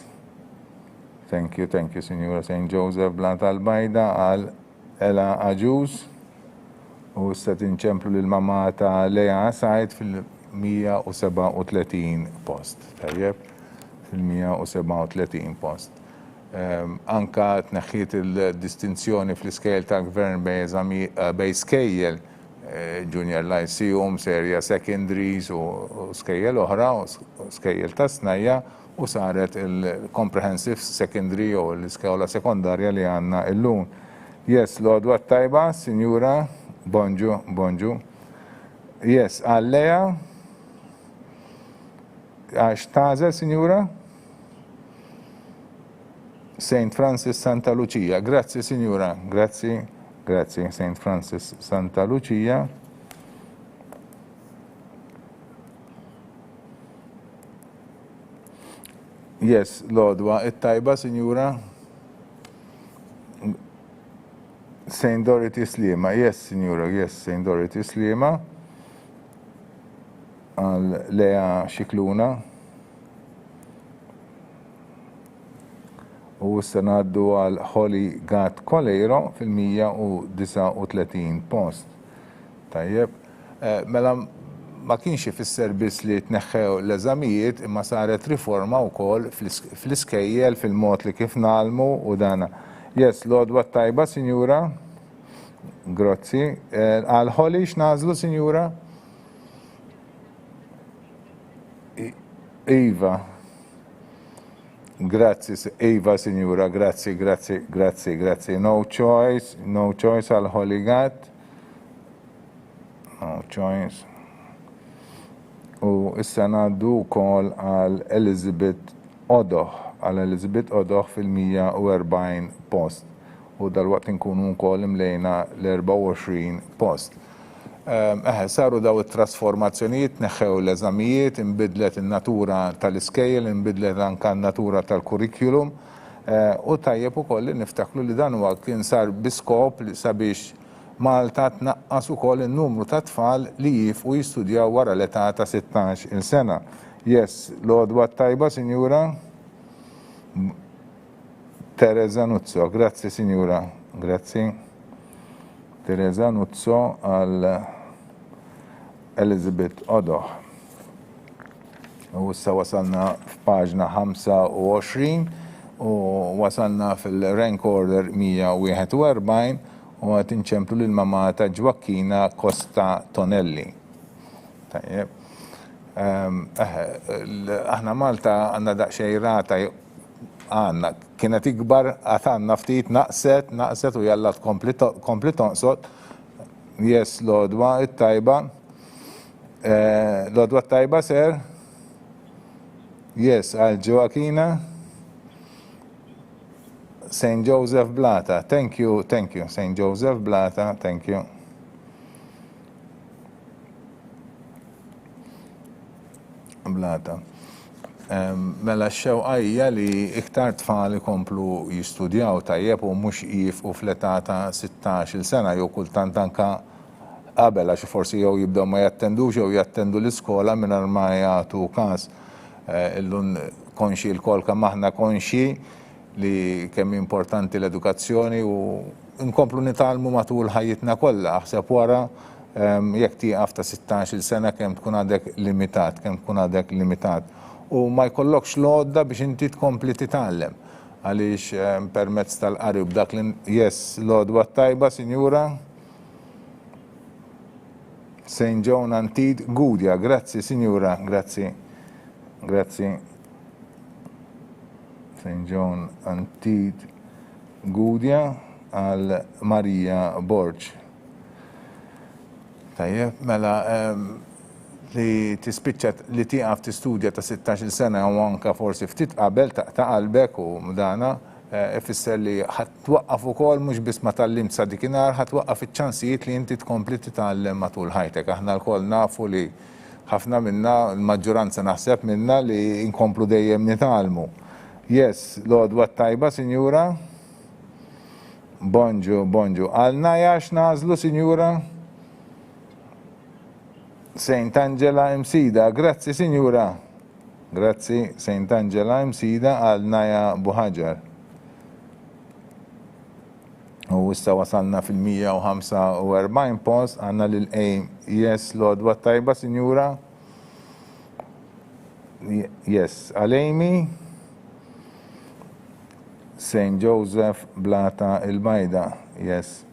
Thank you, signora. St. Joseph Blat al-Bajda għal Ella Aġuż u issa tinċemplu lill-mamma ta' Lea Sajd fil-137 post. Tajjeb, fil-137 post. Anka tneħħiet il-distinzjoni fl-iskejjel tal-gvern bej skejjel Junior Lyceum, serja secondaries u skejjel oħra, u skejjel ta' snajja, u saret il-comprehensive secondary u l-iskola sekondarja li għanna illum. Yes, l-għodwa tajba, signora, bonġu. Yes, għalleja, għax tażel, signora? St. Francis Santa Lucia, grazie, signora, grazie, St. Francis Santa Lucia. Yes, l-għodwa it-tajba, signora. St. Dorothy Slima, yes, signora, yes, St. Dorothy Slima. Għal Lea Xikluna. U s-sanaddu għal Holly Gat Kolero fil-139 post. Tajjeb. Mela ma kienx ifisser biss li tneħħew l-eżamijiet imma saret riforma wkoll fl-iskejjel fil-mod li kif nagħmlu u dana. Yes, l-għodwa tajba, signora. Grazzi. Għal Holly x'nażlu, signora? Iva. Grazzi, Eva, signora, grazzi. No choice għal Holly Gat. No choice. U issa ngħaddu wkoll għal Elizabeth Odoh fil-140 post. U dal-waqt nkunu wkoll imlejna l-24 post. Saru daw it-trasformazzjonijiet, neħħew l-eżamijiet, inbidlet in-natura tal-iskejjel, inbidlet anke n-natura tal-kurrikulum. U tajjeb ukoll li niftakru li dan huwa kien sar biskop sabiex Malta tnaqqas ukoll in-numru ta' tfal li jifqu jistudjaw wara l-età ta' 16-il sena. Yes, l-għodwa tajba, Sinjura. Teresa Nuzzo, grazzi Sinjura, grazzi. Teresa Nuzzo għal Elizabeth Odoh. U issa wasalna f'paġna 25 u wasalna fil-rank order 141 u għat inċemplu l-mamata Ġwakkina Costa Tonelli. Tajjeb. Aħna Malta għanna daqxej rata għanna, kienet ikbar għatanna ftit naqset u jalla tkompli tonqsot. Yes, l-odwa it-tajba. L-odwa it-tajba ser? Yes, għal Ġwakkina. St. Joseph Blata, thank you. St. Joseph Blata, thank you. Blata. Mela x-xewqajja li iktar tfal ikomplu jistudjaw tajjeb u mhux jifqu fl-età ta' 16-il sena jew kultant anke qabel għax forsi jew jibdew ma jattendux jew jattendu l-iskola mingħajr ma jagħtu każ. Illum konxi l-kol kemm aħna konxi li kemm importanti l-edukazzjoni u nkomplu nitalmu matul ħajjitna kollha. Aħseb wara jekk tieqaf ta' 16-il sena kemm tkun għadek limitat. U ma jkollokx l-għodda biex inti tkompli titgħallem. Għaliex permezz tal-qari b'dak yes, l-għodwa tajba, Sinjura. St. John Antid Gudja, grazzi Sinjura, grazzi. St. John Antid Gudja għal Marija Borġ. Tajjeb, mela li tispiċċa li tieqaf tistudja ta' 16-il sena u anke forsi ftit qabel ta' qalbek u mdana ifisser li ħattwaqqaf ukoll mhux biss ma tallimt sa dikinhar, ħattwaqqaf iċ-ċansijiet li inti tkompli titgħallem matul ħajtek. Aħna lkoll nafu li ħafna minna, l-maġġoranza naħseb minna li nkomplu dejjem nitgħallmu. Yes, l-għodwa tajba, Sinjura. Bonġu. Għalna jax nażlu, Sinjura. St. Angela Msida, grazzi Sinjura. Grazzi, St. Angela Msida għal Naja Buħaġar. U issa wasalna fil-145 post għanna l-aim. Yes, l-għodwa tajba, Sinjura. Yes, għal-Amy. St. Joseph Blata il-Bajda, yes.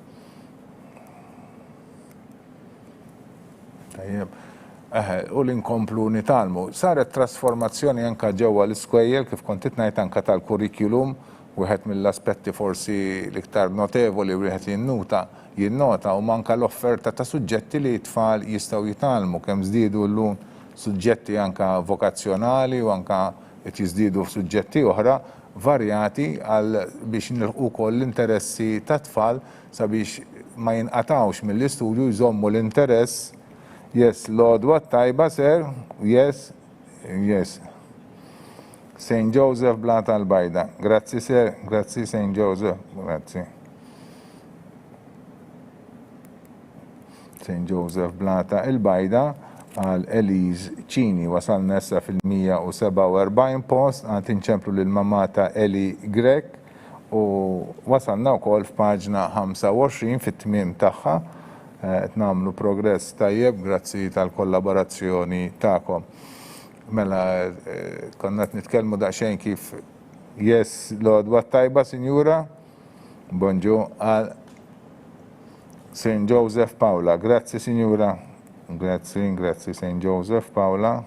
U l-inkomplu nitalmu. Saret trasformazzjoni anka ġewwa l-iskejjel kif kont ngħid anke tal-kurrikulum, wieħed mill-aspetti forsi l-iktar notevoli wieħed jinnota u manka l-offerta ta' suġġetti li t-tfal jistgħu jitalmu kemm żdiedu llum suġġetti anke vokazzjonali u anke qed jiżdiedu f'suġġetti oħra varjati għal biex nilħqu wkoll l-interessi tat-tfal sabiex ma jinqatawx mill-istudju jżommu l-interess. Yes, l-għodwa tajba, ser. Yes. St. Joseph Blata l-Bajda. Grazzi, ser. Grazzi, St. Joseph. Grazzi. St. Joseph Blata il-Bajda għal Elise Ċini. Wasalna issa fil-147 post, għant inċemplu l-mamata Eli Grek u wasalna wkoll f'paġna 25 fit-tmiem tagħha. Namlu progress tajjeb, grazzi tal-kollaborazzjoni ta'kom. Mela, konna nitkellmu daqsxejn kif yes, l-għodwa tajba, Sinjura. Bonġu għal St. Joseph Paula. Grazzi, Sinjura. Grazzi, St. Joseph Paula.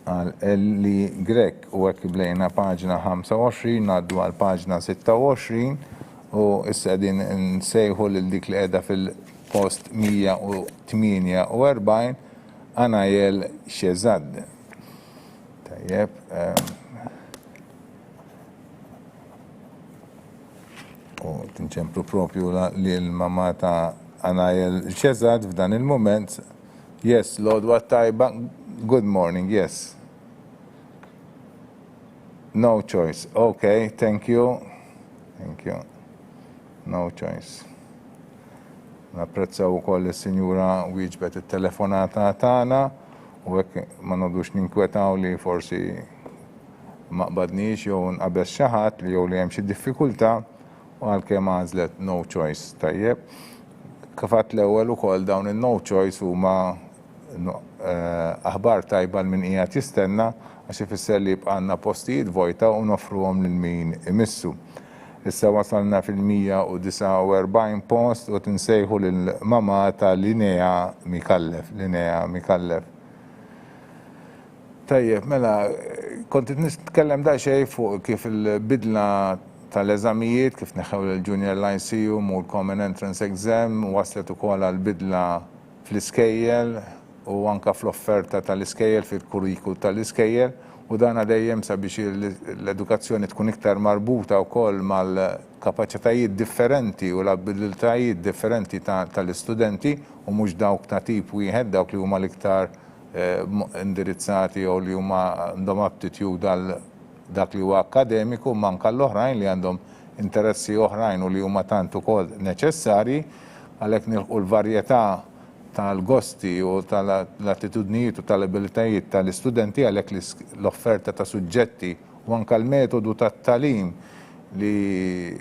Għal Eli Grek u għek blejna paġna 25, naddu għal paġna 26 u issa din nsejħu l-dik li għedha post 148 Anajel Xezad. Tajjeb. U tinċemplu propju li l-mama ta' Anajel Xezad f'dan il-moment. Yes, Lord, what tajba? Good morning, yes. No choice. Okay, thank you. Thank you. No choice. Napprezzaw ukoll is-sinjura wieġbet it-telefonata tagħna u hekk ma nodux ninkwetaw li forsi ma qbadniex jew nqabeż xi ħadd li jew li hemm xi diffikultà u għalkemm għażlet no choice tajjeb. Kif għadt l-ewwel ukoll dawn in-no choice huma aħbar tajba min qiegħed jistenna għax ifisser li jibqgħandna postijiet vojta u nofruhom lil min imissu. Issa wasalna fil-149 post u tinsejħu lill-mama ta' Linea Mikallef. Tajjeb, mela, kont nitkellem daqsxejn fuq kif il-bidla tal-eżamijiet, kif neħew il-Junior Lyceum u l-Common Entrance Exam, waslet ukoll għall-bidla fl-iskejjel u anka fl-offerta tal-iskejjel, fil-kurrikul tal-iskejjel, u dan dejjem sabiex l-edukazzjoni tkun iktar marbuta wkoll mal-kapaċitajiet differenti u l-abilitajiet differenti tal-istudenti u mhux dawk ta' tip wieħed, dawk li huma l-iktar indirizzati jew li huma għandhom aptitude għal dak li huwa akademiku, manka l-oħrajn li għandhom interessi oħrajn u li huma tant ukoll neċessarji għalhekk nilħqu l-varjetà tal-gosti u tal-attitudnijiet u tal-abilitajiet tal-istudenti għalhekk l-offerta ta' suġġetti u anke l-metodu tat-tagħlim li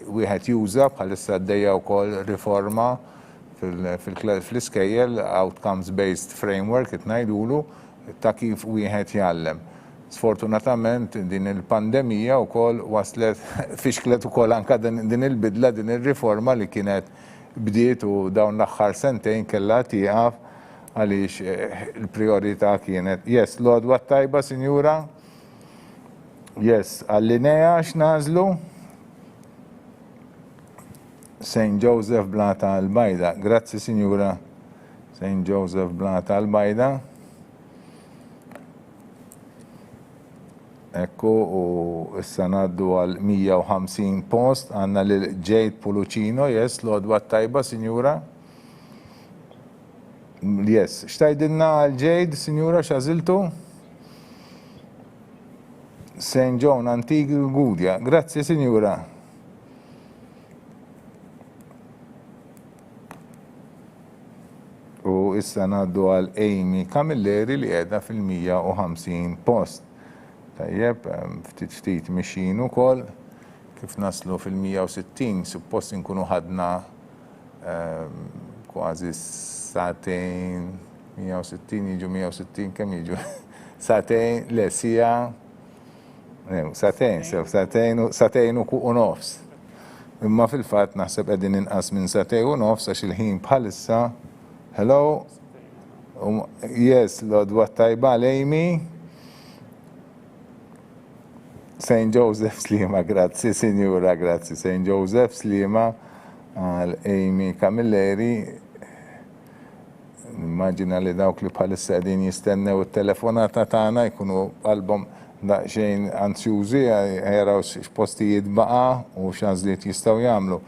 wieħed juża bħalissa għaddejja wkoll riforma fl-iskejjel outcomes-based framework ngħidulu ta' kif wieħed jgħallem. Sfortunatament din il-pandemija wkoll waslet fixklet ukoll anke din il-bidla din ir-riforma li kienet bdiet u dawn l-aħħar sentejn kellha tieqaf għaliex il-priorità kienet. Yes, l-għodwa tajba, sinjura? Yes, għall-Linea x'nażlu? St. Joseph Blata Albajda. Grazzi, sinjura. St. Joseph Blata Albajda. Ekku u issa ngħaddu għal 150 post għandna lil Jade Pulucino, yes, l-għodwa tajba, sinjura. Yes, x'tgħidilna għal Jade, sinjura, x'għażiltu? St. John Antigua Gudja. Grazzi, sinjura. U issa ngħaddu għal Amy Camilleri li qiegħda fil-150 post. Tajjeb, ftit mixin ukoll, kif naslu fil-160, suppost inkunu ħadna kważi satejn, 160 jiġu 160, kemm jiġu? Satejn, le sija, satejn u nofs. Imma fil-fatt naħseb qegħdin inqas minn satejn u nofs għax il-ħin bħalissa. Hello? Yes, l-għodwa tajba l-Amy. St. Joseph Slima, grazzi, sinjura, grazzi. St. Joseph Slima għal Amy Camilleri. Immaġina li dawk li bħalissa qegħdin jistennew it-telefonata tagħna jkunu qalbhom daqsxejn ansjużi jaraw x'postijiet baqa' u x'għażliet jistgħu jagħmlu.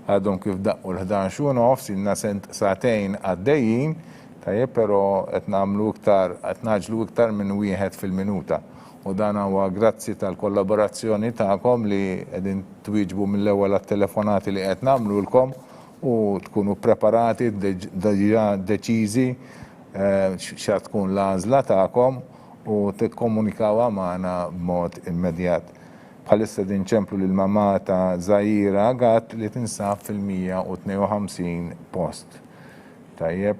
Għadhom kif daqqu l-11 u nofs, ilna satejn għaddejjin, tajjeb però qed nagħmlu iktar, qed naġlu iktar minn wieħed fil-minuta. U dan huwa grazzi tal-kollaborazzjoni tagħkom li qegħdin twieġbu mill-ewwel għat-telefonati li qed nagħmlulkom u tkunu preparati diġà deċiżi x'ha tkun l-għażla tagħkom u tikkomunikawha magħna b'mod immedjat. Bħalissa din ċemplu lil mama ta' Zahira Gatt li tinsab fil-152 post. Tajjeb.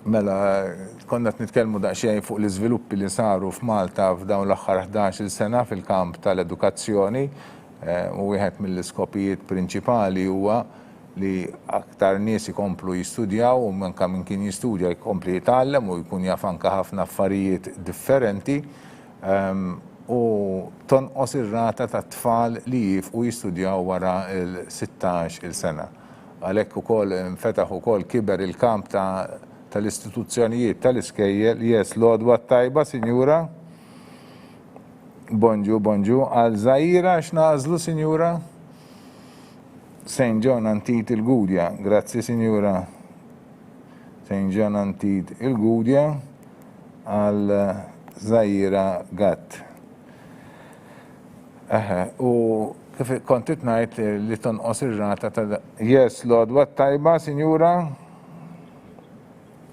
Mela, konna nitkellmu daqsxejn fuq l-iżviluppi li saru f'Malta f'dawn l-aħħar 11-il sena fil-kamp tal-edukazzjoni u wieħed mill-iskopijiet prinċipali huwa li aktar nies ikomplu jistudjaw u anke min kien jistudja jkompli jitgħallem u jkun jaf anke ħafna affarijiet differenti u tonqos ir-rata tat tfal li jifqu jistudjaw wara l-16-il sena. għalhekk ukoll infetaħ ukoll kiber il-kamp tal-istituzzjonijiet tal-iskejjel. Yes, l-għodwa tajba, Sinjura. Bonġu, għal Żgħira x'nażlu, Sinjura? St. John Antit il-Gudja, grazzi Sinjura. St. John Antit il-Gudja għal Żgħira Gatt. U kif kontit ngħid li tonqos ir-rata ta' yes, l-għodwa tajba, Sinjura.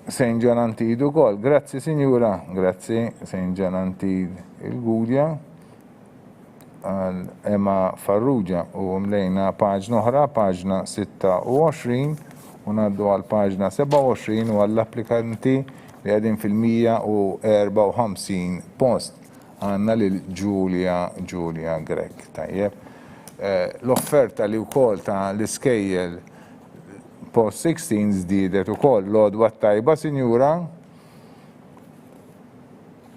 St. John Antit ukoll, grazzi Sinjura, grazzi St. John Antit il-Gudja għal Emma Farrugia u mlejna paġna oħra, paġna 26 u ngħaddu għal paġna 27 u għall-applikanti li għedin fil-154 post għanna lil Julia Grek. Tajjeb. L-offerta li wkoll ta' l-iskejjel post 16 żdiedet ukoll l-għodwa tajba, Sinjura.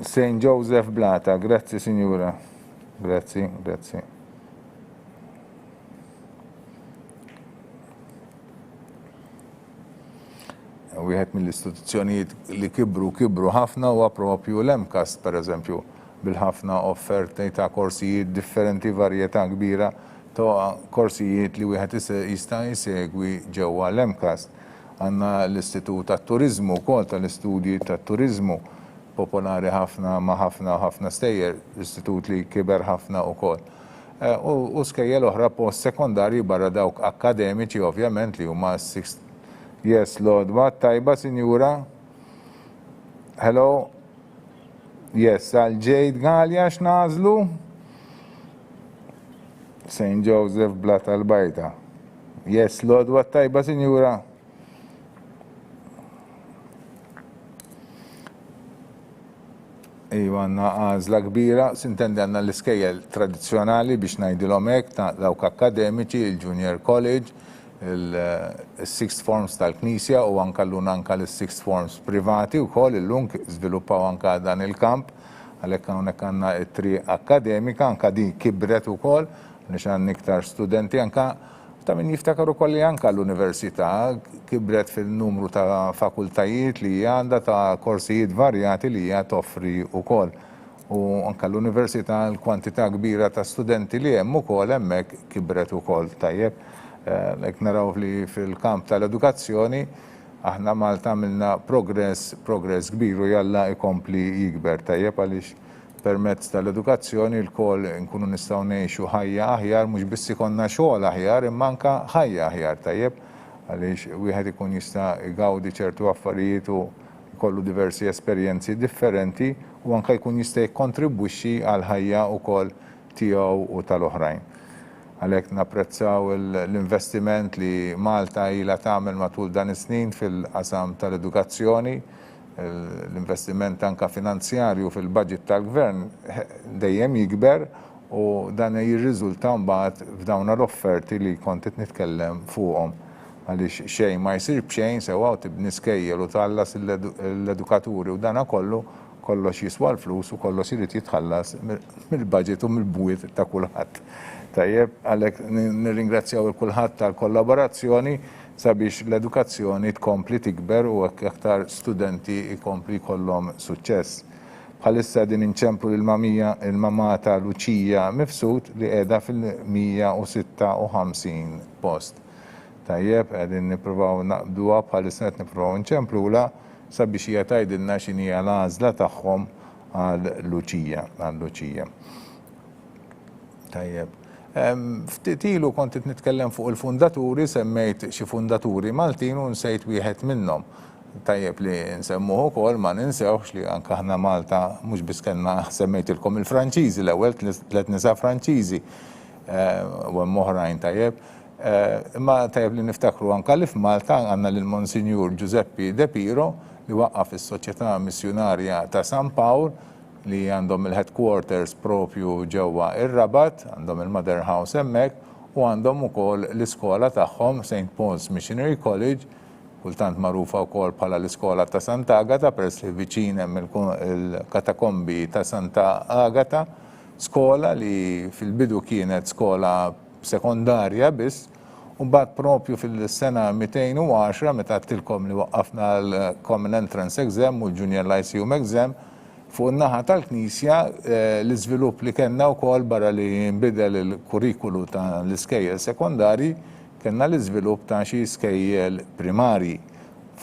St. Joseph Blata, grazzi Sinjura. Grazzi. Wieħed mill-istituzzjonijiet li kibru ħafna huwa propju l-MCAS, pereżempju, bil-ħafna offerti ta' korsijiet differenti, varjetà kbira ta' korsijiet li wieħed jista' jsegwi ġewwa l-MCAS. Għandna l-Istitut tat-Turiżmu wkoll tal-istudji tat-Turiżmu popolari ħafna ma' ħafna stejjer, istitut li kiber ħafna wkoll. U skejjel oħra post sekondarji barra dawk akademiċi ovvjament li huma yes, l-għodwa tajba, Sinjura. Hello. Yes, għal Jade Galja x'nażlu? St. Joseph Blata l-Bajta. Yes, l-għodwa tajba, Sinjura. Għanna għazla kbira, sintendi għanna l-iskejjel tradizjonali biex ngħidilhom hekk ta' dawk akademiċi, il-Junior College, il-Sixth Forms tal-Knisja u anka l-Sixth Forms privati wkoll illum żviluppaw anka dan il-kamp, għalhekk hawnhekk għandna t-tri akademika, anka din kibret ukoll għaliex għandna iktar studenti anka ta' min jiftakar ukoll li anka l-Università kibret fil-numru ta' fakultajiet li għandha ta' korsijiet varjati li hija toffri ukoll. U anka l-Università l-kwantità kbira ta' studenti li hemm ukoll hemmhekk kibret ukoll. Tajjeb, hekk naraw li fil-kamp tal-edukazzjoni aħna Malta għamilna progress kbir u jalla ikompli jikber. Tajjeb għaliex permezz tal-edukazzjoni l-kol nkunu nistgħu ngħixu ħajja aħjar, mhux biss ikollna xogħol aħjar, imma anke ħajja aħjar, tajjeb, għaliex wieħed ikun jista' jgawdi ċertu affarijiet u jkollu diversi esperjenzi differenti u anke jkun jista' jikkontribwixxi għal ħajja wkoll tiegħu u tal-oħrajn. Għalhekk napprezzaw l-investiment li Malta ilha tagħmel matul dan is-snin fil-qasam tal-edukazzjoni. L-investiment anka finanzjarju fil-budget tal-gvern dejjem jikber u dan jirriżulta mbagħad f'dawn l-offerti li kont qed nitkellem fuqhom. Għaliex xejn ma jsir b'xejn sewwa tibni skejjel u tħallas l-edukaturi u dana kollox jiswa l-flus u kollox irid jitħallas mill-budget u mill-bwiet ta' kulħadd. Tajjeb, għalhekk nirringrazzjaw il-kulħadd tal-kollaborazzjoni sabiex l-edukazzjoni tkompli tikber u aktar studenti jkompli jkollhom suċċess. Bħalissa din inċemplu il-mamata Luċija Mifsud li qiegħda fil-156 post. Tajjeb, qegħdin nippruvaw naqbduha bħalissa qed nippruvaw nċemplula sabiex hija tgħidilna x'inhi l-għażla tagħhom għal Luċija. Tajjeb. Ftit ilu kont qed nitkellem fuq il-fundaturi, semmejt xi fundaturi Maltin u nsejt wieħed minnhom. Tajjeb li nsemmuh ukoll ma ninsewx li anke aħna Malta mhux biss kellna semmejtilkom il-Franċiżi l-ewwel tliet nisa Franċiżi u hemm oħrajn tajjeb. Imma tajjeb li niftakru anke li f'Malta għandna lil Monsinjur Giuseppe De Piro li waqqaf is-Soċjetà Missjonarja ta' San Pawl li għandhom il-headquarters propju ġewwa ir-Rabat, għandhom il-Mother House hemmhekk u għandhom ukoll l-iskola tagħhom St. Paul's Missionary College, kultant magħrufa wkoll bħala l-iskola ta' Santa Agata peress li viċin hemm il-katakombi ta' Santa Agata, skola li fil-bidu kienet skola sekondarja biss U bad propju fil-sena 210 meta tilkom li waqqafna l-Common Entrance Exam u l-Junior Lyceum Exam, fuq in-naħa tal-Knisja l-iżvilupp li kellna wkoll barra li nbidel il-kurrikulu ta' l-iskejjel sekondari, kellna l-iżvilupp ta' xi skejjel primari.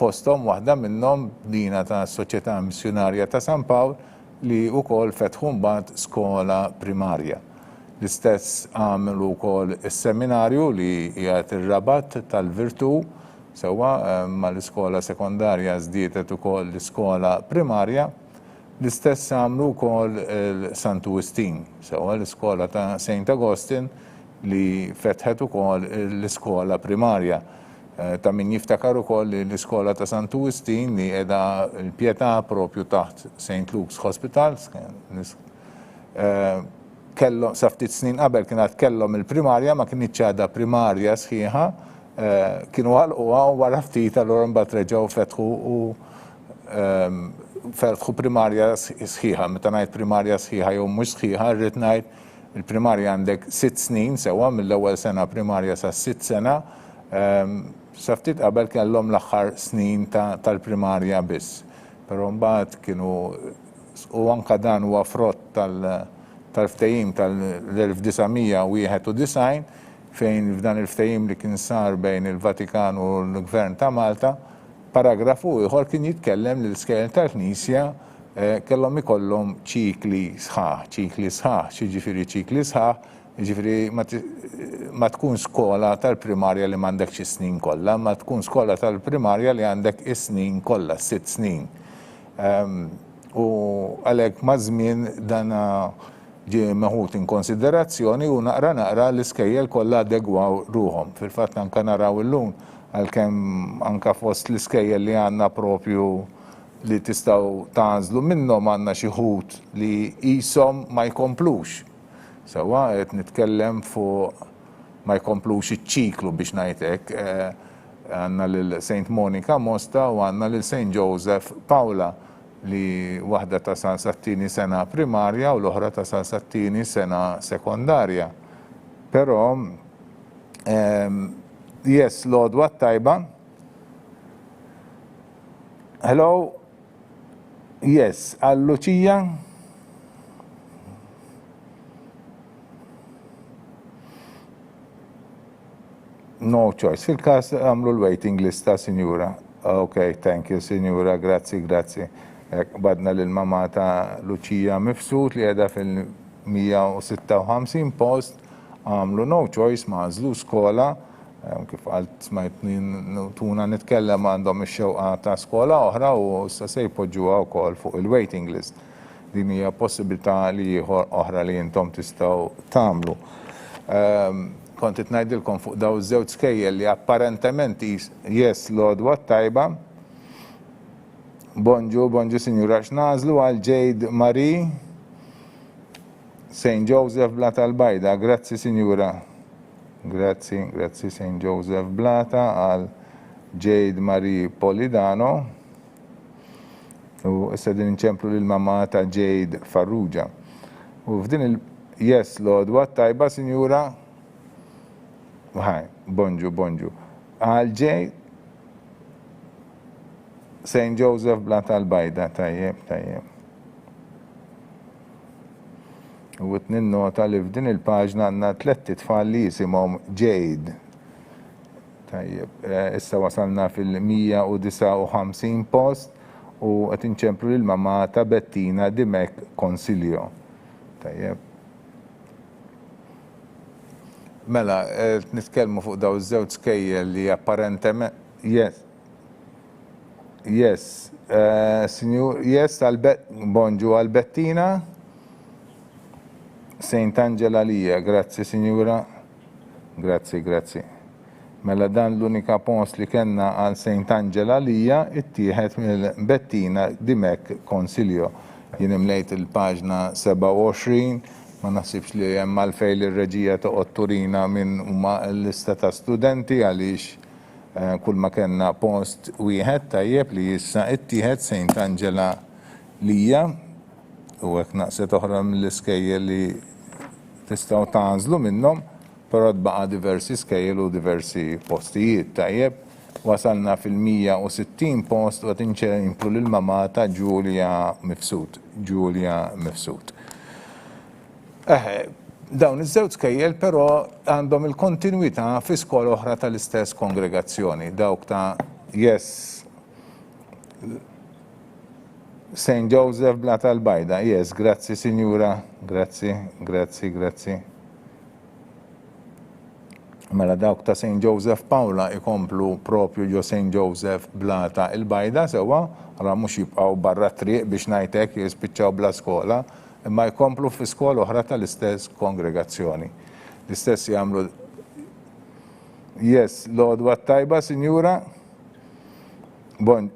Fosthom waħda minnhom bnina ta' Soċjetà Missjonarja ta' San Pawl li wkoll fetħu mbagħad skola primarja. L-istess għamlu wkoll is-seminarju li qiegħed ir-Rabat tal-Virtu sewwa mal-iskola sekondarja żdietet ukoll l-iskola primarja. L-istess għamlu wkoll St. Augustine, sewwa l-iskola ta' St. Augustine li fetħet ukoll l-iskola primarja. Ta' min jiftakar ukoll l-iskola ta' St. Augustine li qiegħda l-Pjetà propju taħt St. Luke's Hospital. Kellhom sa ftit snin qabel kienet kellhom il-primarja ma kienx għadha primarja sħiħa, kienu għalquha u wara ftit allura mbagħad reġgħu fetħu primarja sħiħa. Meta ngħid primarja sħiħa jew mhux sħiħa, rrid ngħid il-primarja għandek 6 snin sewwa mill-ewwel sena primarja sa 6 sena. Sa ftit qabel kellhom l-aħħar snin tal-primarja biss. Però mbagħad kienu u anke dan huwa frott tal-ftehim tal-1991 fejn f'dan il-ftehim li kien sar bejn il-Vatikan u l-Gvern ta' Malta, paragrafu ieħor kien jitkellem li l-iskejjel tal-Knisja kellhom ikollhom ċikli sħaħ, xiġifieri ċikli sħaħ, jiġifieri ma tkun skola tal-primarja li m'għandekx is-snin kollha, ma tkun skola tal-primarja li għandek is-snin kollha, 6 snin. U għalhekk ma' żmien dan ġie meħud in konsiderazzjoni u naqra l-iskejjel kollha adegwaw ruhom. Fil-fatt anke naraw illum għalkemm anke fost l-iskejjel li għandna propju li tistgħu tagħżlu minnhom għandna xi ħud li qishom ma jkomplux. Sewwa qed nitkellem fuq ma jkomplux iċ-ċiklu biex ngħid hekk. Għandna lil St. Monica Mosta u għandna lil St. Joseph Pawla li waħda tasal sa-tieni sena primarja u l-oħra tasal sa-tieni sena sekondarja. Però yes, l-għodwa tajba. Hello? Yes, għal-Luċija? No choice. Fil-kas għamlu l-waiting lista, Sinjura. Okay, thank you, Sinjura. Grazzi. Badna l-mama ta' Luċija Mifsud li għedha fil-156 post, għamlu no choice ma' għażlu skola, kif għalt smajtni tuna nitkellem għandhom ix-xewqa ta' skola oħra u issa se jpoġġuha wkoll fuq il-waiting list. Din hija possibilità li oħra li intom tistgħu tagħmlu. Kont qed ngħidilkom fuq daw iż-żewġ skejjel li apparentement yes l-għodwa tajba. Bonġu, Sinjura, x'nażlu għal Jade Marie, St. Joseph Blata l-Bajda. Grazzi, Sinjura. Grazzi, St. Joseph Blata għal Jade Marie Polidano. U issa din inċemplu lill-mamma ta' Jade Farrugia. U f'din il-yes l-għodwa tajba, Sinjura. Bonġu. Għal Jade St. Joseph Blata l-Bajda, tajjeb. U t-ninnota li f'din il-paġna għandna 3 tfal li jisimhom Jade. Tajjeb, issa wasalna fil-159 post u qed inċemplu lill-mamma ta' Bettina Dimek Consilio. Tajjeb. Mela, nitkellmu fuq daw iż-żewġ skejjel li apparentement Yes, Signor, yes, bonġu għal-Bettina, St. Angela Lija, grazzi, Signora, grazzi. Mela dan l-unika post li kenna għal St. Angela Lija ittieħed mill-Bettina Dimek Consilio. Jien imlejt il-paġna 27, ma naħsibx li hemm għalfejn li r-reġija toqgħod turina minn huma l-lista ta' studenti għaliex kull ma kellna post wieħed tajjeb li issa ittieħed St. Angela Lija u hekk naqset oħra mill-iskejjel li tistgħu tagħżlu minnhom però tbaqa' diversi skejjel u diversi postijiet tajjeb. Wasalna fil-160 post u tinċemplu lill-mama ta' Julia Mifsud. Dawn iż-żewġ skejjel però għandhom il-kontinwità fi skola oħra tal-istess kongregazzjoni, dawk ta' St. Joseph Blat tal-Bajda. Grazzi Sinjura, grazzi. Mela dawk ta' St. Joseph Pawla ikomplu propju ġo St. Joseph Blata il-Bajda sewa, għara mux jibqaw barra triq biex najtek jispiċċaw bla skola, imma jkomplu fi skola oħra tal-istess kongregazzjoni. L-istess jagħmlu. L-għodwa tajba, Sinjura. Bon,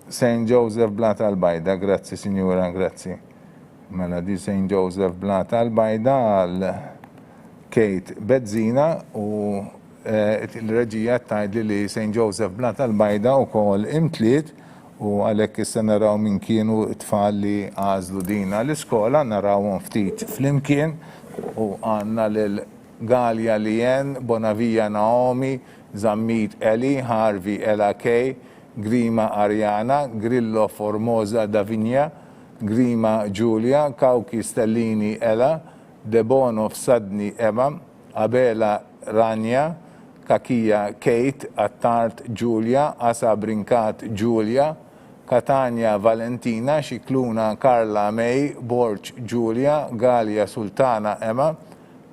St. Joseph Blata tal-Bajda, grazzi Sinjura, grazzi. Mela di St. Joseph Blata tal-Bajda għal Kate Bezzina u il-reġija tajdli li St. Joseph Blata tal-Bajda u kol imtliet u għalek issa naraw minn kienu tfal li għazlu dina l-iskola, narawhom ftit flimkien u għanna l-Galja Lien, Bonavija Naomi, Zammit Eli, Harvey Ela Kay, Grima Ariana, Grillo Formosa Davinia, Grima Giulia, Kauki Stellini Ela, Debonov Sadni Emma, Abela Rania, Kakija Kate, Attart Giulia, Asa Brinkat Giulia, Catania Valentina, Xikluna Carla May, Borch Giulia, Galia Sultana Emma,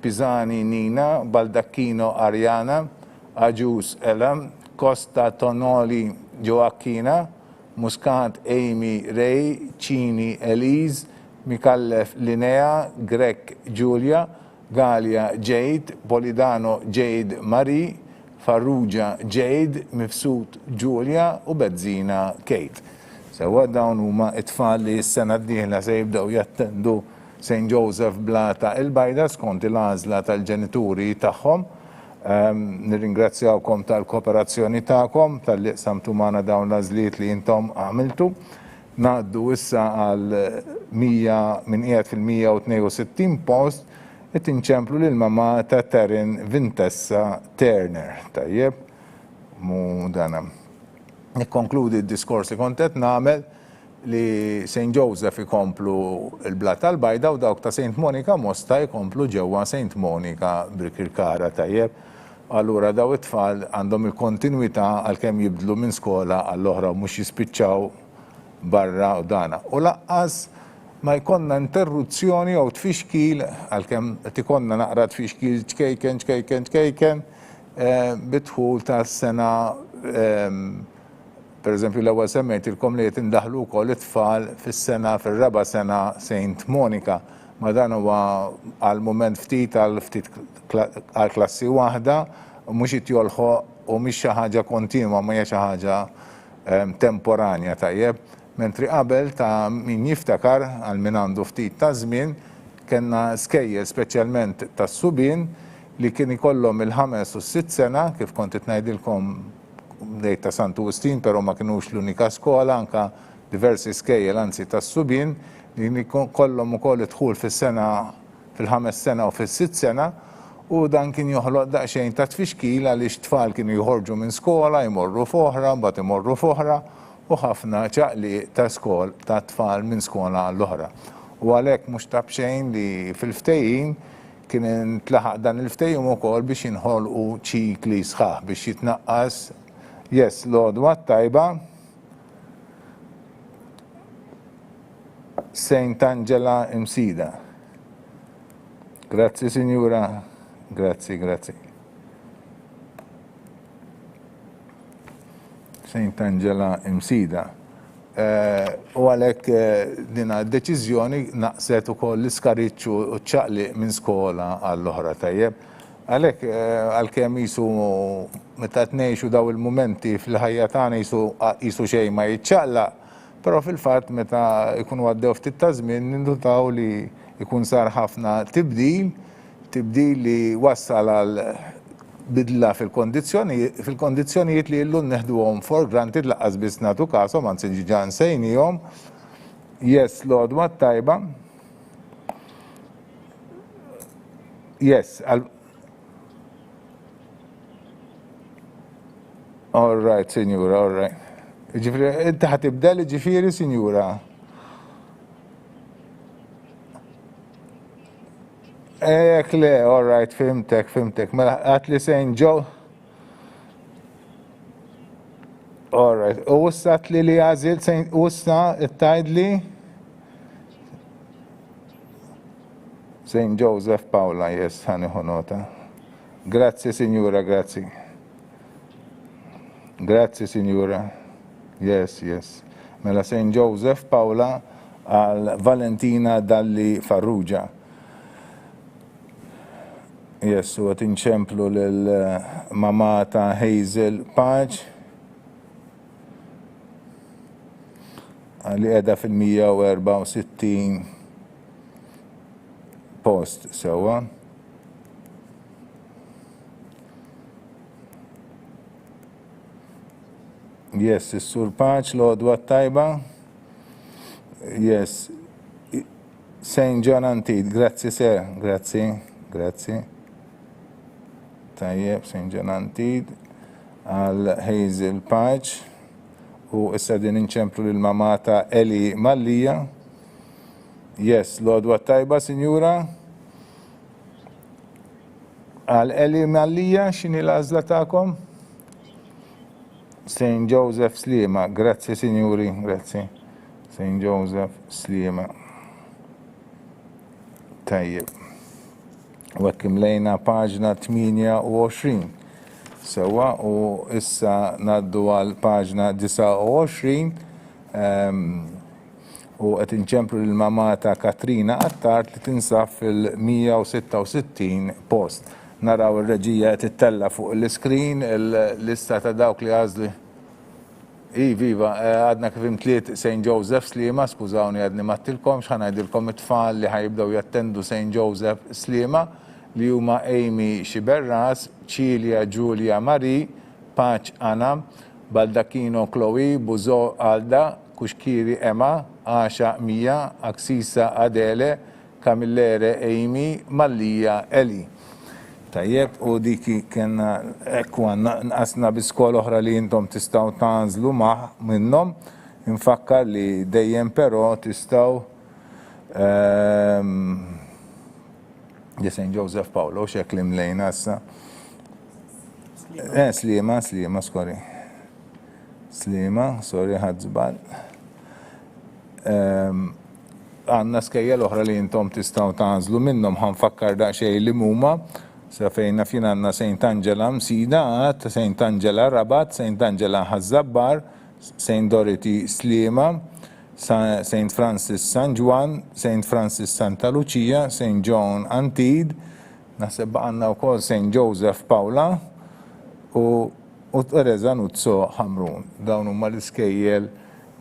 Pisani Nina, Baldacchino Ariana, Agius Ela, Costa Tonoli Joachina, Muscat Amy Ray, Cini Elise, Mikallef Linea, Grek Giulia, Galia Jade, Polidano Jade Marie, Farrugia Jade, Mifsud Giulia u Bezzina Kate. Sewa dawn huma it-tfal li s-sena d-dieħla se jibdew jattendu St. Joseph Blata il-Bajda skont il-għażla tal-ġenituri tagħhom. Nirringrazzjawkom tal-kooperazzjoni tagħkom, tal-li qsamtu magħna dawn l-għażliet li intom għamiltu. Ngħaddu issa għal 100 minn qiegħed fil-162 post qed inċemplu lill-mama ta' Taryn Vintessa Turner. Tajjeb, mu dana. Nikkonkludi d-diskors li kont qed nagħmel li St. Joseph ikomplu il-Blat tal-Bajda u dawk ta' St. Monica Mosta jkomplu ġewwa St. Monica Birkirkara. Tajjeb. Allura daw it-tfal għandhom il-kontinwità għalkemm jibdlu minn skola għall-oħra u mhux jispiċċaw barra u dana. U laqqas ma jkollna interruzzjoni jew tfixkil għalkemm qed ikollna naqra tfixkil ċkejken bidħul tas-sena pereżempju l-ewwel semmejtilkom li qed indaħlu wkoll it-tfal fis-sena fir-raba' sena St. Monica. Ma dan huwa għal mument ftit għal klassi waħda mhux jitjolħoq u mhix xi ħaġa kontinwa ma hija xi ħaġa temporanja tajjeb. Mentri qabel ta' min jiftakar għal min għandu ftit ta' żmien kellna skejjel speċjalment tas-subien li kien ikollhom il-5 u 6 sena kif kont qed ngħidilkom dejt ta' Sant'Ugustin, però ma kinux l-unika skola, anka diversi skejjel anzi tas-subien li kollhom ukoll idħul fis-sena fil-5 sena u fis-6 sena u dan kien joħloq daqsxejn ta' tfixkil għaliex tfal kienu jħorġu minn skola, jmorru f'oħra, mbagħad imorru f'oħra u ħafna ċaqliq ta' skol ta' tfal minn skola għall-oħra. U għalhekk mhux ta' bxejn li fil-ftehim kien intlaħaq dan il-ftehim ukoll biex jinħolqu ċikli sħaħ biex jitnaqqas l-għodwa tajba. St. Angela Imsida. Grazzi, Signora. Grazzi. St. Angela Imsida. U għalhekk dina d-deċiżjoni naqset ukoll l-iskariċċu u ċaqliq minn skola għall-oħra tajjeb. Għalhekk għalkemm qisu meta tnejxu daw il-mumenti fil-ħajja tagħna qisu xejn ma jiċċaqlaq. Però fil-fatt meta jkunu għaddew ftit ta' żmien nindutaw li jkun sar ħafna tibdil li wassal għal bidla fil-kondizzjonijiet li llum neħduhom for granted laqqas biss nagħtu kasom anzi ġiġa nsejnihom. L-għodwa tajba. All right, Sinjura, all right. Ġifiri, inti ħatibda li ġifiri, Sinjura. Ek le, all right, fimtek. Mela, għat li St. Joe. All right, u wissa li għazil, wissa it-tajd li? St. Joseph Paula, yes, ħaniħu nota. Grazie, Signora, grazie. Grazie, Signora. Yes. Mela St. Joseph Paula għal Valentina Dalli Farrugia. Yes, u għat inċemplu l-mamata Hazel Page. Għalli għeda fil-164 post, sewa. Yes, is-sur Paċ, l-għodwa tajba. Yes, St. John Antid, grazie sir, grazie. Tajjeb, St. John Antid, għal Hazel Paċ, u issa din inċemplu l-mamata Eli Mallija. Yes, l-għodwa tajba, Signora. Għal Eli Mallija, xini l-għazla ta'kom? St. Joseph Slima, grazie signori, grazie. St. Joseph Slima. Tajjeb. Wakkim lejna paġna 28. Sewa, u issa naddu għal paġna 29. U għet inċemplu l-mamata Katrina Attart li tinsaf fil-166 post. Naraw il-reġija tittella fuq l-screen, il-lista ta' dawk li għazli. Viva, għadna kifim tliet St. Joseph Slima, skużawni għadni mattilkom, xħanajdilkom it-tfal li ħajibdaw jattendu St. Joseph Slima, li huma Amy Xiberras, Cilia Giulia Marie, Paċ Anna, Baldacchino Chloe, Buzo Alda, Kuxkiri Emma, Asha Mia, Aksisa Adele, Camillere Amy, Mallija Eli. Tajjeb, u diki kena ekwanna nqasna biskola oħra li jintom tistaw tanżlu minnom, infakkar li dejjem però tistaw St. Joseph Paolo, xeklim lejna issa. Slima, sorry, ħadżbal. Għanna skejjel oħra li jintom tistaw tanżlu minnom ħanfakkar daqxej li muma. Sa fejna fina għanna St. Angela Msida, St. Angela Rabat, St. Angela Ħazzabbar, St. Dorothy Slima, St. Francis San Juan, St. Francis Santa Lucia, St. John Antid, naħseb għanna u kol St. Joseph Paula u Teresa Nuzzo Hamrun. Dawn huma l-iskejjel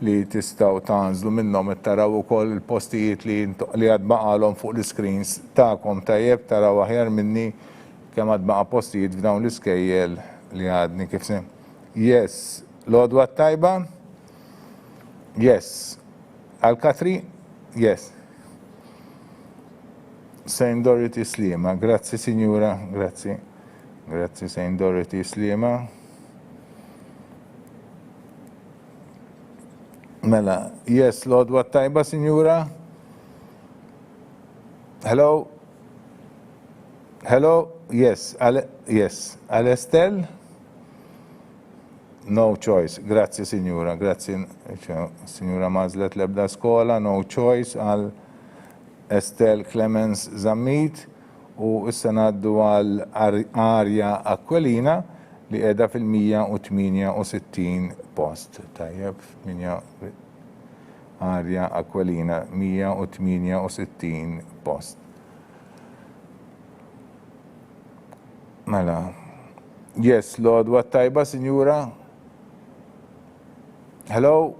li tistaw tanżlu minnom taraw ukoll il-postijiet li għadbaqalhom fuq l-screens ta'kom tajjeb taraw aħjar minni kemm għadbaqa postijiet f'dawn l-iskejjel li għadni kif sem. Yes, l-għodwa tajba? Yes. Al-Katri? Yes. St. Dorothy Slima, grazzi signora, grazzi. Grazzi St. Dorothy Slima. Mela, yes, l-għodwa tajba, signora? Hello? Yes, Al-Estel? No choice, grazie signora, grazie signora Mazlet lebda skola, no choice għal Estel Clemens Zammit u issa naddu għal Arja Aquilina li edha fil-168 post. Tajjeb, Arja Aquilina, 168 post. Mela. Yes, Lord, what tajba, signora? Hello?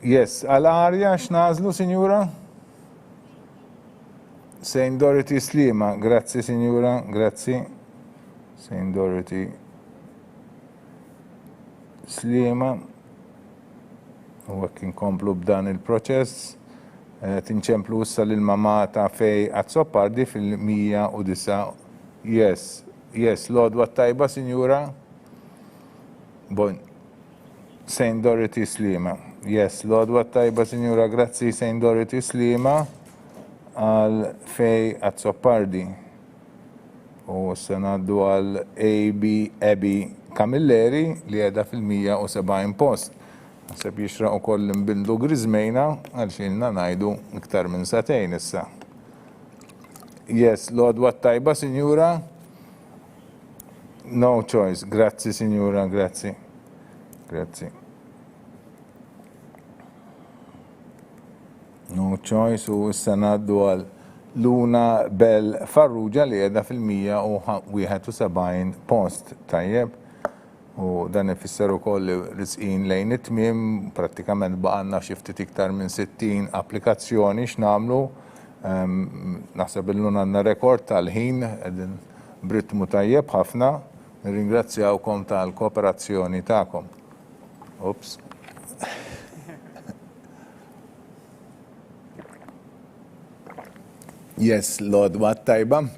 Yes, għal-Arja x'nażlu, signora? St. Dorothy Slima, grazie, signora, grazie. St. Dorothy Slima. U għek inkomplu b'dan il-proċess. Tinċemplu issa l-mamata fej għazzoppardi fil-109. Yes, Lord, what tajba, signora? St. Dorothy Slima. Yes, Lodwa tajba, Sinjura, grazzi St. Dorothy Slima għal Fej Azzopardi. U s-sanaddu għal Ebi Camilleri li għedha fil-170 post. Għasab jixraq u koll nbildu Grizmejna għal xilna najdu iktar minn satejn issa. Yes, Lodwa tajba, Sinjura. No choice. Grazzi, Sinjura, grazzi. Grazzi. No choice u s-sanaddu għal Luna Bell Farrugia li għedha fil-171 post. Tajjeb. U dan ifisser ukoll risqin lejn it-tmiem, prattikament baqanna xi ftit iktar minn 60 applikazzjoni x'namlu. Naħseb illum għandna rekord tal-ħin qegħdin b'ritmu tajjeb ħafna. Nirringrazzjawkom tal-kooperazzjoni tagħkom. Oops. Yes, Lodwa tajba.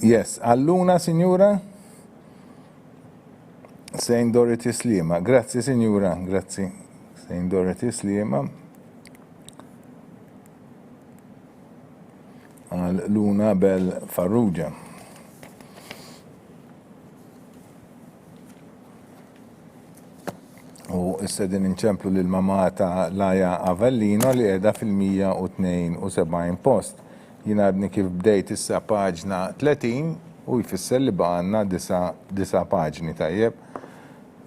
Yes, Alluna, Sinjura. St. Dorothy Slima. Grazzi, Sinjura, grazzi. St. Dorothy Slima. Għal Luna Bell Farrugia. U issa din inċemplu l-mama ta' Laja Avellino li qiegħda fil-172 post. Jien għadni kif bdejt issa paġna 30 u jfisser li baqanna 9 paġni tajjeb.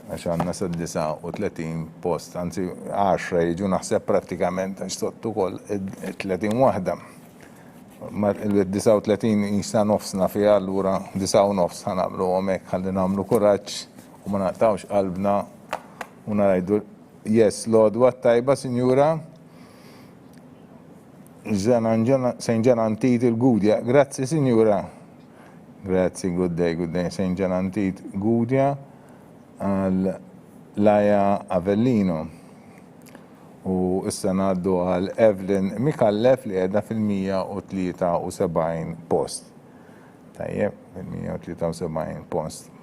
Għax għandna sa 39 post, anzi 10 jiġu naħseb prattikament għax sottu kol 30 waħda. Il-39 jista' nofsna fiha allura 9 nofs ħanamlu hekk ħalli nagħmlu kuraġġ u ma naqtawx qalbna. Una rajdu, yes, Lodwa tajba, Sinjura. St. Ġanantit il-Gudja. Grazzi, Sinjura. Grazzi, good day. St. Ġanantit Gudja għal Laja Avellino. U issa ngħaddu għal Evelyn Mikallef li qiegħda fil-173 post. Tajjeb, fil-173 post.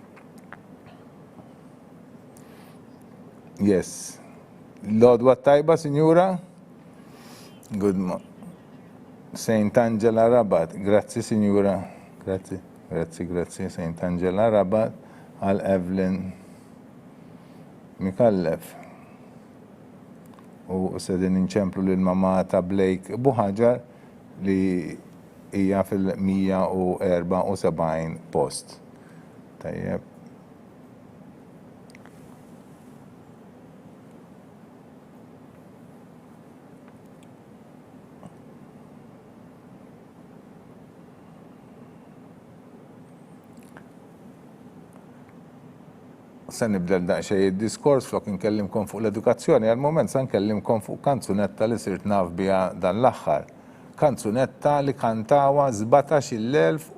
Yes. Lodwa tajba, Sinjura. Good morning. St. Angela Rabat. Grazzi, Sinjura. Grazzi. St. Angela Rabat għal Evelyn Mikallef. U sedin inċemplu l-mama ta' Blake Buħaġar li hija fil-174 post. Tajjeb. Se nibda daqsxejn id-diskors flok nkellimkom fuq l-edukazzjoni, għal-moment se nkellimkom fuq kanzunetta li sirt naf biha dan l-aħħar. Kanzunetta li kantawa 17,000,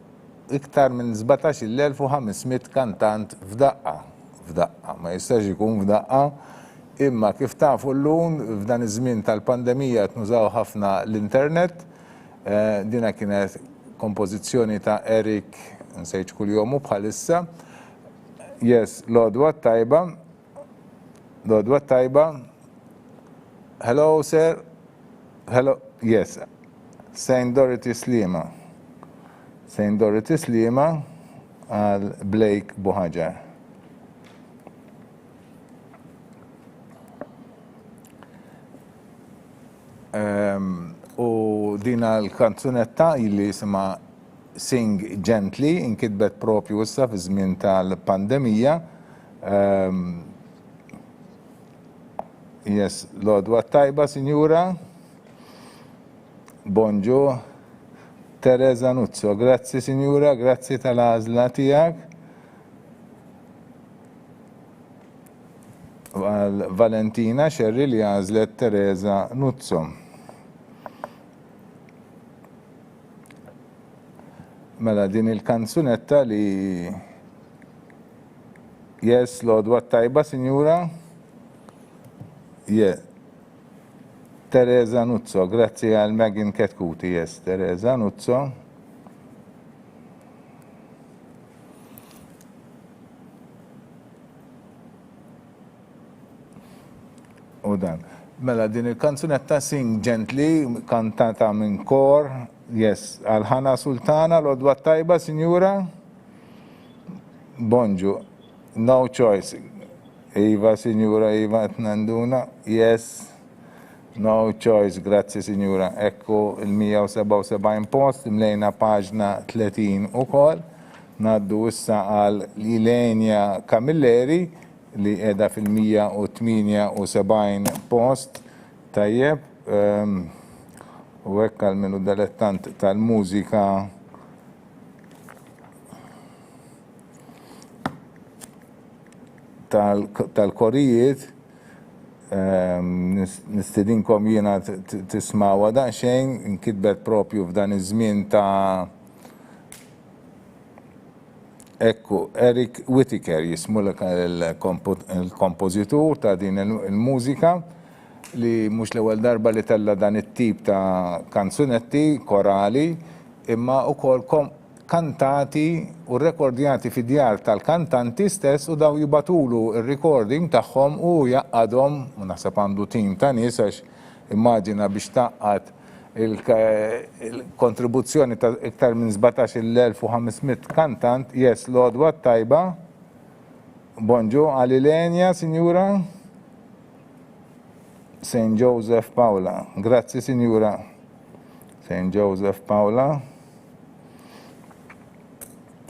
iktar minn 17,500 kantant f'daqqa. F'daqqa, ma jistax ikun f'daqqa, imma kif tafu llum f'dan iż-żmien tal-pandemija qed nużaw ħafna l-internet, dina kienet kompożizzjoni ta' Eric nsejġ kuljum bħalissa. Yes, Lodwa tajba. Lodwa tajba. Hello, sir. Hello. Yes. St. Dorothy Slima. St. Dorothy Slima għal Blake Buħaġar. U dina l-kanzunetta illi jisima Sing Gently, inkitbet propju issa fi żmien tal-pandemija. Yes, Lodwa tajba, Sinjura. Bonġu. Teresa Nuzzo, grazzi, Sinjura, grazzi tal-għażla tiegħek. Valentina Xerri li għażlet Teresa Nuzzo. Mela din il-kanzunetta li yes, Lodwa tajba, Sinjura. Teresa Nuzzo, grazzi għal Megan Ketkuti, yes, Teresa Nuzzo. U dan. Mela din il-kanzunetta Sing Gently, kantata minn kor, yes, għal-ħana Sultana, l-odwa tajba, Sinjura? Bonġu, no choice. Iva, Sinjura, Iva, etnanduna, yes, no choice, grazzi, Sinjura. Ekku il-177 post, imlejna paġna 30 u kol, naddu issa għal Lilenja Camilleri, li edha fil-178 post, tajjeb, u ekka l-minu dilettant tal-mużika tal-korijiet, nistedinkom jiena tismawa daqsxejn, inkitbet propju f'dan iż-żmien ta' ekku, Eric Whittaker jismu il-kompożitur ta' din il-mużika li mhux l-ewwel darba li tella dan it-tip ta' kanzunetti korali imma wkoll kantati u rekordjati fid-djar tal-kantanti stess u daw jibatulu il-recording tagħhom u jaqqadhom u naħseb għandu tim ta' nies għax immaġina biex taqqad il-kontribuzzjoni ta' iktar minn 17,500 kantant, yes, l-odwa tajba. Bonġu, għal-Ilenja, Sinjura? St. Joseph Paula. Grazzi, Sinjura. St. Joseph Paula.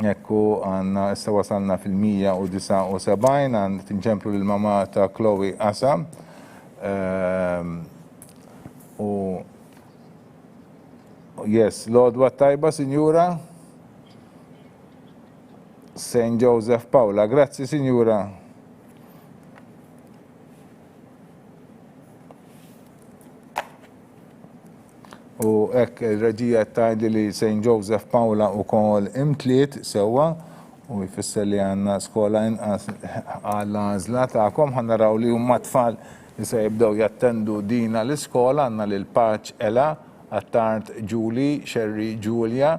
Ekku għanna, issa wasalna fil-179, għan tinċemplu l-mama ta' Chloe Asa. Yes, l-odwa tajba, Sinjura? St. Joseph Paula. Grazzi, Sinjura. U ek il-reġija tajdi li St. Joseph Paula u kol imtliet sewa u jfisser li għanna skola inqas għall-għażla tagħkom ħannaraw li huma tfal li se jibdew jattendu dina l-iskola għandna lil Paċ Ela, Attart Julie, Sherry Julia,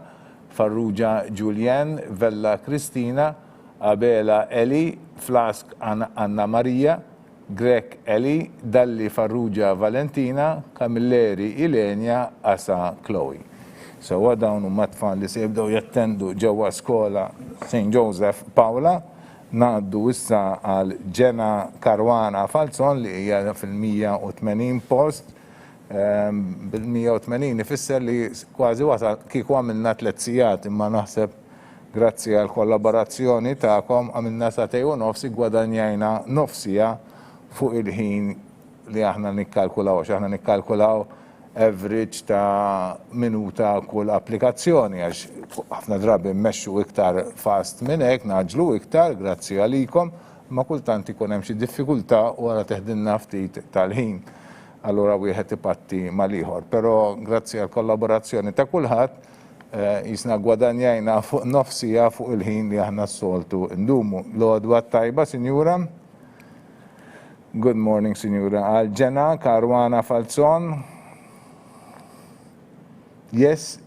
Farrugia Julien, Vella Kristina, Abela Eli, Flask Anna Maria, Grek Eli, Dalli Farrugia Valentina, Camilleri Ilenia, Asa Chloe. So dawn huma tfal li se jibdew jattendu ġewwa skola St. Joseph Paula, ngħaddu issa għal Ġena Karwana Falzon li hija fil-180 post. Bil-180 ifisser li kważi wasal kieku għamilna 3 sigħat imma naħseb grazzi għal kollaborazzjoni tagħkom għamilna satej u nofsi gwadanjajna nofsija fuq il-ħin li aħna nikkalkulaw, aħna nikkalkulaw average ta' minuta kull applikazzjoni għax ħafna drabi mmexxu iktar fast minn hekk, naġlu iktar grazzi għalikom, ma kultant ikun hemm xi diffikultà wara teħdilna ftit tal-ħin. Allura wieħed ipatti mal-ieħor. Però grazzi għal kollaborazzjoni ta' kulħadd jisna gwadanjajna fuq nofsija fuq il-ħin li aħna s-soltu ndumu. L-għodwa tajba, Sinjura? Good morning, Sinjura. Għal Ġena Karwana Falzon. Yes,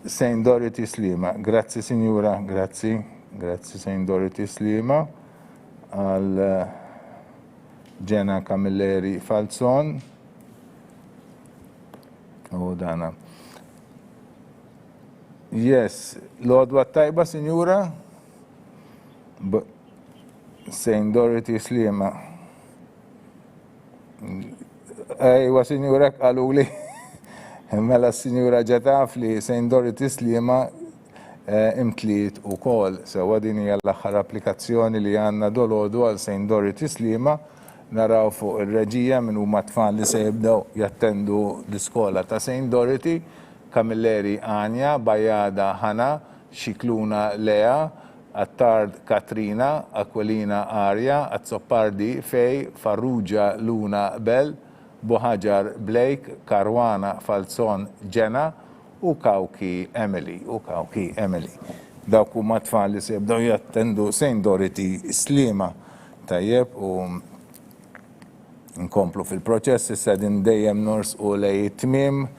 St. Dorothy Slima. Grazzi, Sinjura. Grazzi. Grazzi, St. Dorothy Slima. Għal Ġena Camilleri Falzon. U dana. Yes, l-għodwa tajba, Sinjura? St. Dorothy Slima. Ejwa, Sinjura, għaluli. Mela Sinjura ġetaf li St. Dorothy Slima imtliet u kol. Sewa din hija l-aħħar applikazzjoni li għandna dolodu għal St. Dorothy Slima. Naraw fuq il-reġija minn huma tfal li se jibdew jattendu l-iskola ta' St. Dorothy, Camilleri Anja, Bajada Hana, Xikluna Lea, Attard Katrina, Aquilina Arja, Azzoppardi Fej, Farrugia Luna Bell, Bohajar Blake, Karwana Falzon Ġena u Kawki Emily. Dawk huma tfal li se jibdew jattendu St. Dorothy Slima. Tajjeb u nkomplu fil-proċess, issa din dejjem nors u lej tmiem,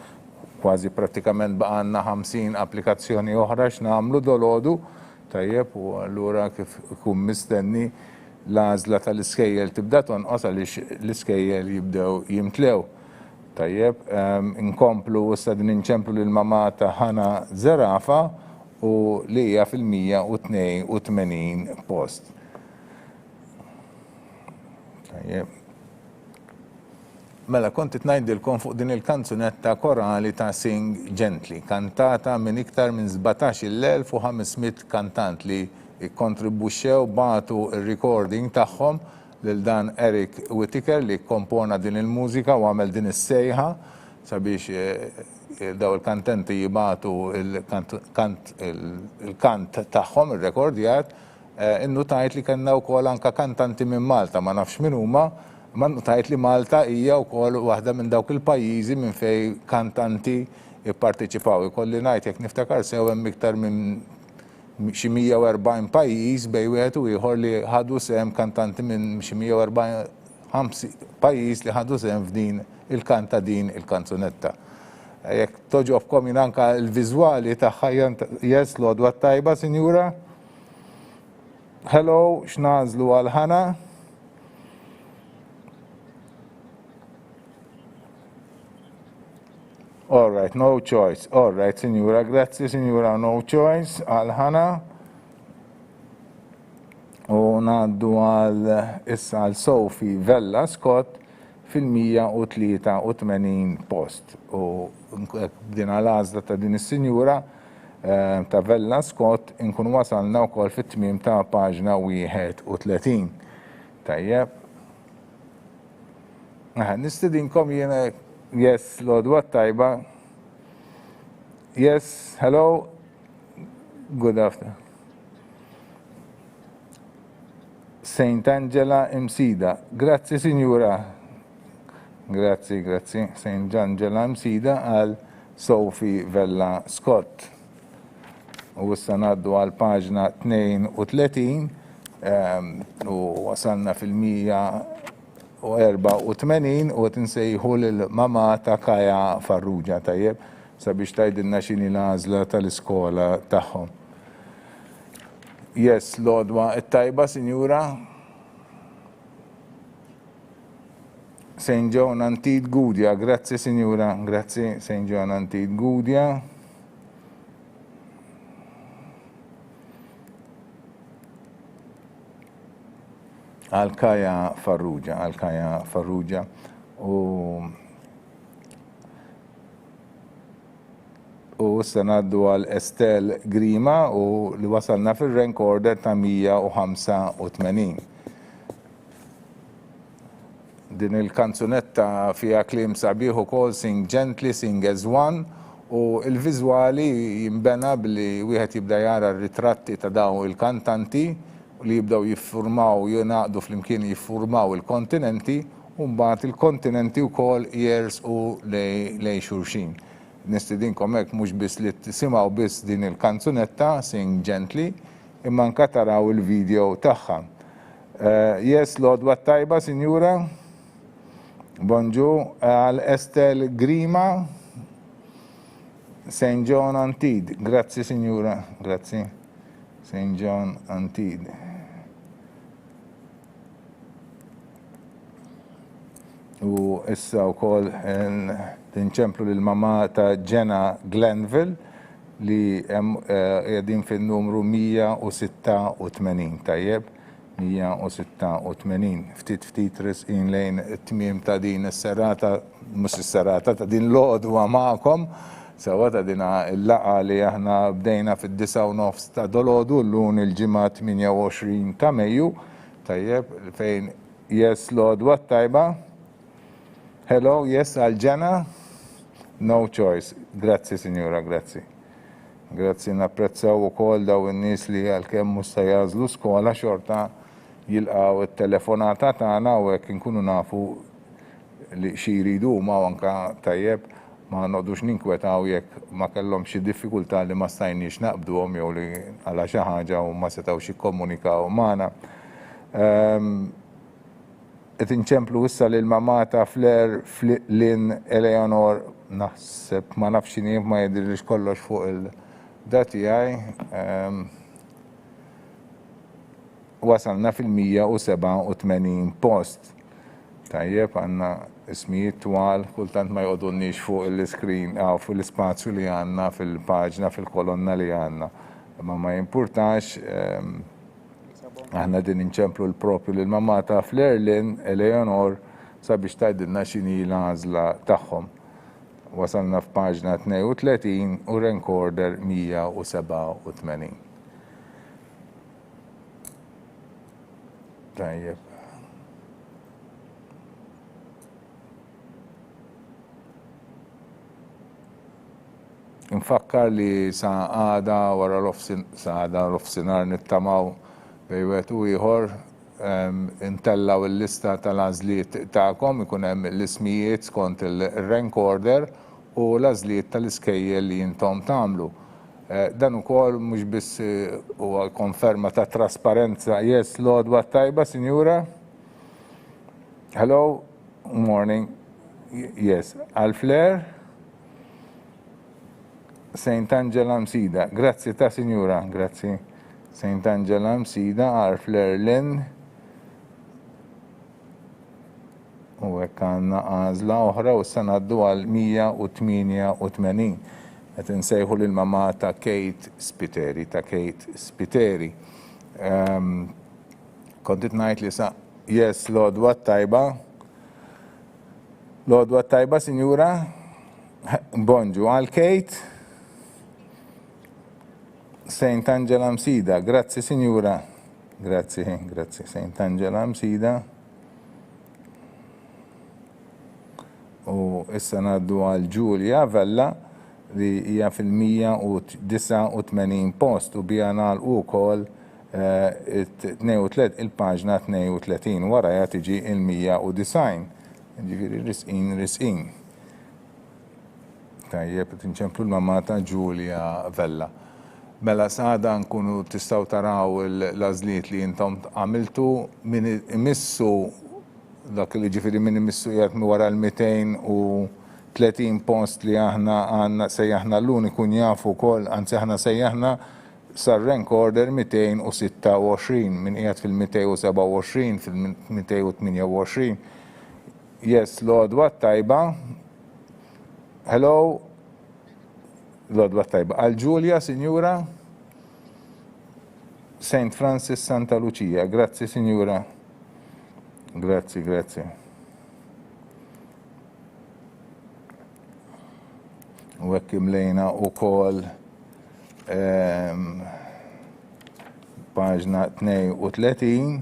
kważi pratikament baqanna 50 applikazzjoni oħra x'nagħmlu dolodu, tajjeb u allura kif ikun mistenni l-għażla tal-iskejjel tibda tonqos għaliex l-iskejjel jibdew jimtlew. Tajjeb, inkomplu issa din inċemplu lill-mama ta' Ħana Zerafa u li hija fil-182 post. Tajjeb. Mela, kont ngħidilkom fuq din il-kanzunetta korali ta' Sing Gently, kantata minn iktar minn 17,500 kantant li kontribwixxew batu il-recording tagħhom lil dan Eric Whittaker li kompona din il-mużika u għamel din is-sejħa sabiex daw il-kantanti jibatu il-kant tagħhom, il-rekordjat, innu tajt li kellna wkoll anke kantanti minn Malta, ma nafx min huma, ma tajt li Malta hija wkoll waħda minn dawk il-pajjiżi minn fejn kantanti jipparteċipaw. Ikolli ngħid jekk niftakar sew hemm iktar minn xi 140 pajjiż bejn wieħed u ieħor li ħadu sehem kantanti minn xi 140 pajjiż li ħadu sehem f'din il-kanta din il-kanzunetta. Jekk toġobkom jien anke l-viżwali tagħha yes l-għodwa tajba, Sinjura. Hello, x'nażlu għal Ħana? All right, no choice. All right, Signora, grazie, Signora, no choice. Għal Ħana. U ngħaddu għal issa għal Sophie Vella Scott fil-183 post. U bdina l-għażla ta' din is-Sinjura ta' Vella Scott inkun wasalna wkoll fit-tmiem ta' paġna 31. Tajjeb. Nistidinkom jiena yes, l-għodwa tajba. Yes, hello. Good afternoon. Saint Angela Msida. Grazie, Signora. Grazie. Saint Angela Msida għal Sophie Vella Scott. U issa ngħaddu għal paġna 32 u wasalna fil-184 u tinsejħu l-mama ta' Kaja Farrugia, tajjeb, sabiex tgħidilna x'inhi l-għażla tal-iskola tagħhom. Yes, l-għodwa tajba, Sinjura. St. John Antid Gudja, grazie, Sinjura, grazie, St. John Antid Gudja. Għal-Kaja Farrugia. U issa ngħaddu għal Estel Grima u li wasalna fil-rank order ta' 185. Din il-kanzunetta fija klim sabiħ ukoll Sing Gently, Sing as One u l-viżwali jimbena billi wieħed jibda jara r-ritratti ta' dawn il-kantanti li jibdaw jiffurmaw, jingħaqdu flimkien jiffurmaw il-kontinenti u mbagħad il-kontinenti wkoll jersqu lejn xulxin. Nistidinkom hekk mhux biss li tisimgħu biss din il-kanzunetta Sing Gently imma anke taraw il-video tagħha. Yes, l-għodwa tajba, Sinjura. Bonġu għal Estel Grima, St. John Antid. Grazzi, Sinjura, grazzi. St. John Antid. U issa wkoll tinċemplu lill-mama ta' Jenna Glenville li qegħdin fin-numru 186, tajjeb. 186. Ftit resqin lejn it-tmiem ta' din is-serata, mhux is-serata ta' din l-għodwa magħkom, sewa ta' din il-laqgħa li aħna bdejna fid-9:30 ta' dolodu llum il-ġimgħa 28 ta' Mejju, tajjeb, fejn yes l-għodwa tajba. Hello, yes, għal-Jenna? No choice. Grazzi, Signora, grazzi. Grazzi, napprezzaw ukoll daw in-nies li għalkemm mhux se jażlu skola xorta jilqgħu it-telefonata tagħna u hekk inkunu nafu li xi jridu huma anke tajjeb ma nqogħdux ninkwetaw jekk ma kellhom xi diffikultà li ma stajniex naqbduhom jew li għala xi ħaġa u ma setgħux jikkomunikaw magħna. Qed inċemplu issa lil mama ta' Flair Lynn Eleanor naħseb ma nafx x'inhi ma jidhirlix kollox fuq il-dati tiegħi. wasalna fil-187 post. Tajjeb, għanna ismijiet twal, kultant ma jgħodunniex fuq il-screen, fuq l-spazju li għanna fil-paġna, fil-kolonna li għanna. Ma ma jimpurtax, aħna din inċemplu l-propju l-mamata Flerlin, Eleonor, sabiex tajdilna xini l-għazla tagħhom. Wasalna f'paġna 32 u renkorder 187. Tajjeb. Infakkar li sa' għada wara l-ofsinar nittamaw bejwet u ieħor intellaw il-lista tal-għażliet tagħkom ikun hemm l-ismijiet skont il-rank order u l-għażliet tal-iskejjel li intom tagħmlu. Dan ukoll mhux biss huwa konferma ta' trasparenza. Yes, l-għodwa tajba, Sinjura? Hello, morning. Yes, Al-Fler? St. Angela Msida, grazzi ta' Sinjura, grazzi. St. Angela Msida, Al-Fler Lynn. U hekk għandna għażla oħra u issa ngħaddu għal 188. Qed insejħu lill-mamma ta' Kate Spiteri. Kontit ngħid li sa yes, l-għodwa tajba. L-għodwa tajba, Sinjura? Bonġu għal Kate. St. Angela Msida, grazzi Sinjura. Grazzi, St. Angela Msida. U issa ngħaddu għal Giulia Vella li hija fil-189 post u bija nagħlqu wkoll il-paġna 32 wara tiġi il-190. Ġifieri risqin. Tajjeb tinċemplu l-mamma ta' Giulia Vella. Mela sada nkunu tistgħu taraw l-għażliet li intom għamiltu min imissu dak li ġifieri min imissu jgħid wara l-230 post li aħna għandna sejjaħna l-uniku jafu wkoll, anzi aħna sejjaħna sar rank order 226 min qiegħed fil-227 fil-228. Yes, l-għodwa tajba. Hello. L-għodwa tajba. Għal-Ġulja, Sinjura? St. Francis Santa Lucia. Grazzi, Sinjura. Grazzi. U hekk imlejna wkoll paġna 32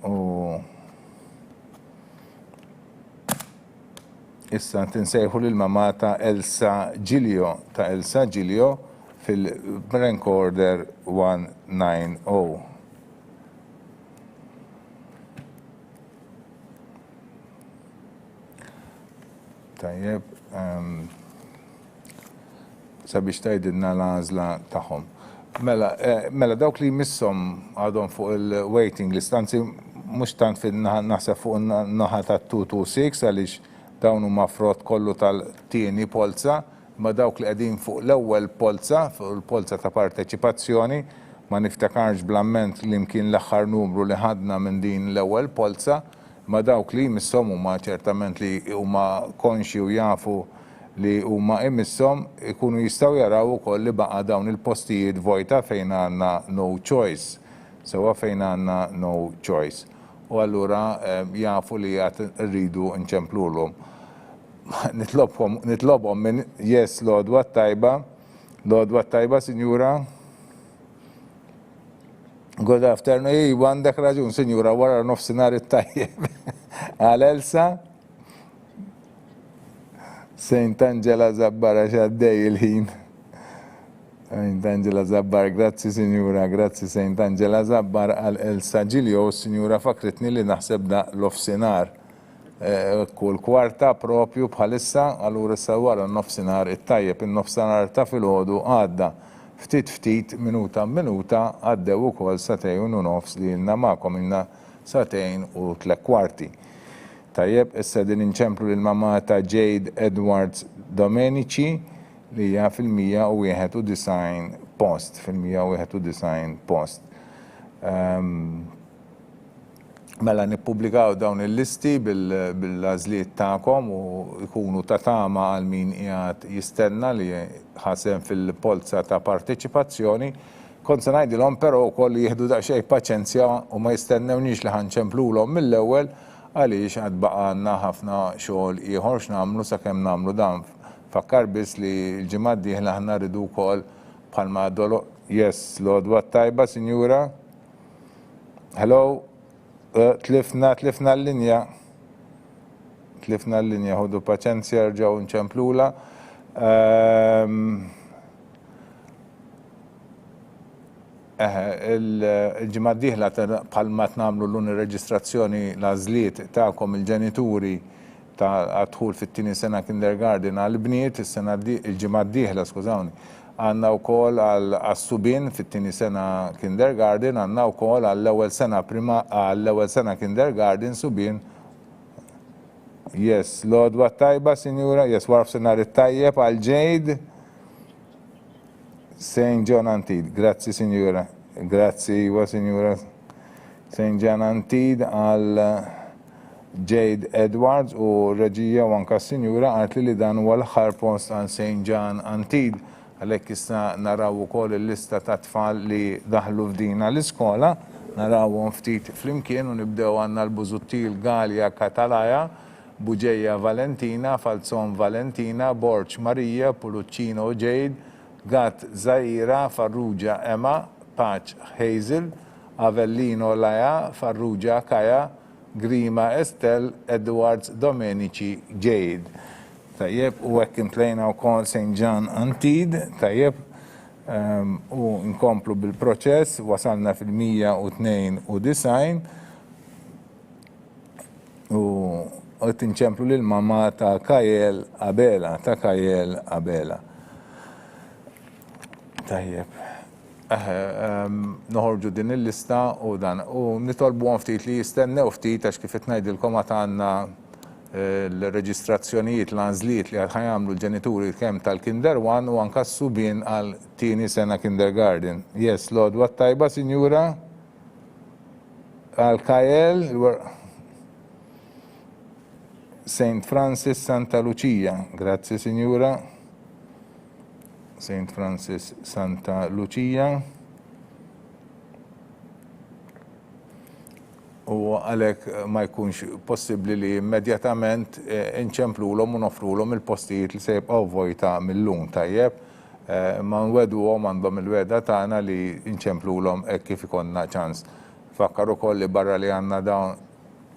u issa tinsejħu lill-mamma ta' Elsa Giglio fil-rank order 190. Tajjeb, sabiex tajdilna l-għażla tagħhom. Mela dawk li missom għadhom fuq il-waiting list, anzi mhux tant naħseb fuq in-naħa tat-226 għaliex dawn huma frott kollu tal-tieni polza, ma dawk li qegħdin fuq l-ewwel polza, fuq il-polza ta' parteċipazzjoni, ma niftakarx bl-amment li mkien l-aħħar numru li ħadna minn din l-ewwel polza, ma dawk li jmissom huma ċertament li huma konxi u jafu li huma imissom ikunu jistgħu jaraw ukoll li baqa' dawn il-postijiet vojta fejn għandna no choice. Sewa fejn għandna no choice. U allura jafu li għat rridu nċemplulhom. Nitlobhom minn yes l-għodwa tajba, Sinjura. Good afternoon, għandek raġun, Sinjura, wara nofsinhar it-tajjeb. Għal Elsa? St. Angela Zabbara xaddej il-ħin. St. Angela Zabbar, grazzi Sinjura, grazzi St. Angela Zabbar għal Elsa Giglio, Sinjura fakritni li naħseb da l-ofsinar. Kull kwarta propju bħalissa għallura issa wara n-nofsinar it-tajjeb, il-nofsinar ta' fil-ħodu għadda. Ftit minuta għaddew ukoll 2:30 li ilna magħkom ilna 2:03. Tajjeb, issa din inċemplu lill-mamma ta' Jade Edwards Domenici li hija fil-191 post, Mela nippubblikaw dawn il-listi bil-għażliet tagħkom u jkunu ta' tama għal min qiegħed jistenna li ħasem fil-polza ta' parteċipazzjoni. Kont se ngħidilhom però wkoll jieħdu daqsxejn paċenzja u ma jistennewniex li ħanċemplulhom mill-ewwel għaliex għad baqgħna ħafna xogħol ieħor x'nagħmlu sakemm nagħmlu dan. Fakkar biss li l-ġimgħa d-dieħla ħna rridu wkoll bħalma yes, l-għodwa tajba, Sinjura. Hello. Tlifna l-linja. Tlifna l-linja, ħodu paċenzja, rġaw nċemplula. Il-ġimgħa d-dieħla bħalma tnamlu l-reġistrazzjoni l-għażliet tagħkom il-ġenituri ta' għadħul fit-tieni sena kindergarten għal Bniet, il-ġimgħa d-dieħla, skużawni. Għanna wkoll għal-subin fit-tieni sena kindergarten, għanna wkoll għall-ewwel sena kindergarten subin. Yes, l-għodwa tajba, Sinjura, yes, warf senar it-tajjeb għal-ġejd. St. John Antid, grazzi, Sinjura. Grazzi, Sinjura. St. John Antid għal Jade Edwards u Reġija u anka Sinjura għart li dan huwa l-aħħar post għal St. John Antid. Għalhekk issa naraw ukoll il-lista ta' tfal li daħlu f'dina l-iskola, narawhom ftit flimkien u nibdew għandna l-Busuttil Galja Katalaja, Buġeja Valentina, Falzon Valentina, Borċ Marija, Puluccino Jade, Gat Zaira, Farrugia Emma, Paċ Hazel, Avellino Laja, Farrugia Kaja, Grima Estel, Edwards Domenici Jade. Tajjeb, u hekk imtlejna wkoll St. John Antid, tajjeb, u nkomplu bil-proċess, wasalna fil-192 u tinċemplu lill-mamma ta' Kajel Abela, Tajjeb. Noħorġu din il-lista u dan, u nitolbu ftit li jistennew ftit għax kif qed ngħidilkom għad għandna l-reġistrazzjonijiet l-għażliet li ħajamlu l-ġenituri kemm tal-Kinder 1 u anka subien għal tieni sena kindergarten. Yes, l-għodwa tajba, Sinjura. Għal Kajel, St. Francis Santa Lucia. Grazzi, Sinjura. St. Francis Santa Lucia. U għalek ma jkunx possibli li immedjatament inċemplulhom u nofrulhom il-postijiet li se jibqgħu vojta mill-lum tajjeb. Ma nwedduhom għandhom il-weda tagħna li inċemplulhom hekk kif ikonna ċans. Fakkar ukoll li barra li għandna dawn.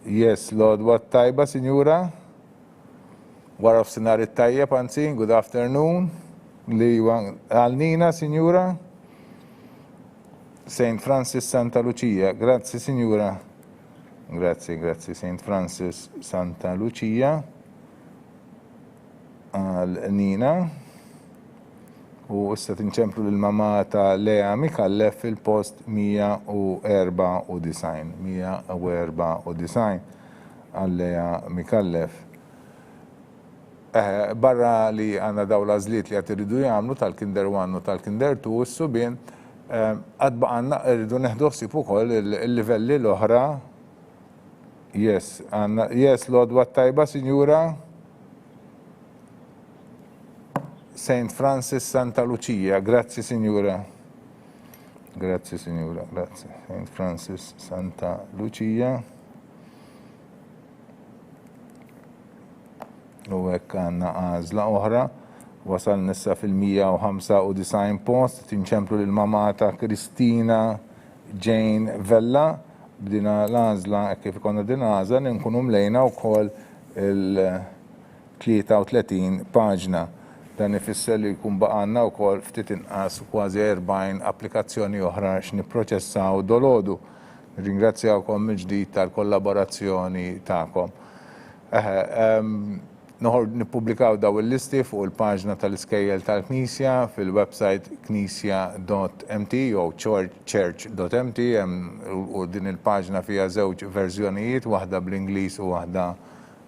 Yes, l-għodwa tajba, Sinjura. Wara f'sinar it-tajjeb, anzi, good afternoon. Li għal-Nina, Sinjura. St. Francis Santa Lucia. Grazzi, Sinjura. Grazzi, St. Francis Santa Lucia għal Nina u issa tinċemplu l-mamma ta' Lea Mikallef fil-post 194 għal Lea Mikallef. Barra li għandna daw l-għażliet li qed iridu jagħmlu tal-Kinder 1 u tal-Kinder 2 is-subien għad baqgħna rridu neħdu ħsieb ukoll il-livelli l-oħra. Yes, l-għodwa tajba, Sinjura. St. Francis Santa Lucia, grazzi, Sinjura. Grazzi, Sinjura, grazzi. St. Francis Santa Lucia. U hekk għandna għażla oħra, wasal nissa fil-195 post, tinċemplu lill-mamma ta' Kristina Jane Vella. Bdina l-għażla, kif ikonna din għażla, nkunu mlejna wkoll il-33 paġna. Dan ifisser li jkun baqgħanna wkoll ftit inqas kważi 40 applikazzjoni oħra x'nipproċessaw dolodu. Ringrazzjawkom mill-ġdid tal-kollaborazzjoni tagħkom. Nippubblikaw daw il-listi fuq il-paġna tal-iskejjel tal-Knisja fil-website knisja.mt jew church.mt u din il-paġna fiha żewġ verżjonijiet, waħda bl-Ingliż u waħda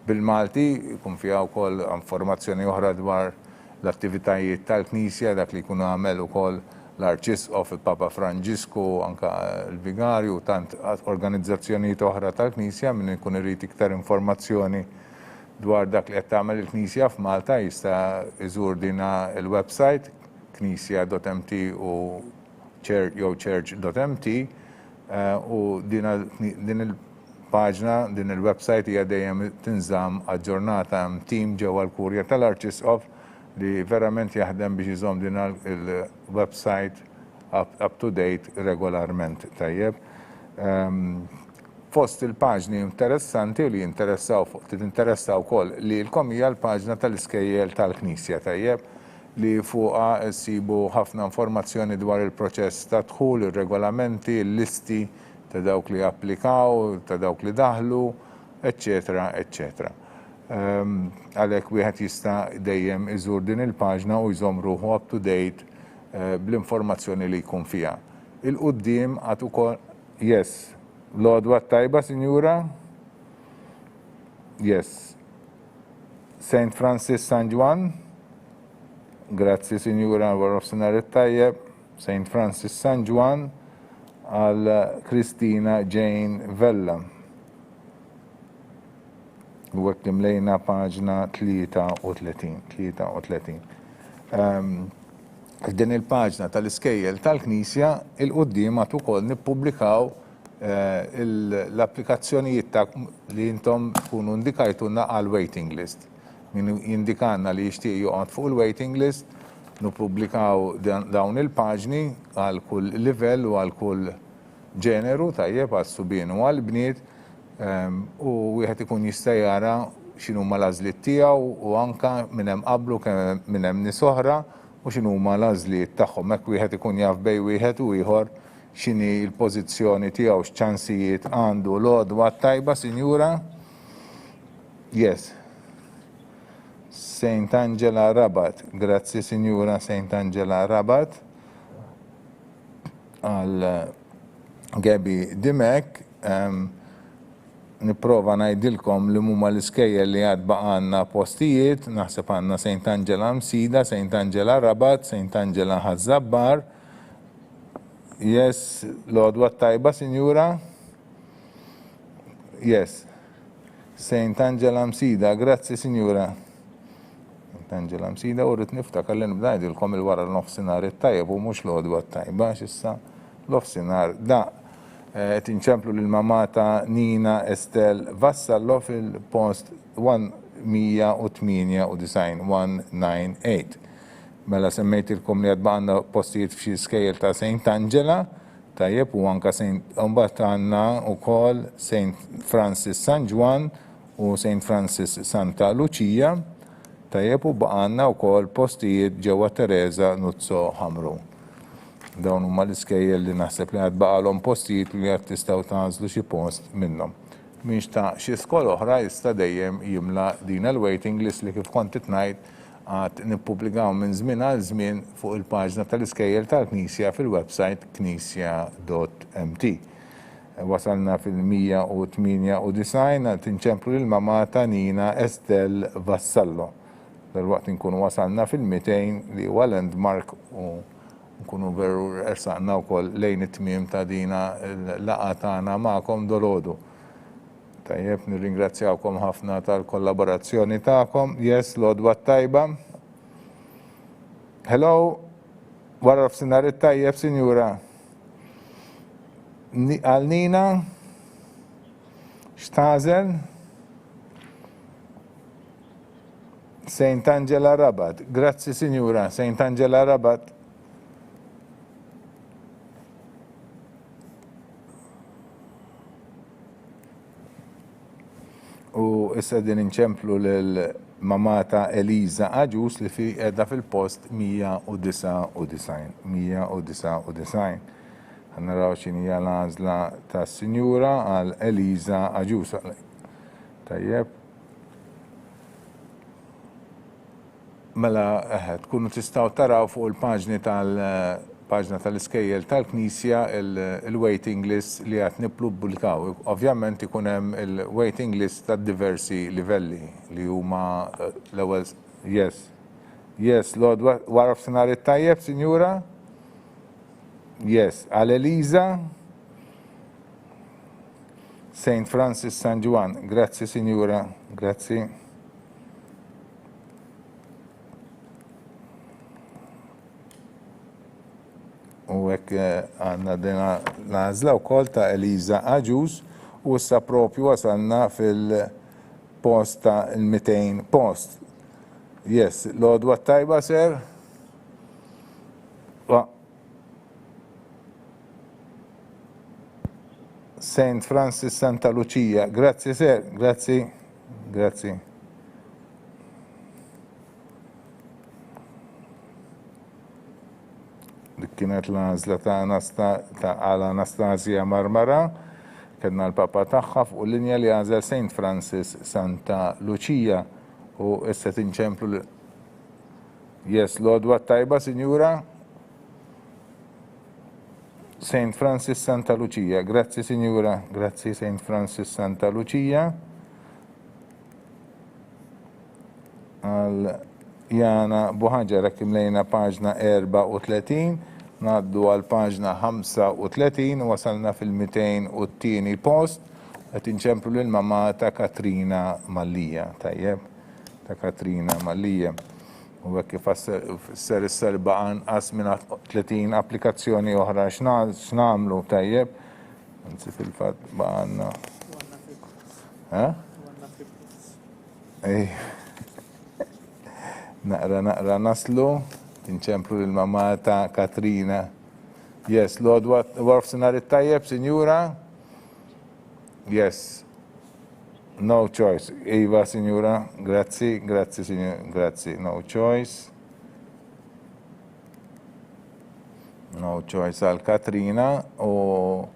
bil-Malti, jkun fiha wkoll informazzjoni oħra dwar l-attivitajiet tal-Knisja dak li jkunu għamel ukoll l-Arċisqof, il-Papa Franġisku, anka l-Vigarju, tant organizzazzjonijiet oħra tal-Knisja min ikun irid iktar informazzjoni dwar dak li qed tagħmel il-Knisja f'Malta jista' iżur dina il-website knisja.mt u church.mt u din il-paġna, din il-website hija dejjem tinżamm aġġornata hemm tim ġewwa l-Kurja tal-Arċisqof li verament jaħdem biex iżomm din il-website up to date regolarment tajjeb. Fost il-paġni interessanti li tinteressaw wkoll li l-kom hija l-paġna tal-iskejjel tal-Knisja tajjeb li fuqha ssibu ħafna informazzjoni dwar il-proċess ta' dħul, ir-regolamenti, l-listi ta' dawk li applikaw, ta' dawk li daħlu, eċċetera, eċċetera. Għalhekk wieħed jista' dejjem iżur din il-paġna u jżomm ruħu up to date bl-informazzjoni li jkun fiha. Il-qudiem għad ukoll yes. L-għodwa tajba, Sinjura? Yes. St. Francis San Juan? Grazzi, Sinjura, warrof sinar it-tajjeb. St. Francis San Juan għal Kristina Jane Vella. U għek timlejna paġna 33. Din il-paġna tal-iskejjel tal-Knisja il-qoddim għat ukoll nippubblikaw l-applikazzjonijiet li jintom tkunu indikajtunna għal waiting list. Min jindikanna li jixtieq joqgħod fuq il-waiting list, nippubblikaw dawn il-paġni għal kull livell u għal kull ġeneru tajjeb għas-subien u għall-bniet u wieħed ikun jista' jara x'inhuma l-għażliet tiegħu u anke minn hemm qablu kemm minn hemm nies oħra u x'inhuma l-għażliet tagħhom. Hekk wieħed ikun jaf bejn wieħed u ieħor x'inhi l-pożizzjoni tiegħu x'ċansijiet għandu l-għodwa tajba, Sinjura? Yes. St. Angela Rabat. Grazzi, Sinjura St. Angela Rabat. Għal Gabi Dimek. Niprofa ngħidilkom li huma l-iskejjel li għad baqanna postijiet, naħseb għandna St. Angela Msida, St. Angela Rabat, St. Angela Ħazzabbar. Yes, l-għodwa tajba, Sinjura? Yes. St. Angela Msida, grazzi, Sinjura. St. Angela Msida, u rrit niftakar li nibdajdilkom il-wara l-nofsinar it-tajb u mux l-għodwa tajba, xissa l-nofsinar da. Tinċemplu l-mamata Nina Estel Vassallo fil-post 198. Mela semmejtilkom li għadbaqna postijiet f'xi skejjel ta' St. Angela, tajjeb u anka Umbat għanna u kol St. Francis San Juan u St. Francis Santa Lucia, tajjeb u baqanna u kol postijiet ġewwa Teresa Nuzzo Ħamru. Dawn huma l-iskejjel li naħseb li għad baqalhom postijiet li għad tistgħu tagħżlu xi post minnhom. Minx ta' xi skola oħra jista' dejjem jimla din il-waiting list li kif kont ngħid għad nippubblikaw minn żmien għal żmien fuq il-paġna tal-iskejjel tal-Knisja fil-website knisja.mt. Wasalna fil-198 għal tinċemplu lill-mamata Nina Estel Vassallo. Dalwaqt inkunu wasalna fil-200 li huwa landmark u nkunu veru ersaqna wkoll lejn it-tmiem ta' dina l-laqgħa tagħna magħkom dolodu. Tajjeb, nirringrazzjawkom ħafna tal-kollaborazzjoni tagħkom. Yes, l-għodwa tajba. Hello, wara f'sinar it-tajjeb, Sinjura. Għal Nina? X'tażel? St. Angela Rabat. Grazzi, Sinjura. St. Angela Rabat. U issa din inċemplu l-mamata Eliza Aġus li fi edha fil-post 199. Għannaraw xinija l-għazla ta' Sinjura għal Eliza Aġus. Tajjeb. Mela, tkunu tistaw taraw fuq il-paġni paġna tal-iskejjel tal-Knisja il-waiting list li għat nippubblikaw. Ovvjament ikun hemm il-waiting list ta' diversi livelli li huma l-ewwel yes, Lord, wara f'sinar it-tajjeb, Sinjura? Yes, għal Eliza. St. Francis San Juan. Grazzi, Signora. Grazzi. U hekk għandna dina l-għażla wkoll ta' Eliza Aġus u issa propju wasalna fil-post ta' il-200 post. Yes, l-għodwa tajba, ser? St. Francis Santa Lucia. Grazzi, ser. Grazzi. Grazzi. Dik kienet l-għażla ta' Anastasia Marmara, kedna l-papa tagħha fuq linja li għażel St. Francis Santa Lucia u issa tinċemplu Yes, l-għodwa tajba, Sinjura. St. Francis Santa Lucia. Grazzi, Signora. Grazzi, St. Francis Santa Lucia. Għal Jana Buħaġa kimlejna paġna 34, naddu għal paġna 35 u wasalna fil-202 post, għet inċemplu l-mamma ta' Katrina Mallija. Tajjeb, ta' Katrina Mallija. U għek ser s-serba għanqas minn 30 applikazzjoni oħra x'namlu, tajjeb. Nsi fil-fat baqanna. Naqra naslu, tinċemplu l-mamma ta' Katrina. Yes, Lord, warf senarit tajjeb, Signora? Yes. No choice. Iva, Signora. Grazzi, grazzi, Signora. Grazzi. No choice. No choice għal Katrina u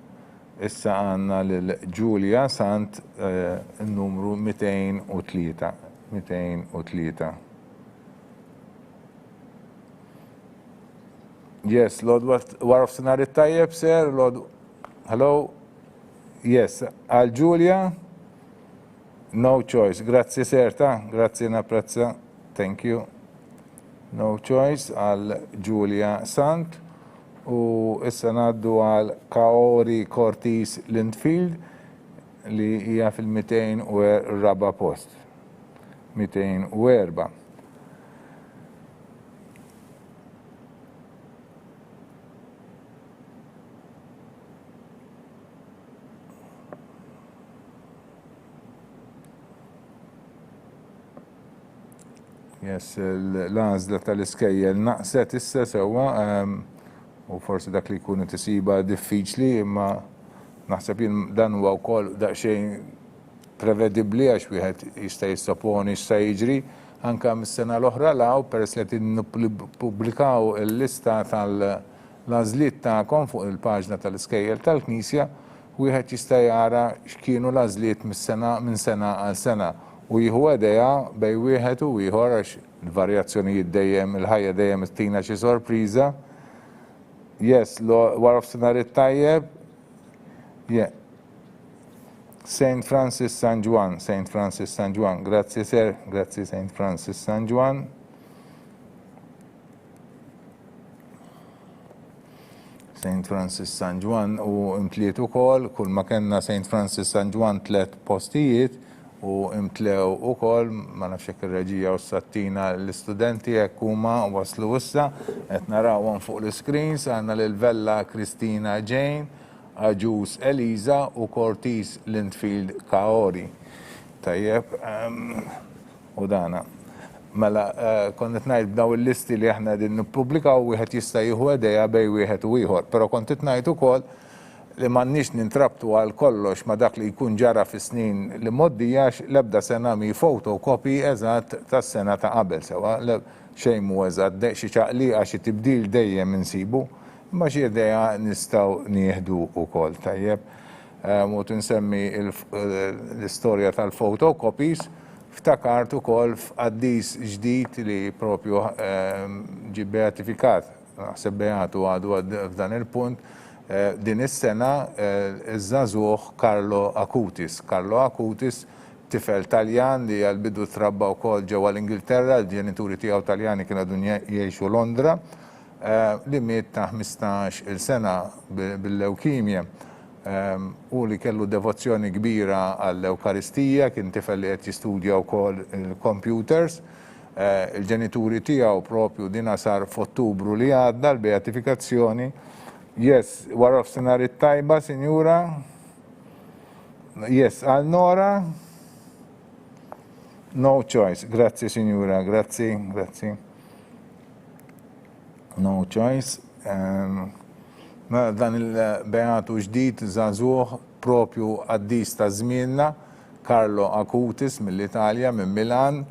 issa għanna l-Giulia Sant il-numru 203. 203. Yes, Lord, War of Senarit tajjeb, sir. Lord, hello. Yes, għal Giulia. No choice. Grazie, Serta. Grazie, Naprazza. Thank you. No choice għal Giulia Sant. U issa naddu għal Kaori Cortis Lindfield li hija fil-204 post. 204. Yes, l-għażla tal-iskejjel naqset issa sewwa u forsi dak li jkunu tisiba diffiċli, imma naħseb jien dan huwa wkoll daqsxejn prevedibbli għax wieħed jista' jissaponi x'se jiġri anke mis-sena l-oħra law peress li qed nippubblikaw il-lista tal-għażliet tagħkom fuq il-paġna tal-iskejjel tal-Knisja, wieħed jista' jara x'kienu l-għażliet minn sena għal sena u jieħu idea bejn wieħed u ieħor għax il-varjazzjonijiet dejjem il-ħajja dejjem tina xi sorpriża. Yes, War of Senarit tajjeb. Yeah. St. Francis San Juan. St. Francis San Juan. Grazie, sir. Grazie, St. Francis San Juan. St. Francis San Juan u imtliet ukoll, kull ma kellna St. Francis San Juan 3 postijiet u imtlew ukoll, ma nafx hekk ir-reġija u s-sattina l-istudenti hekk huma waslu issa qed narawhom fuq l-screens għandna lil Vella Kristina Jane, Aġus Eliza u Cortis Lindfield Kaori. Tajjeb, u dana. Mela, konnet ngħid b'daw il-listi li aħna din nippubblikaw wieħed jista' jieħu idea bejn wieħed u ieħor, però kont ngħid ukoll li m'għandniex nintrabtu għal kollox ma dak li jkun ġara fis-snin li moddija l-ebda sena mi fotokopi eżatt tas-sena ta' qabel sewa xejn mhu eżatt xi ċaqliqa xi tibdil dejjem insibu, imma xi idea nistgħu nieħdu wkoll tajjeb. Mut insemmi l-istorja tal-photocopies, ftakart ukoll f'qaddis ġdid li propju ġie beatifikat, naħseb beatu għadu f'dan il-punt. Din is-sena iż-żagħżugħ Carlo Acutis. Carlo Acutis tifel Taljan li għal-bidu trabba wkoll ġewwa l-Ingilterra, l-ġenituri tiegħu Taljani kienu għadun jgħixu Londra. li miet ta' 15 il-sena bil-leukemia u li kellu devozzjoni kbira għall-Ewkaristija, kien tifel li qed jistudja wkoll il-computers. Il-ġenituri tiegħu propju dina sar f'Ottubru li għadda l-beatifikazzjoni. Yes, wara f'sinar it-tajba, Sinjura. Yes, għal Nora. No choice. Grazzi, Sinjura, grazzi. No choice. Dan il-beatu ġdid żagħżugħ propju għaddis ta' żmienna, Carlo Acutis mill-Italja, minn Milan.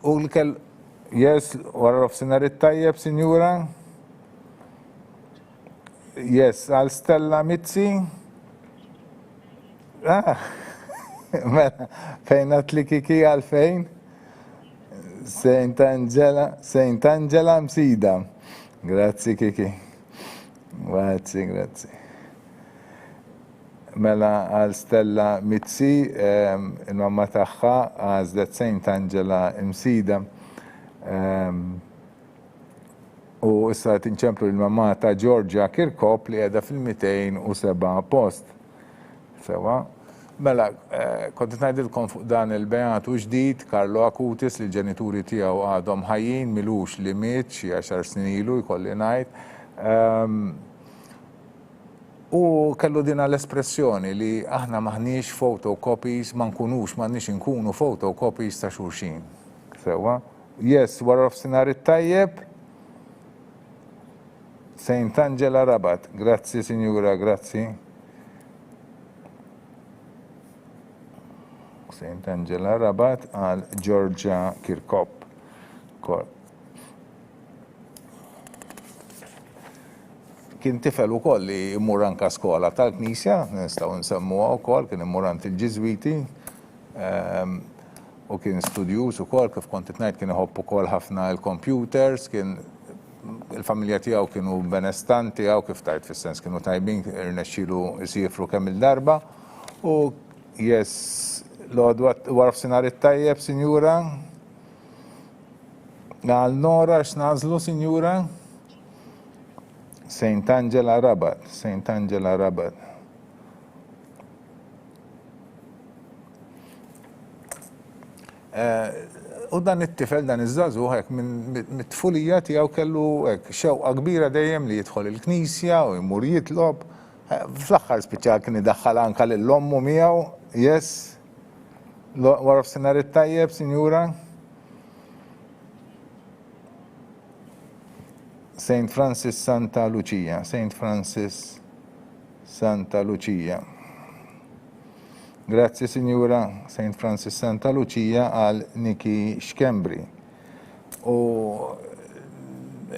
U l-kell, yes, wara f'sinar it-tajjeb, Sinjura. Yes, għal Stella Mizzi. Fejn għatli kiki għal fejn? Saint Angela Msida. Grazzi kiki. Grazzi. Mela għal Stella Mizzi, il-mamma taħħa għazlet Saint Angela Msida. U issa tinċemplu il-mamma ta' Georgia Kirkop li għedha fil-207 post. Sewa. Mela, konti ngħidilkom fuq dan il-beatu ġdid, Carlo Acutis, li ġenituri tiegħu għadhom ħajjin, milux li miet xi 10 snin ilu jkolli ngħid. U kellu dina l-espressjoni li aħna maħniex photocopies, ma nkunux, m'għandniex inkunu photocopies ta' xulxin. Sewa. Yes, wara f'sinar it-tajjeb. Saint Angela Rabat. Grazzi, Signora, grazzi. Saint Angela Rabat għal Georgia Kirkop. Kien tifel ukoll li jmur anke skola tal-Knisja, nistgħu nsemmuha wkoll, kien immur għand il-Ġiżwiti u kien studjuż ukoll kif kont ngħid kien iħobb ukoll ħafna l-computers, kien il-familja tiegħu kienu benestanti tiegħu kif tajt fis-sens kienu tajbin, irnexxielu jsifru kemm il-darba. U yes, l-għodwa wara f'sinar it-tajjeb, Sinjura. Għal Nora x'nażlu, Sinjura? Saint Angela Rabat. U dan it-tifel, dan iż-żagħżugħ hekk mit-tfulija tiegħu kellu hekk xewqa kbira dejjem li jidħol il-Knisja u jmur jitlob. Fl-aħħar spiċċa kien idaħħal anke lill-ommu miegħu, yes. Wara f'sinar it-tajjeb, Sinjura. Saint Francis Santa Lucia. Grazzi, Signora. Saint Francis Santa Lucia għal Niki Xkembri. U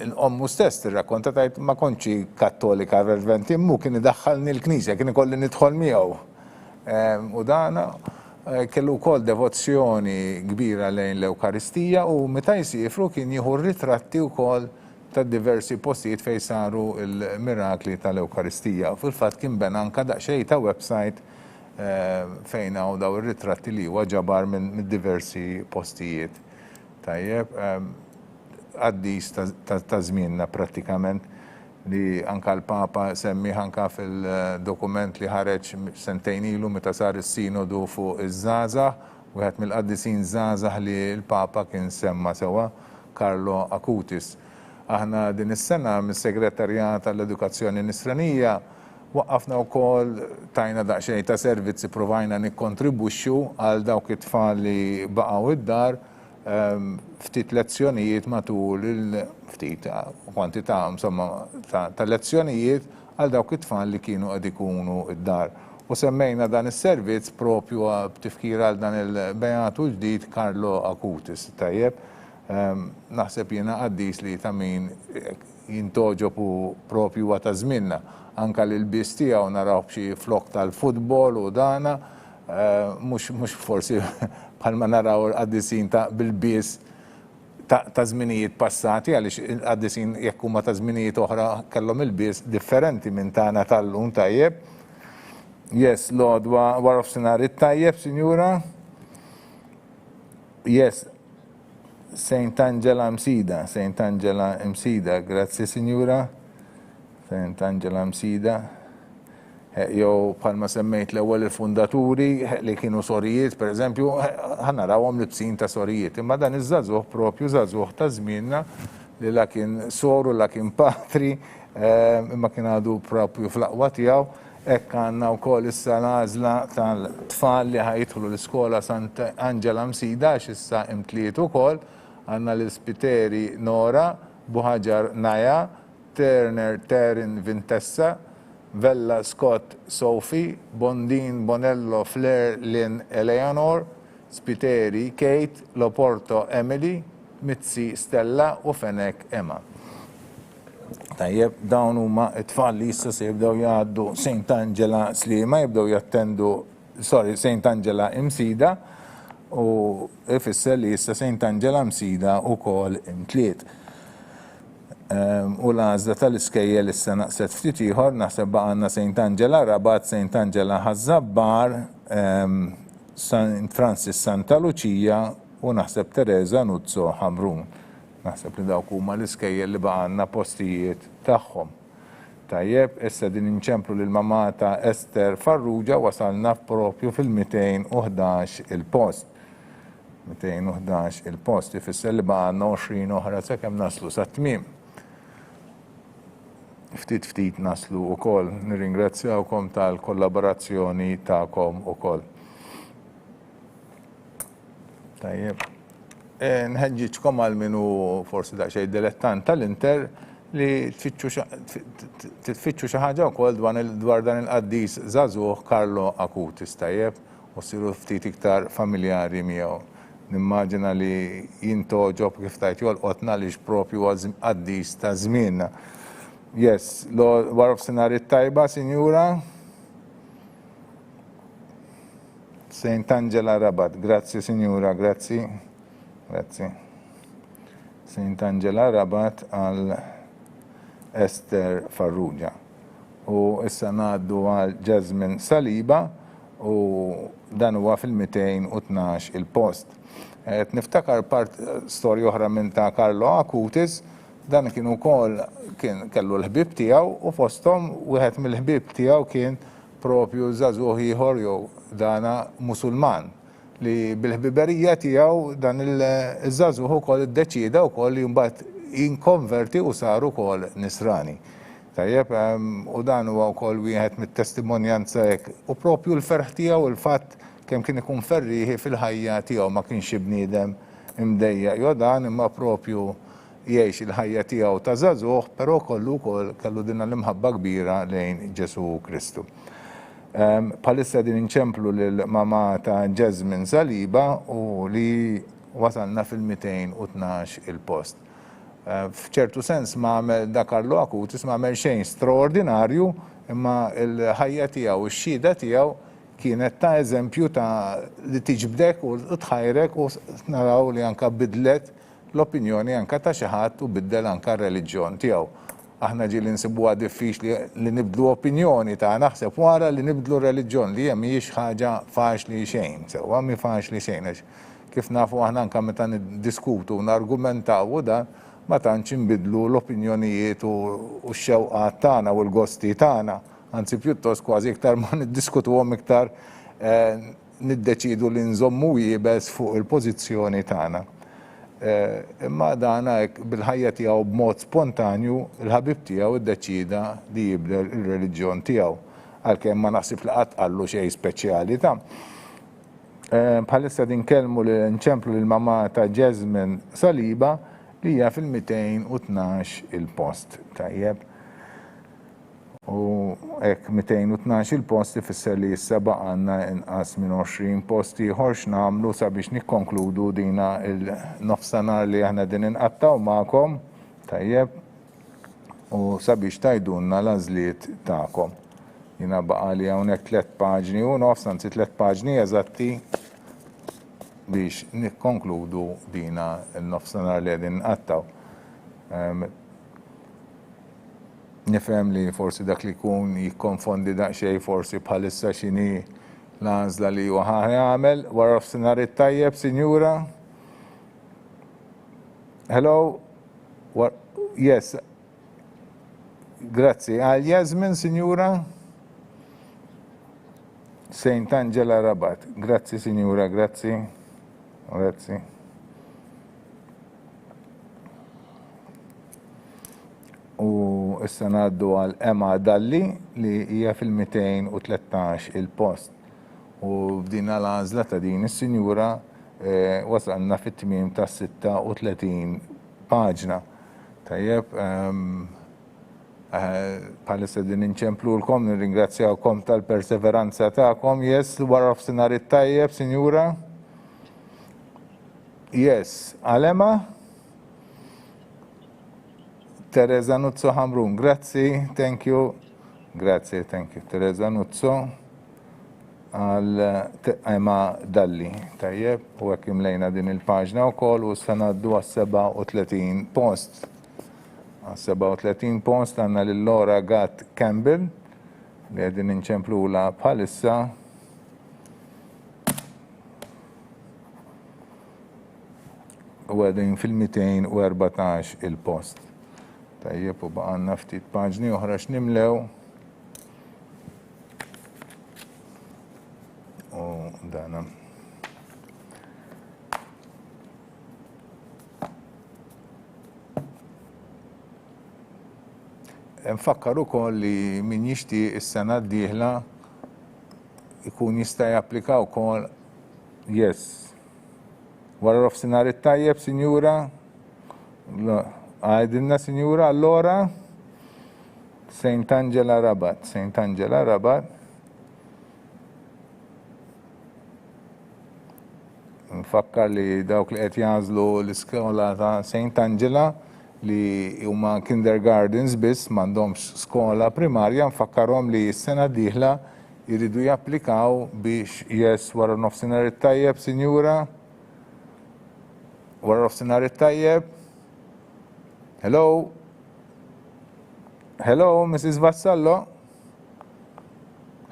l-ommu stess tirrakkonta tajt ma konċi kattolika ferventi, immu kien idaħħalni l-Knisja, kien ikolli nidħol miegħu. U dana kellu wkoll devozzjoni kbira lejn l-Ewkaristija u meta jsifru kien jieħu ritratti wkoll ta' diversi postijiet fejn saru l-mirakli tal-Ewkaristija. Fil-fatt kien bena anke daqsxejn ta' website fejn hawn daw ir-ritratti li huwa ġabar minn diversi postijiet. Tajjeb, għaddis ta' żmienna prattikament li anke l-Papa semmiħ anke fil-dokument li ħareġ sentejn ilu meta sar is-sinodu fuq iż-żgħażagħ, wieħed mill-qaddisin żgħażagħ li l-Papa kien semma sewwa, Carlo Acutis. Aħna din is-sena mis-Segretarjat tal-Edukazzjoni Nisranija waqqafna wkoll tajna daqsxejn ta' servizzi provajna nikkontribwixxu għal dawk it-tfal li baqgħu id-dar ftit lezzjonijiet matul il-ftit kwantità insomma ta' lezzjonijiet għal dawk it-tfal li kienu qed ikunu id-dar. U semmejna dan is-servizz propju b'tifkir għal dan il-beatu ġdid Carlo Acutis. Tajjeb, naħseb jiena qaddis li ta' min jintoġobu propju ta' żmienna. Anke l-ilbies tiegħu naraw b'xi flok tal-futbol u dana, mhux forsi bħalma naraw qaddisin ta' bil-bies ta' żminijiet passati, għaliex qaddisin jekk huma ta' żminijiet oħra kellhom il-bies differenti minn tagħna tal-lum. Tajjeb. Yes, l-għodwa wara f'sinar it-tajjeb, Sinjura. Yes. St. Angela Msida, St. Angela Msida, grazzi Sinjura. St. Angela Msida. Jew bħalma semmejt l-ewwel il-fundaturi li kienu sorijiet, pereżempju, ħanarawhom libsin ta' sorijiet, imma dan iż-żagħżugħ propju żagħżugħ ta' żmienna li la kien soru, la kien patri, imma kien għadu propju fl-aqwa tiegħu. Hekk għandna wkoll issa l-għażla tal-tfal li ħajidħlu l-iskola Sant Angela Msida għax issa imtliet ukoll. Għandna l-Ispiteri Nora, Buħaġar Naja, Turner Terin Vintessa, Vella Scott Sophie, Bondin Bonello Flair Lynn Eleanor, Spiteri Kate, Loporto Emily, Mitzi Stella u Fenek Emma. Tajjeb, dawn huma t-tfal li issa se jibdew jgħaddu St. Angela Slima, jibdew jattendu, St. Angela Msida, u ifisser li issa St. Angela Msida ukoll imtliet. U l-għażla tal-iskejjel issa naqset ftit ieħor, naħseb baqgħna St. Angela Rabat, St. Angela Ħażabbar, St. Francis Santa Lucia u naħseb Teresa Nuzzo Hamrun. Naħseb li dawk huma l-iskejjel li baqgħna postijiet tagħhom. Tajjeb, issa din inċemplu lil mamata Ester Farrugia wasalna propju fil-211 il-post. 211 il-post, ifisser li baqgħna 20 oħra sakemm naslu sa-tmiem. Ftit naslu ukoll, nirringrazzjawkom tal-kollaborazzjoni tagħkom ukoll. Tajjeb. Nħeġġiġkom għal minu forsi daqsxejn dilettant tal-Inter li tfittxu xi ħaġa wkoll dwar dan il-qaddis żagħżugħ Carlo Acutis, tajjeb, u ssiru ftit iktar familjari miegħu. Nimmaġina li jintoġob kif tajt jolqotna li propju qaddis ta' żmienna. Yes, warf sinari tajba, Sinjura. St. Angela Rabat, grazzi Sinjura, grazzi. Grazzi. St. Angela Rabat għal Ester Farrugia. U issa ngħaddu għal Jasmine Saliba u dan huwa fil-212 il-post. Niftakar storja oħra minn ta' Carlo Acutis, dan kien ukoll kellu l-ħbib tiegħu u fosthom wieħed mill-ħbib tiegħu kien propju żagħżugħ ieħor jew dana Musulman li bil-ħbiberija tiegħu dan il-żagħżugħ ukoll iddeċieda wkoll li mbagħad jinkonverti u sar ukoll Nisrani. Tajjeb, u dan huwa wkoll wieħed mit-testimonjanza hekk. U propju l-ferħ tiegħu il-fatt kemm kien ikun ferrieħi fil-ħajja tiegħu ma kienx bniedem imdejjaq jew dan imma propju jgħix il-ħajja tiegħu ta' żagħżugħ, però kellu din l-imħabba kbira lejn Ġesu Kristu. Bħalissa din inċemplu lil-mama ta' Jasmine Saliba u li wasalna fil-212 il-post. F'ċertu sens ma għamel da Carlo Acutis ma għamel xejn straordinarju, imma l-ħajja tiegħu, x-xhieda tiegħu kienet ta' eżempju ta' li tiġbdek u tħajrek u naraw li anka bidlet l-opinjoni anka ta' xi ħadd u biddel anka r-reliġjon tiegħu. Aħna ġieli nsibuha diffiċli li nibdlu opinjoni ta' naħseb wara li nibdlu reliġjon li hemm mhijiex ħaġa faċli xejn, sewwa mi faċli xejn għax kif nafu aħna anke meta niddiskutu u nargumentaw u dan ma tantx inbidlu l-opinjonijiet u x-xewqat tagħna u l-gosti tagħna, anzi pjuttost kważi iktar ma niddiskutuhom iktar niddeċidu li nżommu jibes fuq il-pożizzjoni tagħna. Imma dana bil-ħajja tiegħu b'mod spontanju il-ħabib tiegħu iddeċida li jibdel ir-reliġjon tiegħu għalkemm ma naħsib li qatt qallu xejn speċjali ta'. Bħalissa din kelmu li nċemplu lill-mama ta' Jasmine Saliba li hija fil-212 il-post. Tajjeb. U hekk 212 il-post ifisser li issa baqgħna inqas minn 20 post ieħor x'nagħmlu sabiex nikkonkludu dina il-nofsinhar li aħna din inqattaw magħkom, tajjeb, u sabiex tgħidulna l-għażliet tagħkom. Jiena baqali hawnhekk 3 paġni u nofs, anzi 3 paġni eżatti biex nikkonkludu dina il-nofsinhar li qegħdin inqattaw. Nifhem li forsi dak li jkun jikkonfondi daqsxejn forsi bħalissa x'inhi l-għażla li huwa ħagħmel wara f'sinhar it-tajjeb, Sinjura. Hello? What? Yes. Grazzi. Għal Jasmin, Signora? Saint Angela Rabat. Grazzi, Signora, grazzi. Grazzi. U issa ngħaddu għal Emma Dalli li hija fil-213 il-post. U b'din l-għażla ta' din is-Sinjura wasalna fit-tmiem ta' 36 paġna. Tajjeb, bħalissa din inċemplulkom, nirringrazzjawkom tal-perseveranza tagħkom. Yes, wara f'sinar it-tajjeb, Sinjura? Yes, għal-Emma? Teresa Nuzzo Hamrun, grazzi, thank you. Grazie, thank you. Teresa Nuzzo għal Emma Dalli. Tajjeb, u għek imlejna din il-paġna u kol u sanaddu għas 37 post. Għas 37 post għanna l-Laura Gatt Campbell li għedin inċemplu la bħalissa. U għedin fil-214 il-post. Tajjeb, u baqanna ftit paġni uħra x'nimlew. U dana. Nfakkar ukoll li min jixtieq is-sena d-dieħla ikun jista' japplika wkoll. Yes. Wara nofsinhar it-tajjeb, Sinjura? Għajdilna, Sinjura, allora Saint Angela Rabat. Saint Angela Rabat. Nfakkar li dawk li qed jażlu l-iskola ta' Saint Angela li huma kindergardens biss m'għandhomx skola primarja, nfakkarhom li s-sena d-dieħla jridu japplikaw biex wara nofsinhar it-tajjeb, Sinjura? Wara nofsinhar it-tajjeb? Hello? Hello, Mrs. Vassallo?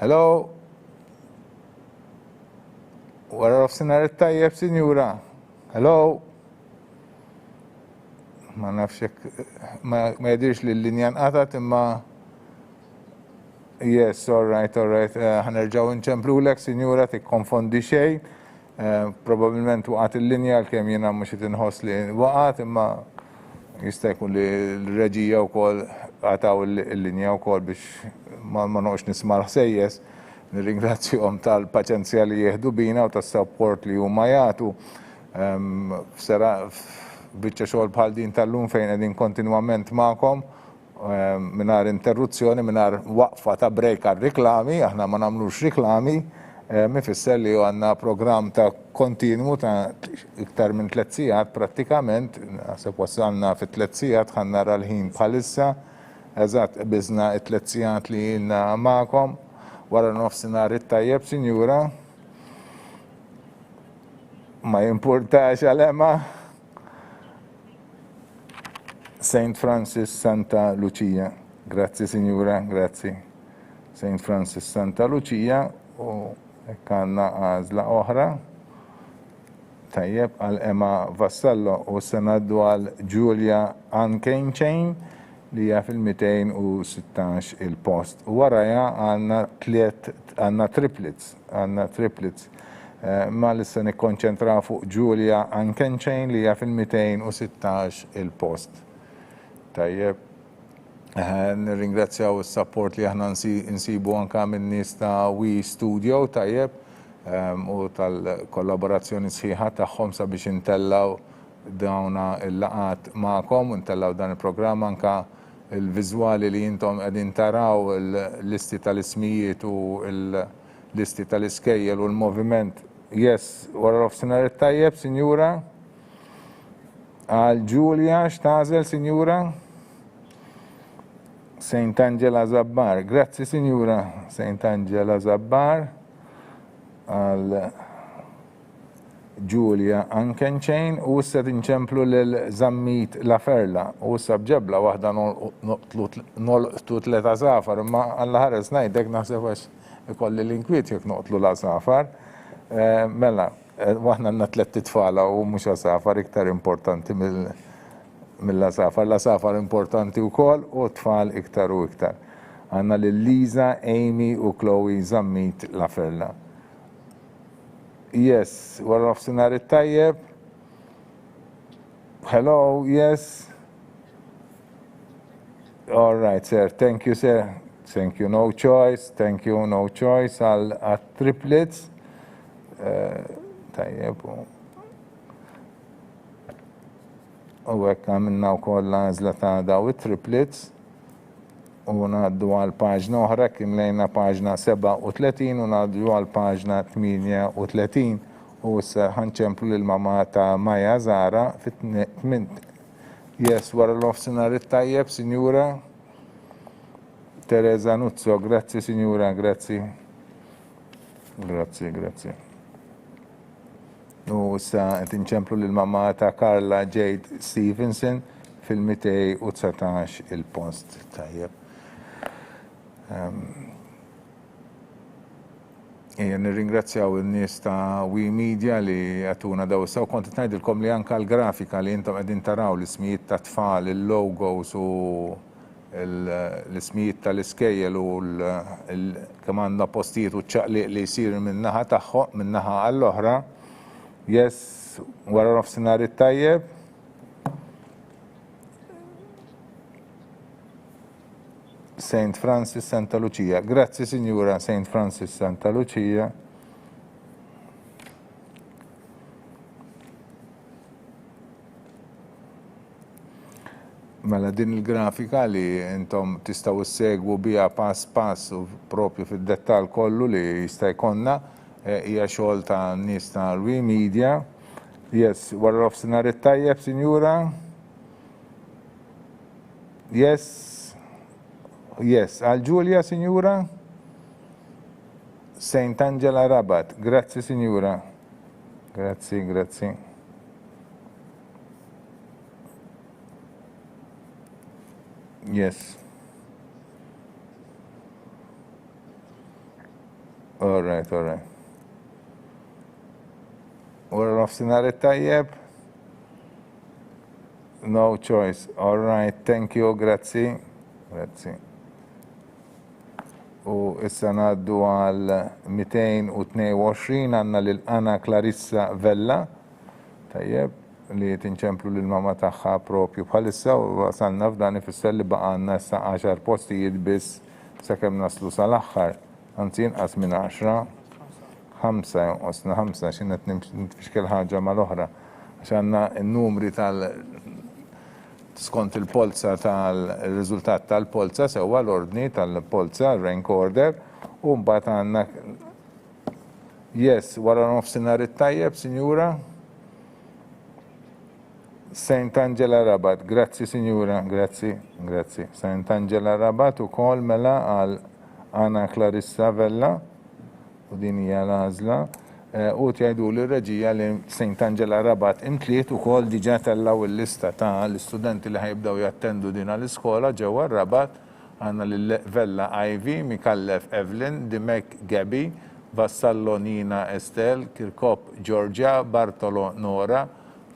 Hello? Wara nofsinhar it-tajjeb, Sinjura? Hello? Ma nafxek, ma jidirx li l-linja nqatat imma. Yes, all right. Ħanerġaw nċemplulek, Sinjura, tikkonfondi xejn. Probabilment waqat il-linja l-kem jiena mhux qed inħoss li waqat imma jista' jkun li l-reġija wkoll għataw il-linja wkoll biex ma noqgħodx nisma' ħsejjes. Nirringrazzjahom tal-paċenzja li jieħdu bina u tas-support li huma jagħtu. Biċċa xogħol bħal din tal-lum fejn qegħdin kontinwament magħkom mingħajr interruzzjoni, mingħajr waqfa ta' break għar-riklami, aħna ma nagħmlux riklami, mifisser li għandna programm ta' kontinwu ta' iktar minn 3 sigħat prattikament, naħseb wasalna fi 3 sigħat ħan nara l-ħin bħalissa, eżatt biżna 3 sigħat li jilna magħkom wara nofsinhar it-tajjeb, Sinjura. Ma jimpurtax għal-Emma. Saint Francis Santa Lucia. Grazzi, Signora, grazzi. Saint Francis Santa Lucia u kanna għazla oħra. Tajjeb għal Emma Vassallo u sanaddu għal Julia Ankenchain li hija fil-216 il-post. U waraja għanna triplets. Ma lissa nikkonċentraw fuq Julia Ankenchain li hija fil-216 il-post. Tajjeb, nirringrazzjaw is-support li aħna nsibu anka minn nies ta' We Studio, tajjeb, u tal-kollaborazzjoni sħiħa tagħhom sabiex intellaw dawna il-laqat magħkom u intellaw dan il-programm anka il-viżwali li intom qegħdin taraw il-listi tal-ismijiet u l-listi tal-iskejjel u l-moviment. Yes, wara nofsinhar it-tajjeb, Sinjura? Għal Julia x'tażel, Sinjura? Saint Angela Zabbar. Grazzi, Signora. Saint Angela Zabbar. Għal Julia Ankenchain. U issa tinċemplu l-Zammit La Ferla. U issa bġebla waħda nolqtu 3 safar. Ma għalla ħares najdek naħseb għax ikolli l-inkwiet jek noqtlu la safar. Mela, waħna għanna 3 tfala u mux safar iktar importanti mill-Lasafar. Lasafar importanti wkoll u tfal iktar u iktar. Għandna lil Liza, Amy u Chloe Zammit Laferla. Yes, wara nofsinhar it-tajjeb. Hello, yes. All right, sir. Thank you, sir. Thank you. No choice. Thank you. No choice. Għal triplets. Tajjeb. U hekk għamilna wkoll l-għażla ta' daw it-triplets. U ngħaddu għal paġna oħra kien lejna paġna 37 u ngħaddu għal paġna 38. U issa ħanċemplu lill-mama ta' Maja Zara fit-8. Yes, wara l-nofsinhar it-tajjeb, Sinjura. Teresa Nuzzo, grazzi Sinjura, grazzi. Grazzi. U issa tinċemplu lill-mama ta' Carla Jade Stevenson fil-219 il-post. Tajjeb. Nirringrazzjaw il-nies ta' We Media li għatuna daw. Saw konti ngħidilkom li anka l-grafika li intom qegħdin taraw l-ismijiet ta' tfal, il-logos u l-ismijiet tal-iskejjel u kemm għandna postijiet u ċaqliq li jsir min-naħa tagħhom, min-naħa għall-oħra. Yes, wara nofsinhar it-tajjeb. St. Francis Santa Lucia. Grazzi, Signora St. Francis Santa Lucia. Mela din il-grafika li intom tistaw segwu bija pass u propju fid-dettal kollu li jista' jkollna hija xogħol ta' nies ta' We Media. Yes, wara nofsinhar it-tajjeb, Sinjura. Yes, għal Giulia, Signora. Saint Angela Rabat. Grazzi, Signora. Grazzi. Yes. All right. Wara nofsinhar it-tajjeb. No choice. All right, thank you, grazzi. U issa ngħaddu għal 222 għandna lil Anna Clarissa Vella. Tajjeb, li tinċemplu lill-mama tagħha propju bħalissa u wasalna f'dan ifisser li baqa' għandna issa 10 postijiet biss sakemm naslu sal-aħħar. Anzi inqas minn 10. 5 jonqosna 5 x'in qed nitfixkel ħaġa mal-oħra. Għax għandna n-numri skont il-polza tal-riżultat tal-polza sewwa l-ordni tal-polza, rank order, u mbagħad għandna yes, wara nofsinhar it-tajjeb, Sinjura. Saint Angela Rabat, grazzi Sinjura, grazzi. Saint Angela Rabat ukoll mela għal Anna Clarissa Vella u din hija l-għażla. U tjajdu l-reġija li St. Angela Rabat imtliet ukoll diġà tellaw il-lista ta' l-istudenti li ħajbdew jattendu din l-iskola ġewwa Rabat. Għandna lil Vella Ivy, Mikallef Evelyn, Dimek Gabi, Vassallo Nina Estel, Kirkop Georgia, Bartolo Nora,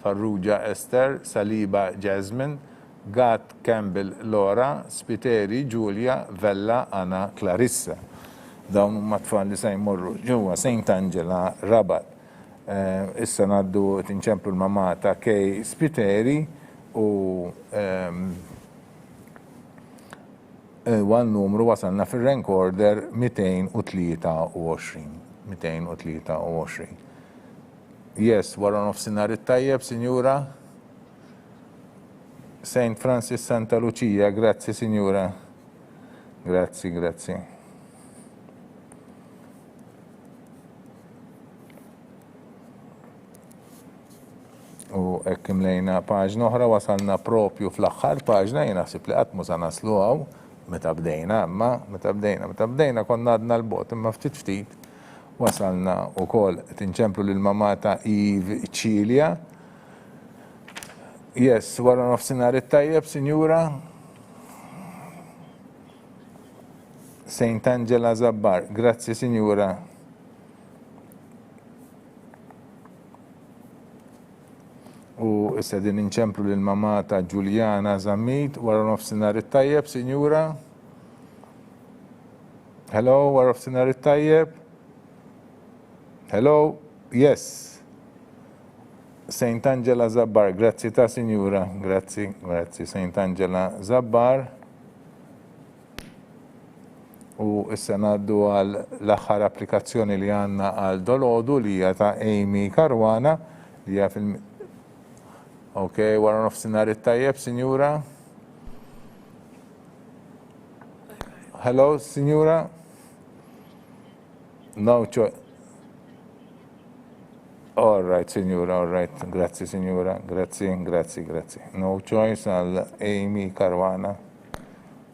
Farrugia Esther, Saliba Jasmine, Gat Campbell Laura, Spiteri Giulia, Vella Anna Clarissa. Dawn huma tfal li se jmorru ġewwa St. Angela Rabat. Issa ngħaddu tinċemplu l-mama ta' Kej Spiteri u għal numru wasalna fir-rank order 223. Yes, wara nofsinhar it-tajjeb, Sinjura. St. Francis Santa Lucia, grazzi Sinjura. Grazzi. U hekk imlejna paġna oħra wasalna propju fl-aħħar paġna jien naħseb li qatt mhux se naslu hawn meta bdejna konna għadna l-bot imma ftit wasalna wkoll tinċemplu lill-mama ta' Eve Cilia. Yes, wara nofsinhar it-tajjeb, Sinjura. St. Angela Zabbar, grazzi Sinjura. U issa din inċemplu lill-mama ta' Ġuljana Zammit, wara nofsinhar it-tajjeb, Sinjura. Hello, wara nofsinhar it-tajjeb. Hello, yes. Saint Angela Zabbar, grazzi ta' Sinjura, grazzi, Saint Angela Zabbar. U issa ngħaddu għal l-aħħar applikazzjoni li għandna għal dolodu li hija ta' Amy Karwana li hija fil- Ok, wara nofsinhar it-tajjeb, Sinjura. Hello, Sinjura. No choice. All right, Signora, all right. Grazie, Signora. Grazie. No choice għal Amy Karwana.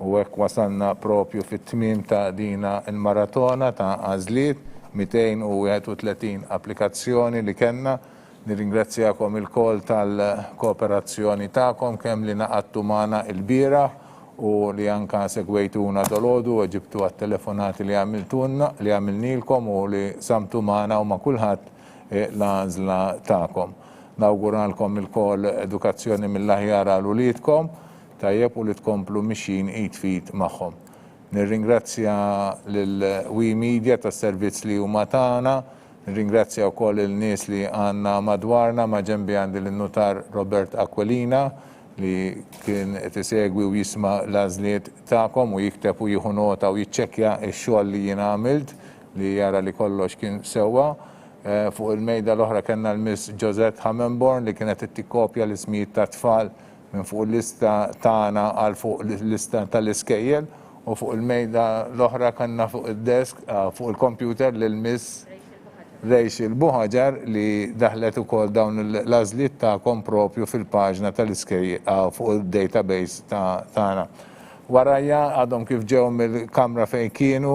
U hekk wasalna propju fit-tmiem ta' dina il-maratona ta' għażliet 231 applikazzjoni li kellna. Nirringrazzjakom il-kol tal-kooperazzjoni tagħkom kemm li naqattu magħna il-bira u li anka segwejtuna dolodu u ġibtu għat-telefonati li għamilnilkom u li samtu magħna u ma' kulħadd l-għażla tagħkom. Nawguralkom il-kol edukazzjoni mill-aħjar għal uliedkom tajjeb u li tkomplu mixin fit magħhom. Nirringrazzja lill-We Media tas-servizz li huma tagħna, nirringrazzja wkoll il-nies li għandna madwarna ma' ġenbi għandi l-notar Robert Aquilina li kien tisegwi u jisma' l-għażliet tagħkom u jikteb u jieħu nota u jiċċekkja x-xogħol li jien għamilt li jara li kollox kien sewwa. Fuq il-mejda l-oħra kellna l-Miss Josette Hammenborn li kienet tikkopja l-ismijiet ta' tfal minn fuq il-lista tagħna għal fuq il-lista tal-iskejjel u fuq il-mejda l-oħra kellna fuq id-desk fuq il-computer lill-Miss Rachel Buħaġar li daħlet ukoll dawn l-għażliet tagħkom propju fil-paġna tal-iskejjel fuq il-database tagħna. Warajja għadhom kif ġew mill-kamra fejn kienu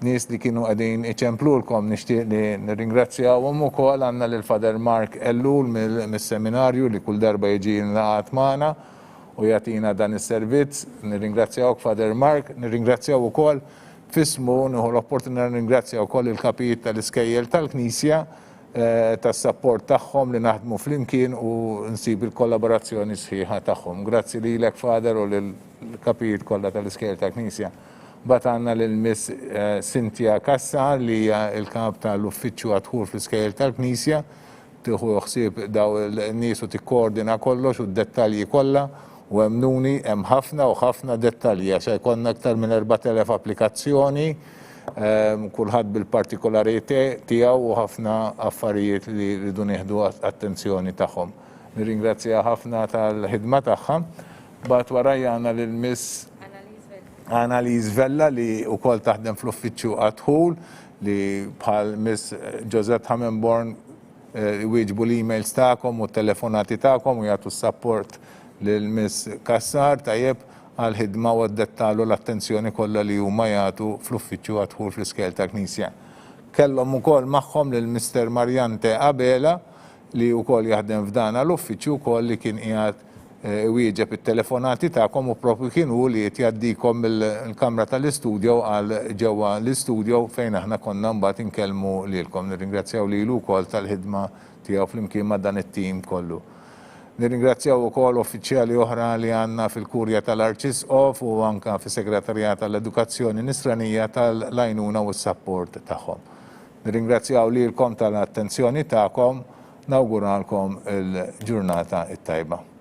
nies li kienu għadin iċemplulkom nixtieq li nirringrazzjawhom ukoll għandna lil Father Mark Ellul mis-seminarju li kull darba jiġi nlaqgħat magħna u jagħtina dan is-servizz. Nirringrazzjawk Father Mark, nirringrazzjaw ukoll fismu nieħu l-opportunità nirringrazzjaw ukoll il-kapit tal-iskejjel tal-Knisja tas-sapport tagħhom li naħdmu flimkien u nsib il-kollaborazzjoni sħiħa tagħhom. Grazzi lilek Father u lill-kapit kollha tal-iskejjel tal-Knisja. Bat għandna lill-Miss Cynthia Kassar li hija l-kap tal-uffiċċju għadħul fl-iskejjel tal-Knisja, tieħu ħsieb daw il-nies u tikkoordina kollox u d-dettalji kollha u hemmnuni hemm ħafna u ħafna dettalji għax jkollna aktar minn 4000 applikazzjoni, kulħadd bil-partikolariti tiegħu u ħafna affarijiet li rridu nieħdu attenzjoni tagħhom. Nirringrazzja ħafna tal-ħidma tagħha. Bat warajja għandna lill-Miss Annalise Vella li wkoll taħdem fl-uffiċċju għadħul li bħal Miss Josette Hammenborn wieġbu l-emails tagħkom u t-telefonati tagħkom u jagħtu s-support lil Miss Kassar tajjeb għal ħidma u d-dettalu l-attenzjoni kollha li huma jagħtu fl-uffiċċju għadħul fl-iskejjel tal-Knisja. Kellhom ukoll magħhom lil Mr. Marjante Abela li wkoll jaħdem f'dan l-uffiċċju wkoll li kien qiegħed wieġeb it-telefonati tagħkom u propju kienu li jgħaddikom il-kamra tal-istudju għal ġewwa l-istudju fejn aħna konna mbagħad inkellmu lilkom. Nirringrazzjaw lilu wkoll tal-ħidma tiegħu flimkien ma' dan it-tim kollu. Nirringrazzjaw ukoll uffiċjali oħra li għandna fil-Kurja tal-Arċisqof u anke fis-Segretarjat tal-Edukazzjoni Nisranija tal-għajnuna u s-sapport tagħhom. Nirringrazzjaw lilkom tal-attenzjoni tagħkom, nawguralkom il-ġurnata it-tajba.